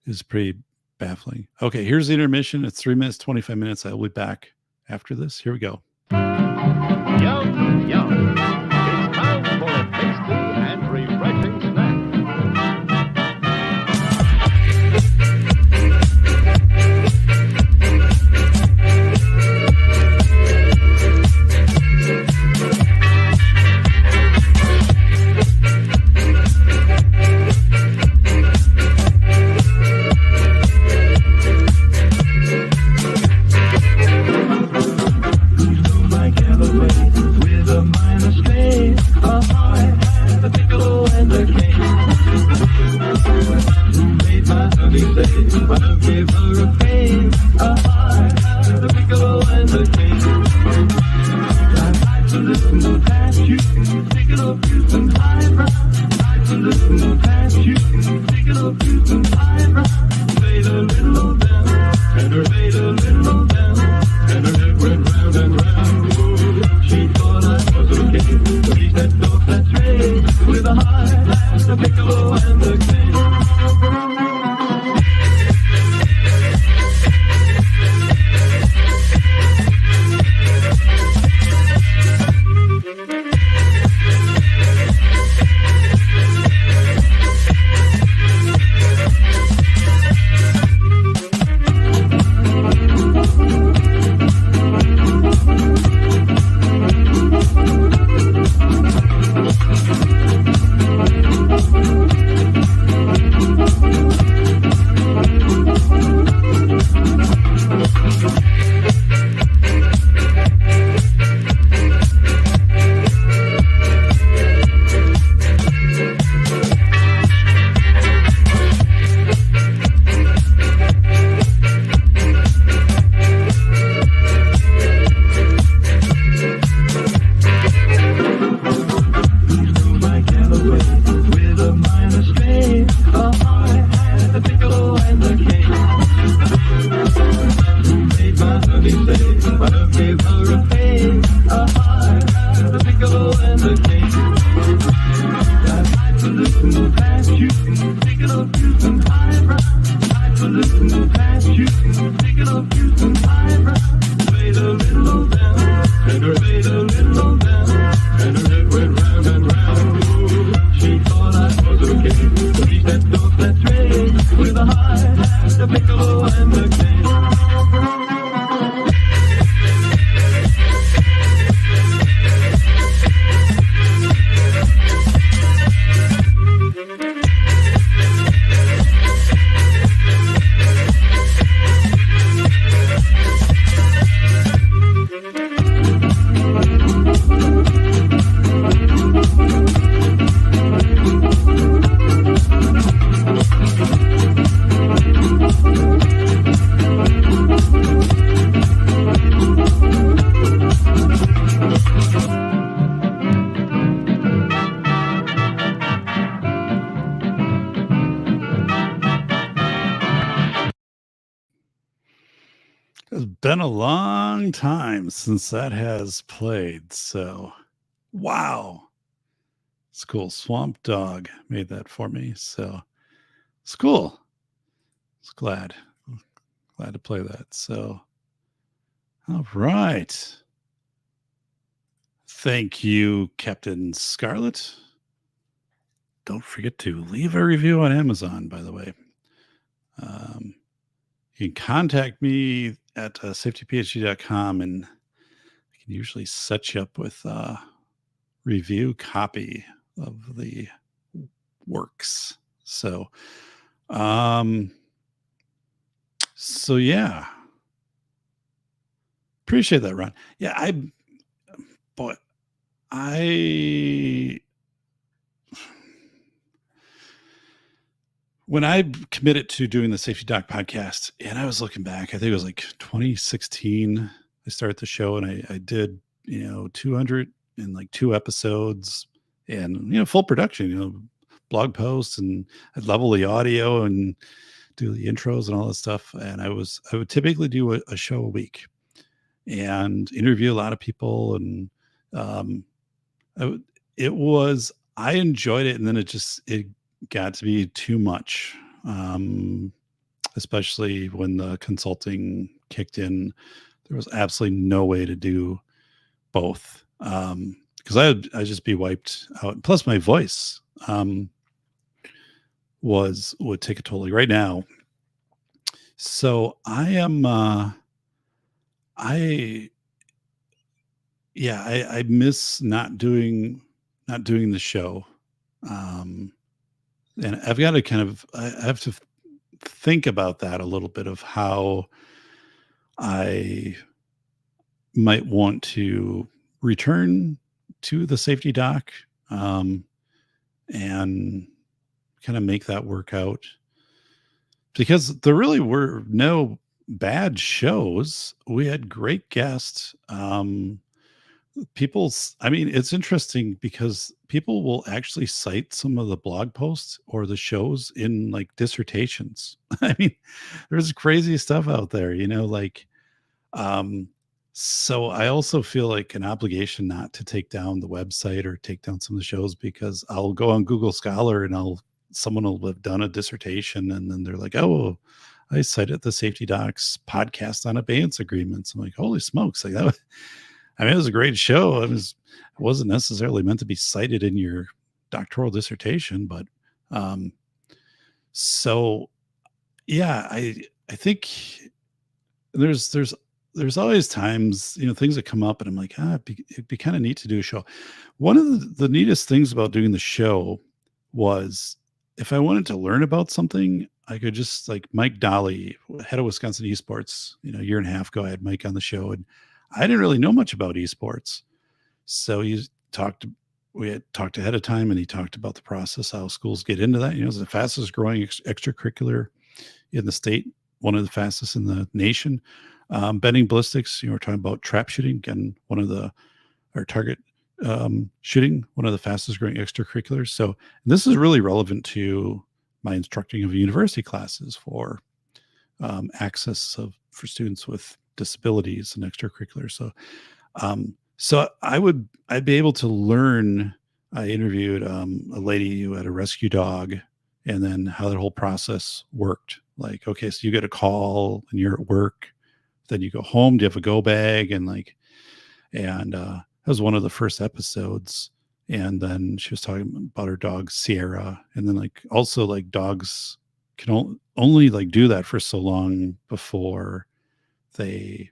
S3: is pretty baffling. Okay, here's the intermission. It's 3 minutes, 25 minutes. I will be back after this. Here we go.
S6: Yum, yum. It's time for a tasty and refreshing snack.
S3: It's been a long time since that has played. So, wow. It's cool. Swamp Dog made that for me. So, it's cool. It's glad to play that. So, all right. Thank you, Captain Scarlet. Don't forget to leave a review on Amazon, by the way. You can contact me at safetyphd.com, and I can usually set you up with a review copy of the works. So yeah. Appreciate that, Ron. Yeah, when I committed to doing the Safety Doc podcast, and I was looking back, I think it was like 2016. I started the show and I did, 200 in like 2 episodes and, full production, blog posts, and I'd level the audio and do the intros and all that stuff. And I would typically do a show a week and interview a lot of people. And um, I enjoyed it. And then it got to be too much. Especially when the consulting kicked in, there was absolutely no way to do both. Because I'd just be wiped out. Plus, my voice would take a toll. Like right now. So I am. I I miss not doing the show. And I've got to I have to think about that a little bit of how I might want to return to the safety doc, and kind of make that work out, because there really were no bad shows. We had great guests. I mean, it's interesting because people will actually cite some of the blog posts or the shows in like dissertations. I mean, there's crazy stuff out there, like, um, so I also feel like an obligation not to take down the website or take down some of the shows, because I'll go on Google Scholar and someone will have done a dissertation and then they're like, oh, I cited the Safety Docs podcast on abeyance agreements. I'm like, holy smokes. Like that I mean, it was a great show. It wasn't necessarily meant to be cited in your doctoral dissertation, but so yeah, I think there's always times, things that come up and I'm like, it'd be kind of neat to do a show. One of the neatest things about doing the show was, if I wanted to learn about something, I could just, like, Mike Dolly, head of Wisconsin esports, a year and a half ago, I had Mike on the show and I didn't really know much about esports. So we had talked ahead of time and he talked about the process, how schools get into that. It's the fastest growing extracurricular in the state, one of the fastest in the nation. Bending ballistics, we're talking about trap shooting, again, our target shooting, one of the fastest growing extracurriculars. So this is really relevant to my instructing of university classes for for students with disabilities and extracurriculars. So I'd be able to learn. I interviewed a lady who had a rescue dog, and then how that whole process worked. Like, okay, so you get a call and you're at work, then you go home. Do you have a go bag? And that was one of the first episodes. And then she was talking about her dog Sierra, and then also dogs can only do that for so long before they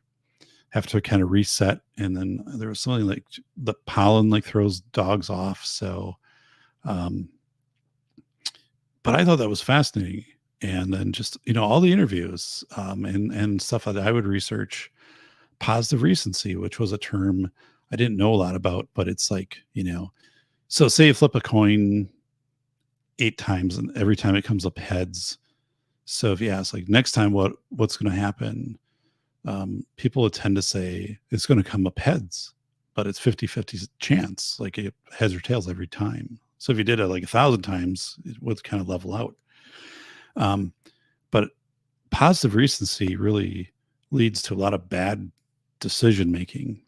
S3: have to kind of reset. And then there was something like the pollen throws dogs off. So, but I thought that was fascinating. And then just, all the interviews, and stuff that I would research. Positive recency, which was a term I didn't know a lot about, but it's so say you flip a coin 8 times and every time it comes up heads. So if you ask next time, what's going to happen? People would tend to say it's going to come up heads, but it's 50-50 chance, heads or tails every time. So if you did it 1,000 times, it would kind of level out. But positive recency really leads to a lot of bad decision making,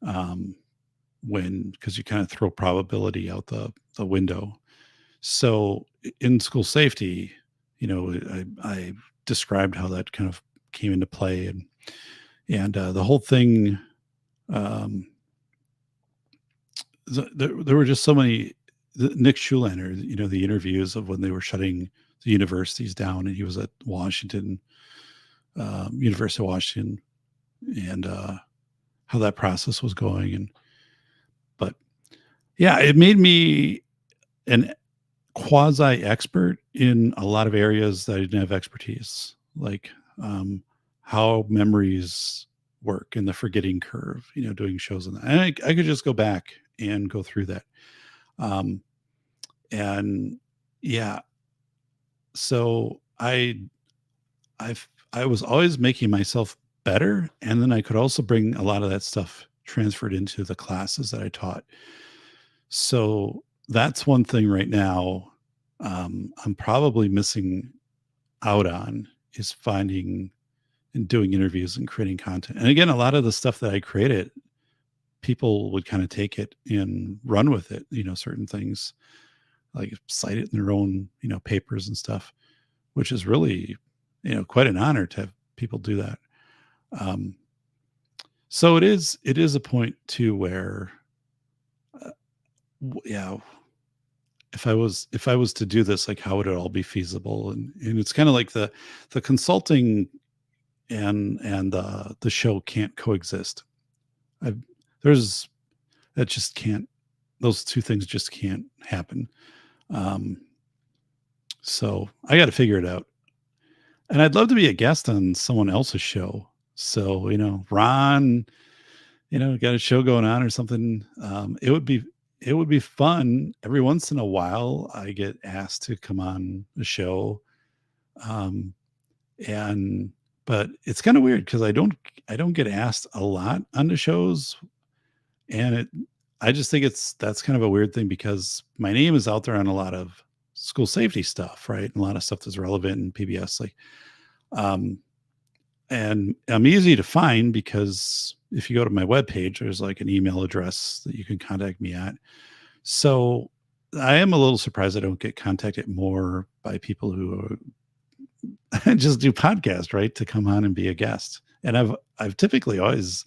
S3: because you kind of throw probability out the window. So in school safety, I described how that kind of came into play, and the whole thing. There were just so many. Nick Schulander, the interviews of when they were shutting the universities down, and he was at Washington, University of Washington, and how that process was going. But yeah, it made me an quasi expert in a lot of areas that I didn't have expertise, like how memories work and the forgetting curve, doing shows on that. And I could just go back and go through that. And yeah, so I was always making myself better. And then I could also bring a lot of that stuff transferred into the classes that I taught. So that's one thing right now I'm probably missing out on, is finding and doing interviews and creating content. And again, a lot of the stuff that I created, people would kind of take it and run with it, certain things, like cite it in their own, papers and stuff, which is really, quite an honor to have people do that. So it is a point too where, yeah, if I was to do this, like, how would it all be feasible? And it's kind of like the consulting and the show can't coexist. There's that just can't, those two things just can't happen. So I got to figure it out. And I'd love to be a guest on someone else's show. So, Ron, got a show going on or something. It would be fun. Every once in a while I get asked to come on the show. But it's kind of weird because I don't get asked a lot on the shows. And I just think that's kind of a weird thing, because my name is out there on a lot of school safety stuff, right? And a lot of stuff that's relevant in PBS, like, and I'm easy to find because if you go to my webpage, there's like an email address that you can contact me at. So I am a little surprised I don't get contacted more by people who just do podcasts, right? To come on and be a guest. And I've typically always,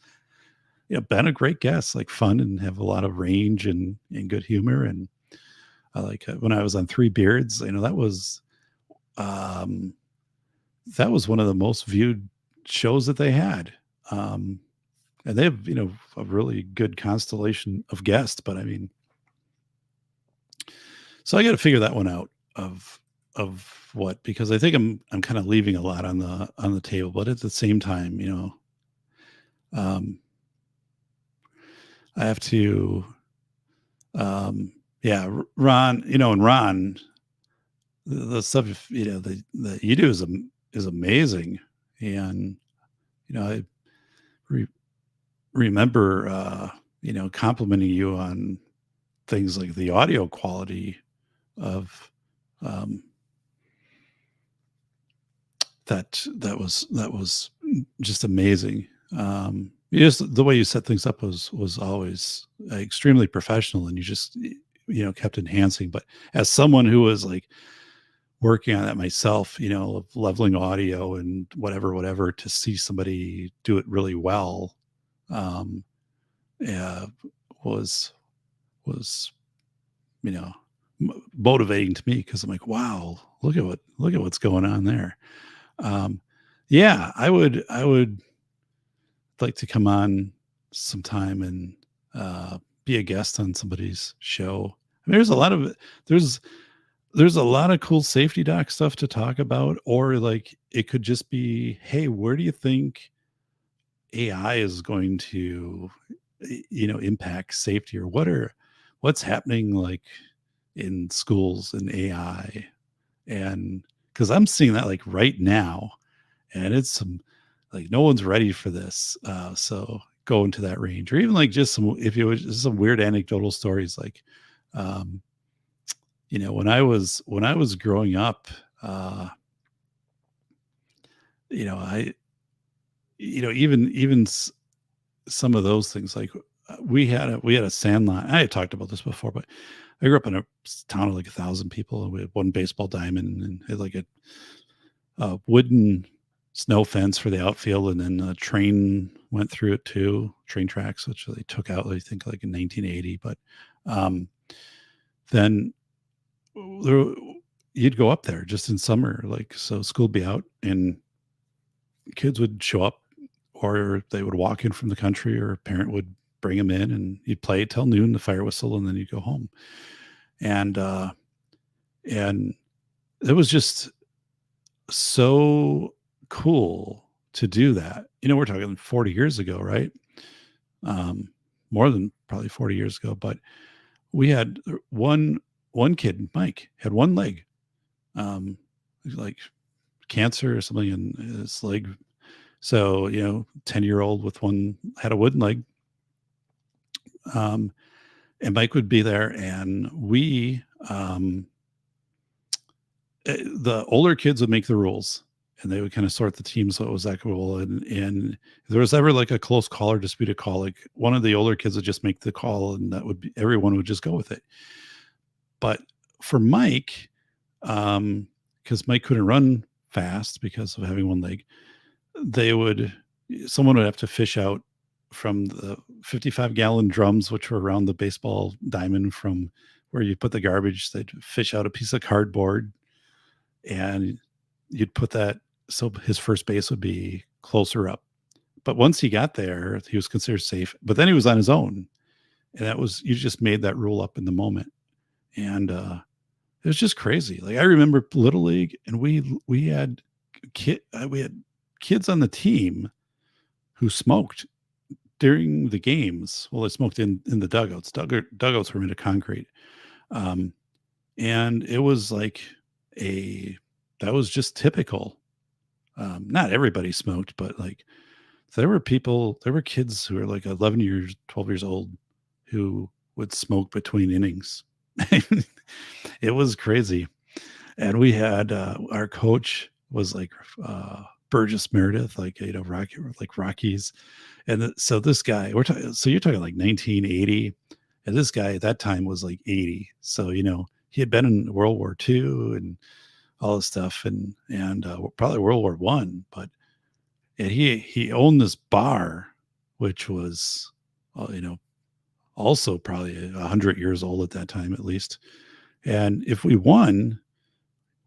S3: been a great guest, like fun and have a lot of range and good humor. And I like when I was on Three Beards, that was one of the most viewed shows that they had. And they have, a really good constellation of guests, but I mean, so I got to figure that one out of what, because I think I'm kind of leaving a lot on the table, but at the same time, I have to, Ron, and Ron, the stuff, that you do is amazing. And, I remember, complimenting you on things like the audio quality of, that was just amazing. Just the way you set things up was always extremely professional, and you just, kept enhancing. But as someone who was like working on that myself, of leveling audio and whatever, to see somebody do it really well, was motivating to me, because I'm like, wow, look at what's going on there. I would like to come on sometime and be a guest on somebody's show. I mean, there's a lot of cool safety doc stuff to talk about, or like it could just be, hey, where do you think AI is going to, impact safety, or what's happening like in schools and AI? And because I'm seeing that like right now, and it's like no one's ready for this. So go into that range, or even like just some weird anecdotal stories, like, when I was growing up, even some of those things, like we had a sand lot. I had talked about this before, but I grew up in a town of like 1,000 people, and we had one baseball diamond, and had like a wooden snow fence for the outfield, and then a train went through it too, train tracks, which they took out, I think, like in 1980. But then you'd go up there just in summer, like, so school would be out and kids would show up, or they would walk in from the country, or a parent would bring them in, and you'd play till noon, the fire whistle, and then you'd go home. And it was just so cool to do that. We're talking 40 years ago, right? More than probably 40 years ago. But we had one kid, Mike, had one leg, like cancer or something in his leg, So, 10-year-old with one had a wooden leg. And Mike would be there, and the older kids would make the rules, and they would kind of sort the team so it was equitable. And if there was ever like a close call or disputed call, like one of the older kids would just make the call, and that would be everyone would just go with it. But for Mike, because Mike couldn't run fast because of having one leg, someone would have to fish out from the 55-gallon drums, which were around the baseball diamond from where you put the garbage. They'd fish out a piece of cardboard, and you'd put that so his first base would be closer up. But once he got there, he was considered safe. But then he was on his own, and you just made that rule up in the moment. And it was just crazy. Like I remember Little League, and we had kids on the team who smoked during the games. Well, they smoked in the dugouts. Dugouts were made of concrete, and it was like that was just typical. Not everybody smoked, but like there were kids who were like 11 years, 12 years old who would smoke between innings. It was crazy. And we had our coach was like Burgess Meredith, like Rockies. And so this guy, so you're talking like 1980, and this guy at that time was like 80. So he had been in World War II and all this stuff, and probably World War One. But he owned this bar, which was also probably 100 years old at that time at least. And if we won,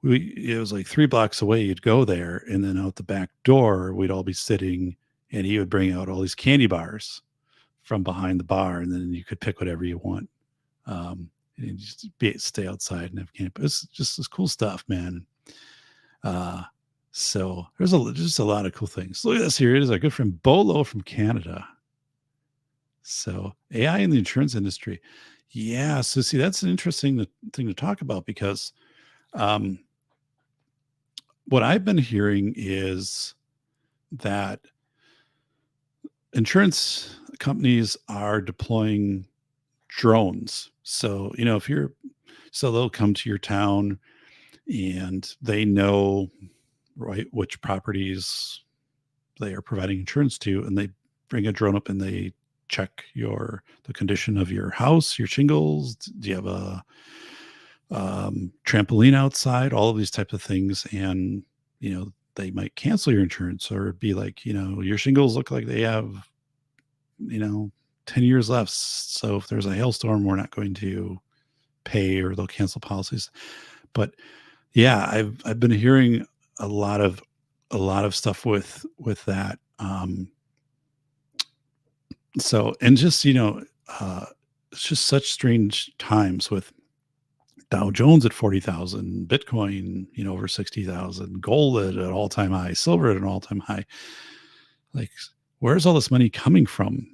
S3: it was like 3 blocks away. You'd go there, and then out the back door, we'd all be sitting, and he would bring out all these candy bars from behind the bar, and then you could pick whatever you want. And just stay outside and have candy. It's just this cool stuff, man. So there's just a lot of cool things. Look at this here. It is our good friend Bolo from Canada. So AI in the insurance industry. Yeah. So see, that's an interesting thing to talk about, because what I've been hearing is that insurance companies are deploying drones. So, they'll come to your town, and they know, right, which properties they are providing insurance to, and they bring a drone up and they check the condition of your house, your shingles. Do you have a trampoline outside? All of these types of things. And, they might cancel your insurance, or be like, your shingles look like they have, 10 years left. So if there's a hailstorm, we're not going to pay, or they'll cancel policies. But yeah, I've been hearing a lot of stuff with that. So, and just, it's just such strange times with Dow Jones at 40,000, Bitcoin, over 60,000, gold at an all-time high, silver at an all-time high. Like, where's all this money coming from?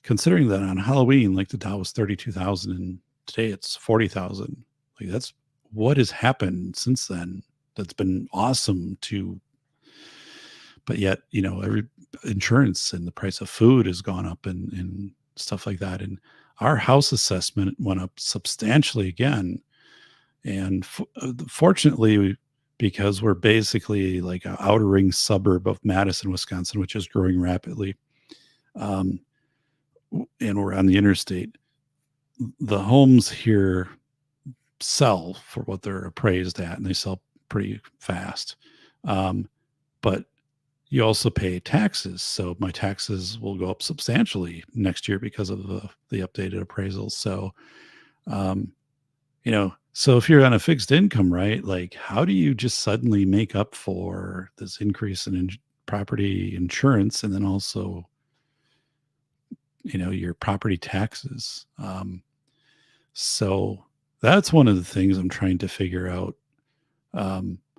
S3: Considering that on Halloween, like the Dow was 32,000 and today it's 40,000. Like, that's what has happened since then. That's been awesome but yet, every insurance and the price of food has gone up and stuff like that. And our house assessment went up substantially again. And fortunately, because we're basically like an outer ring suburb of Madison, Wisconsin, which is growing rapidly, and we're on the interstate, the homes here sell for what they're appraised at, and they sell pretty fast. But you also pay taxes. So my taxes will go up substantially next year because of the updated appraisals. So, so if you're on a fixed income, right, like how do you just suddenly make up for this increase in property insurance, and then also, your property taxes? So that's one of the things I'm trying to figure out,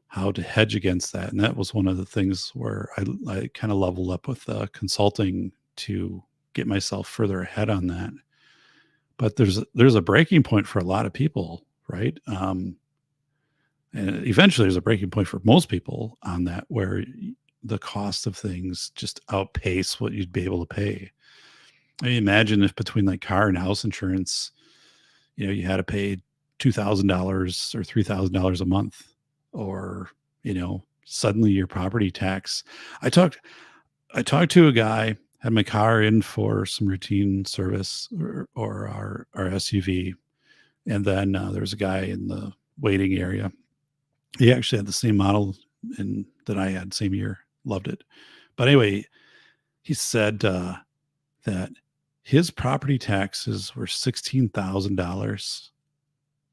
S3: how to hedge against that. And that was one of the things where I kind of leveled up with consulting to get myself further ahead on that. But there's a breaking point for a lot of people, right? And eventually there's a breaking point for most people on that, where the cost of things just outpace what you'd be able to pay. I mean, imagine if between like car and house insurance, you had to pay $2,000 or $3,000 a month, or, suddenly your property tax. I talked to a guy, had my car in for some routine service, or our SUV. And then there was a guy in the waiting area. He actually had the same model that I had, same year, loved it. But anyway, he said that his property taxes were $16,000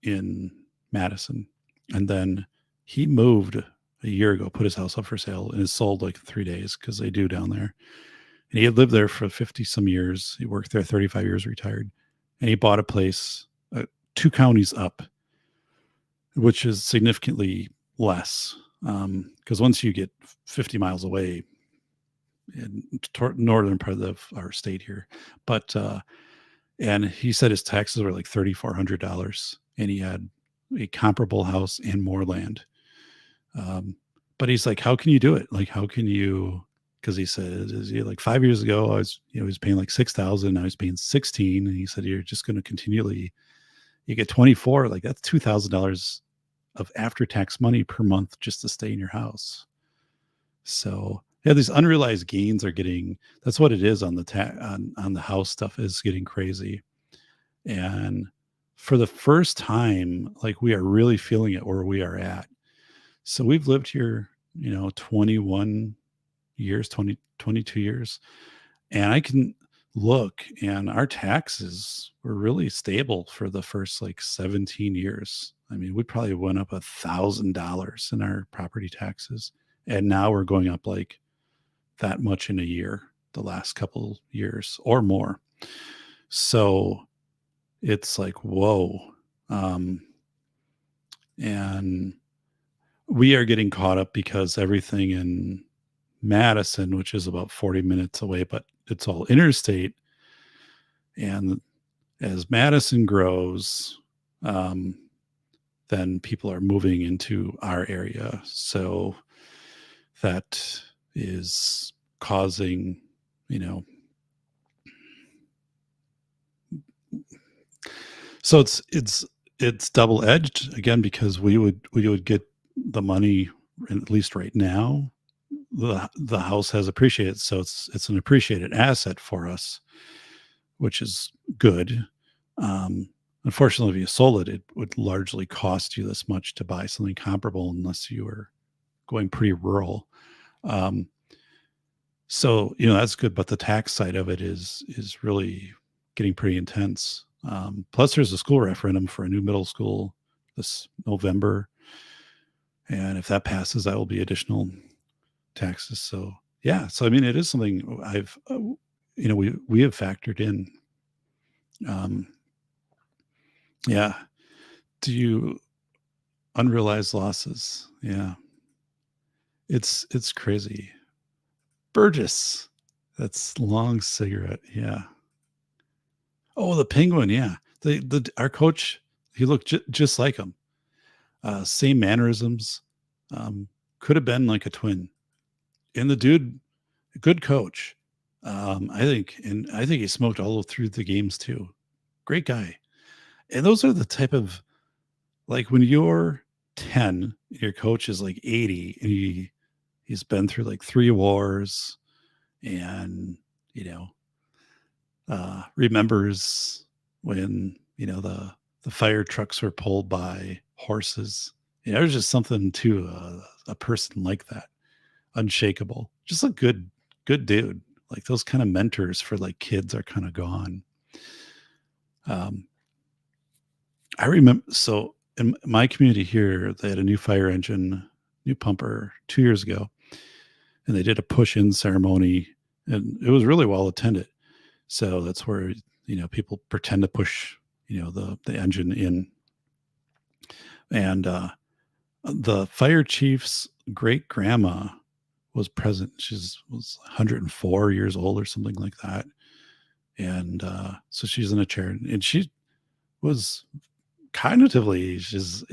S3: in Madison. And then he moved a year ago, put his house up for sale, and it sold like 3 days, because they do down there. And he had lived there for 50 some years. He worked there 35 years, retired. And he bought a place 2 counties up, which is significantly less. Because once you get 50 miles away in northern part of our state here, but and he said his taxes were like $3,400, and he had a comparable house and more land. But he's like, how can you do it? Like, how can you? Because he said, like 5 years ago, I was, he was paying like $6,000. I was paying 16, and he said, you're just going to continually. You get 24, like that's $2,000 of after-tax money per month just to stay in your house. So yeah, these unrealized gains are getting. That's what it is on the on the house stuff, is getting crazy. And for the first time, like, we are really feeling it where we are at. So we've lived here, 21 years, 22 years. And I can look, and our taxes were really stable for the first like 17 years. I mean, we probably went up $1,000 in our property taxes. And now we're going up like that much in a year, the last couple years or more. So it's like, whoa. And we are getting caught up because everything in Madison, which is about 40 minutes away, but it's all interstate. And as Madison grows, then people are moving into our area. So that is causing, so it's double-edged again, because we would get the money, at least right now. The house has appreciated, so it's an appreciated asset for us, which is good. Unfortunately, if you sold it, it would largely cost you this much to buy something comparable, unless you were going pretty rural. So that's good, but the tax side of it is really getting pretty intense. Plus, there's a school referendum for a new middle school this November, and if that passes, that will be additional taxes. So yeah, so I mean, it is something I've we have factored in. Yeah. Do you unrealized losses? Yeah. It's crazy. Burgess. That's long cigarette. Yeah. Oh, the penguin. Yeah. Our coach, he looked just like him. Same mannerisms. Could have been like a twin. And the dude, good coach. I think he smoked all through the games too. Great guy. And those are the type of, like, when you're 10, your coach is like 80, and he's been through like 3 wars, and remembers when the fire trucks were pulled by horses. There's just something to a person like that, unshakable, just a good dude. Like, those kind of mentors for like kids are kind of gone. I remember, so in my community here, they had a new fire engine, new pumper 2 years ago, and they did a push-in ceremony, and it was really well attended. So that's where, people pretend to push, the engine in. And the fire chief's great grandma was present. She was 104 years old or something like that. And so she's in a chair, and she was cognitively, she's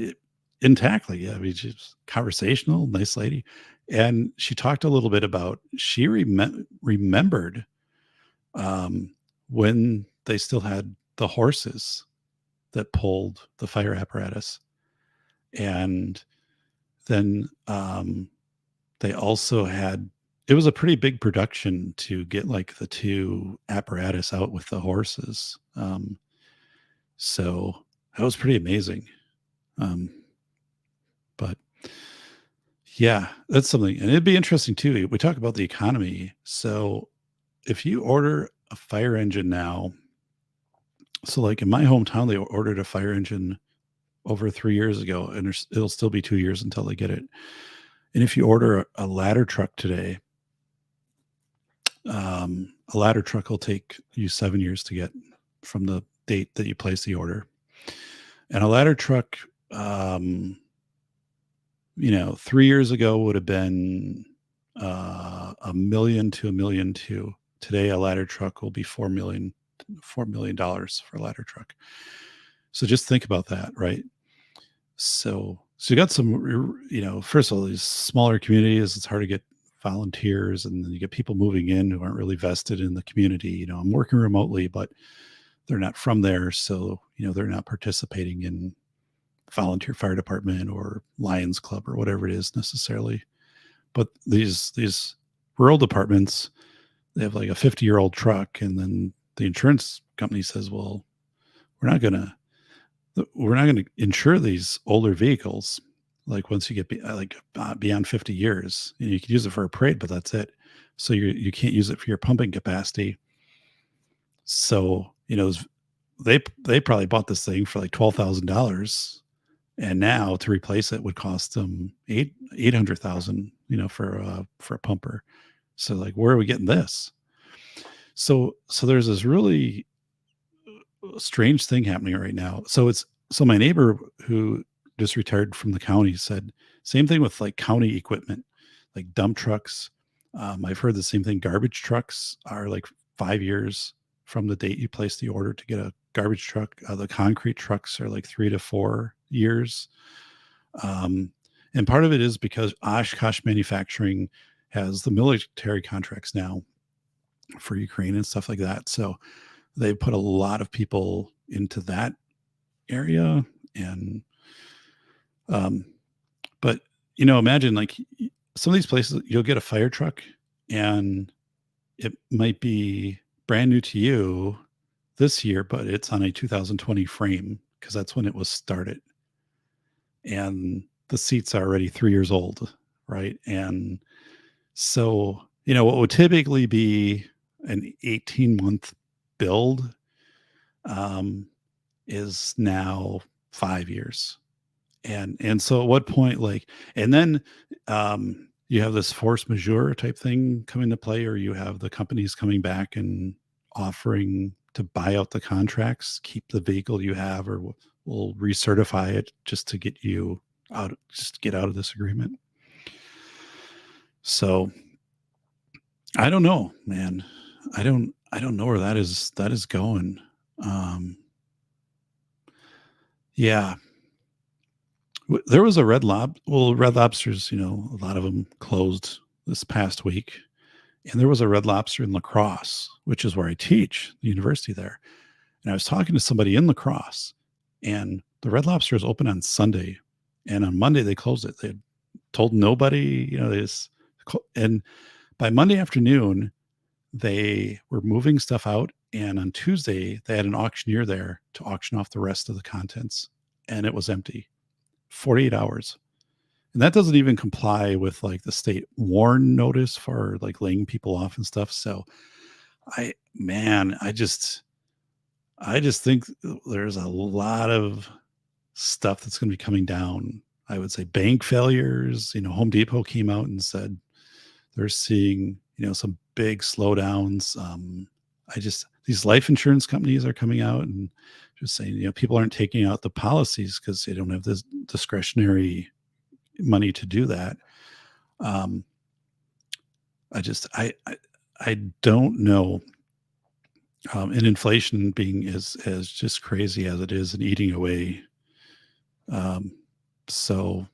S3: intactly. I mean, she's conversational, nice lady. And she talked a little bit about she remembered when they still had the horses that pulled the fire apparatus. And then they also had, it was a pretty big production to get like the two apparatus out with the horses. So that was pretty amazing. But yeah, that's something. And it'd be interesting too. We talk about the economy. So if you order a fire engine now, so like in my hometown, they ordered a fire engine over 3 years ago, and it'll still be 2 years until they get it. And if you order a ladder truck today, a ladder truck will take you 7 years to get from the date that you place the order. And a ladder truck, 3 years ago would have been $1 million to $1.2 million. Today, a ladder truck will be $4 million for a ladder truck. So just think about that, right? So you got some, first of all, these smaller communities, it's hard to get volunteers, and then you get people moving in who aren't really vested in the community. I'm working remotely, but they're not from there. So, they're not participating in volunteer fire department or Lions Club or whatever it is necessarily. But these rural departments, they have like a 50-year-old truck, and then the insurance company says, well, we're not going to insure these older vehicles. Like once you get beyond 50 years, you can use it for a parade, but that's it. So you can't use it for your pumping capacity. So, they probably bought this thing for like $12,000, and now to replace it would cost them $800,000, for a pumper. So like, where are we getting this? So there's this really strange thing happening right now. So my neighbor who just retired from the county said same thing with like county equipment, like dump trucks. I've heard the same thing. Garbage trucks are like 5 years from the date you place the order to get a garbage truck. The concrete trucks are like 3 to 4 years. And part of it is because Oshkosh Manufacturing has the military contracts now for Ukraine and stuff like that. So they put a lot of people into that area. And, but, imagine like some of these places, you'll get a fire truck and it might be brand new to you this year, but it's on a 2020 frame because that's when it was started. And the seats are already 3 years old. Right. And so, what would typically be an 18-month build is now 5 years. And so at what point, and then you have this force majeure type thing come into play, or you have the companies coming back and offering to buy out the contracts, keep the vehicle you have, or we'll recertify it just to get you out, just get out of this agreement. So I don't know, man. I don't know where that is going. Yeah. There was a Red Lobsters, a lot of them closed this past week. And there was a Red Lobster in La Crosse, which is where I teach, the university there. And I was talking to somebody in La Crosse, and the Red Lobster is open on Sunday. And on Monday, they closed it. They had told nobody, and by Monday afternoon, they were moving stuff out. And on Tuesday, they had an auctioneer there to auction off the rest of the contents. And it was empty. 48 hours. And that doesn't even comply with like the state warn notice for like laying people off and stuff. So I just think there's a lot of stuff that's going to be coming down. I would say bank failures. Home Depot came out and said they're seeing, some big slowdowns. These life insurance companies are coming out and just saying, people aren't taking out the policies because they don't have this discretionary money to do that. I don't know. And inflation being as just crazy as it is and eating away. So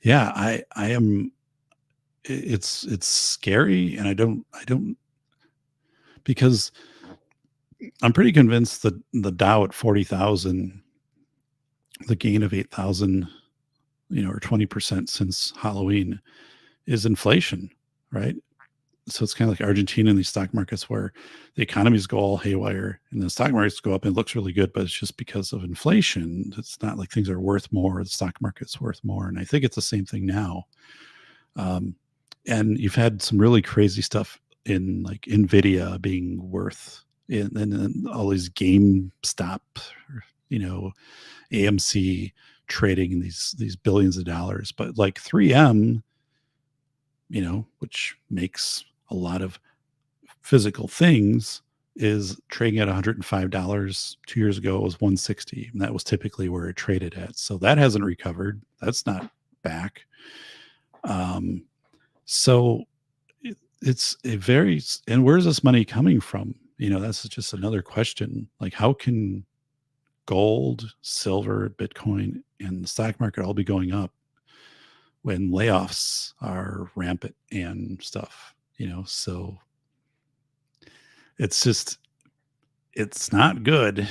S3: yeah, I am it's scary, and I don't because I'm pretty convinced that the Dow at 40,000, the gain of 8,000, or 20% since Halloween is inflation, right? So it's kind of like Argentina in these stock markets where the economies go all haywire and the stock markets go up and it looks really good, but it's just because of inflation. It's not like things are worth more. The stock market's worth more. And I think it's the same thing now. And you've had some really crazy stuff in like Nvidia being worth and all these GameStop, AMC trading these billions of dollars, but like 3M, which makes a lot of physical things, is trading at $105. 2 years ago it was $160, and that was typically where it traded at. So that hasn't recovered. That's not back. So it's a very, and where's this money coming from? That's just another question. Like, how can gold, silver, Bitcoin, and the stock market all be going up when layoffs are rampant and stuff, so it's not good.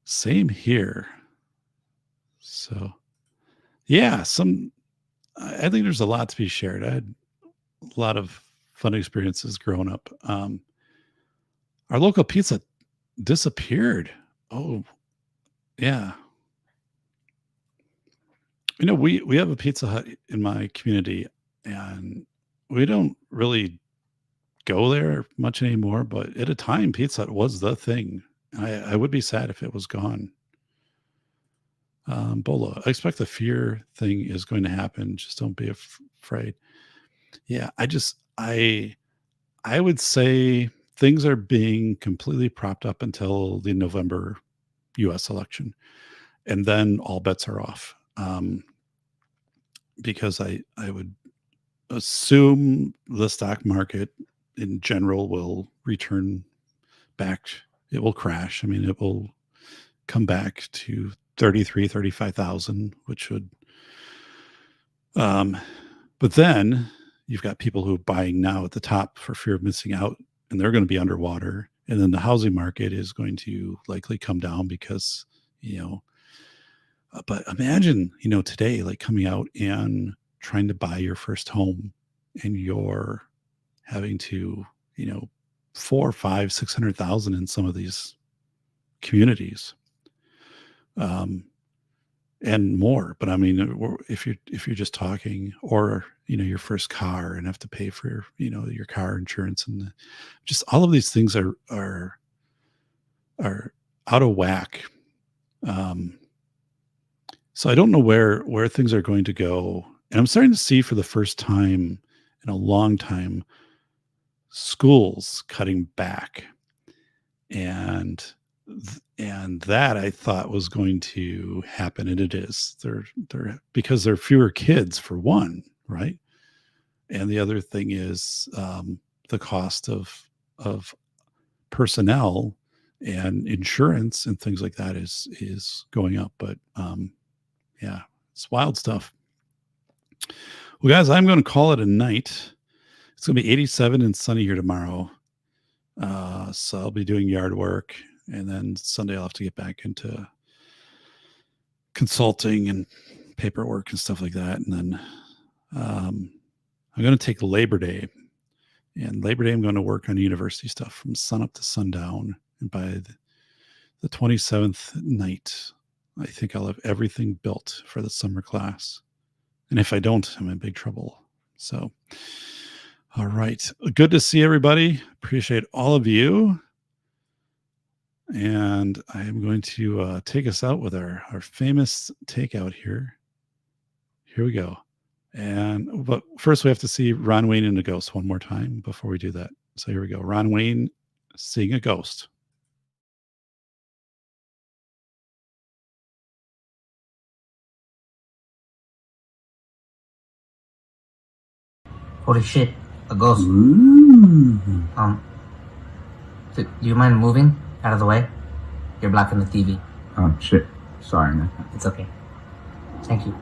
S3: Same here. So yeah, I think there's a lot to be shared. I had a lot of fun experiences growing up. Our local pizza disappeared. Oh, yeah. We have a Pizza Hut in my community, and we don't really go there much anymore, but at a time, Pizza Hut was the thing. I would be sad if it was gone. Bola, I expect the fear thing is going to happen. Just don't be afraid. Yeah, I would say things are being completely propped up until the November US election. And then all bets are off. Because I would assume the stock market in general will return back. It will crash. I mean, it will come back to 35,000, which would, but then you've got people who are buying now at the top for fear of missing out, and they're going to be underwater. And then the housing market is going to likely come down because, but imagine, today, like coming out and trying to buy your first home, and you're having to, 4, 5, 600,000 in some of these communities, and more. But I mean, if you're just talking, or your first car and have to pay for your car insurance, and just all of these things are out of whack. So I don't know where things are going to go. And I'm starting to see for the first time in a long time, schools cutting back. And that I thought was going to happen. And it is. They're because there are fewer kids, for one, right? And the other thing is the cost of personnel and insurance and things like that is going up. But yeah, it's wild stuff. Well, guys, I'm going to call it a night. It's going to be 87 and sunny here tomorrow. So I'll be doing yard work, and then Sunday I'll have to get back into consulting and paperwork and stuff like that. And then I'm going to take Labor Day, and Labor Day I'm going to work on university stuff from sun up to sundown. And by the 27th night, I think I'll have everything built for the summer class. And if I don't, I'm in big trouble. So, all right. Good to see everybody. Appreciate all of you. And I am going to take us out with our famous takeout here. Here we go. But first we have to see Ron Wayne and a ghost one more time before we do that. So here we go. Ron Wayne seeing a ghost.
S4: Holy shit, a ghost.
S5: Ooh.
S4: Do you mind moving out of the way? You're blocking the TV.
S5: Oh, shit. Sorry, man.
S4: It's okay. Thank you.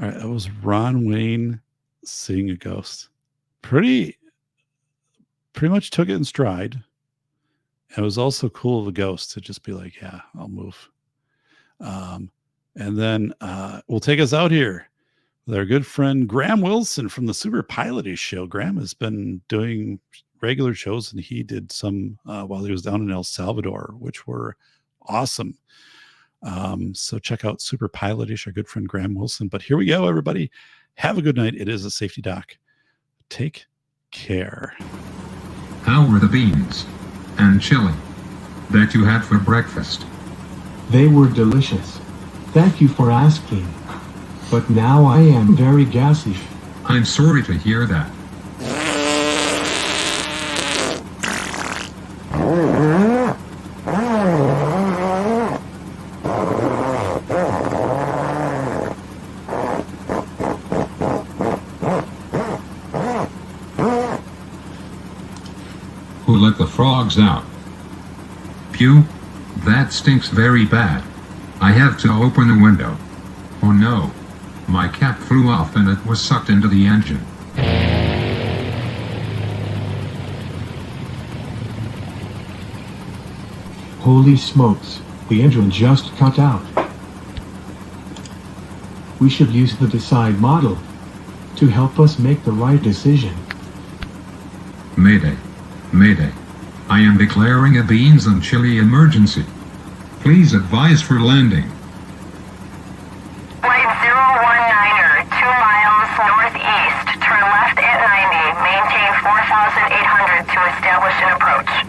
S3: All right, that was Ron Wayne seeing a ghost. Pretty much took it in stride. It was also cool of a ghost to just be like, yeah, I'll move. And then we'll take us out here with our good friend Graham Wilson from the Super Piloty Show. Graham has been doing regular shows, and he did some while he was down in El Salvador, which were awesome. So check out Super Piloty, our good friend Graham Wilson. But here we go, everybody. Have a good night. It is a safety doc. Take care.
S7: How were the beans and chili that you had for breakfast?
S8: They were delicious. Thank you for asking. But now I am very gassy.
S7: I'm sorry to hear that. Who let the frogs out? Pew, that stinks very bad. I have to open the window. Oh no, my cap flew off and it was sucked into the engine.
S8: Holy smokes, the engine just cut out. We should use the DiY model to help us make the right decision.
S7: Mayday. Mayday. I am declaring a beans and chili emergency. Please advise for landing.
S9: Flight 019er, 2 miles northeast. Turn left at 90. Maintain 4,800 to establish an approach.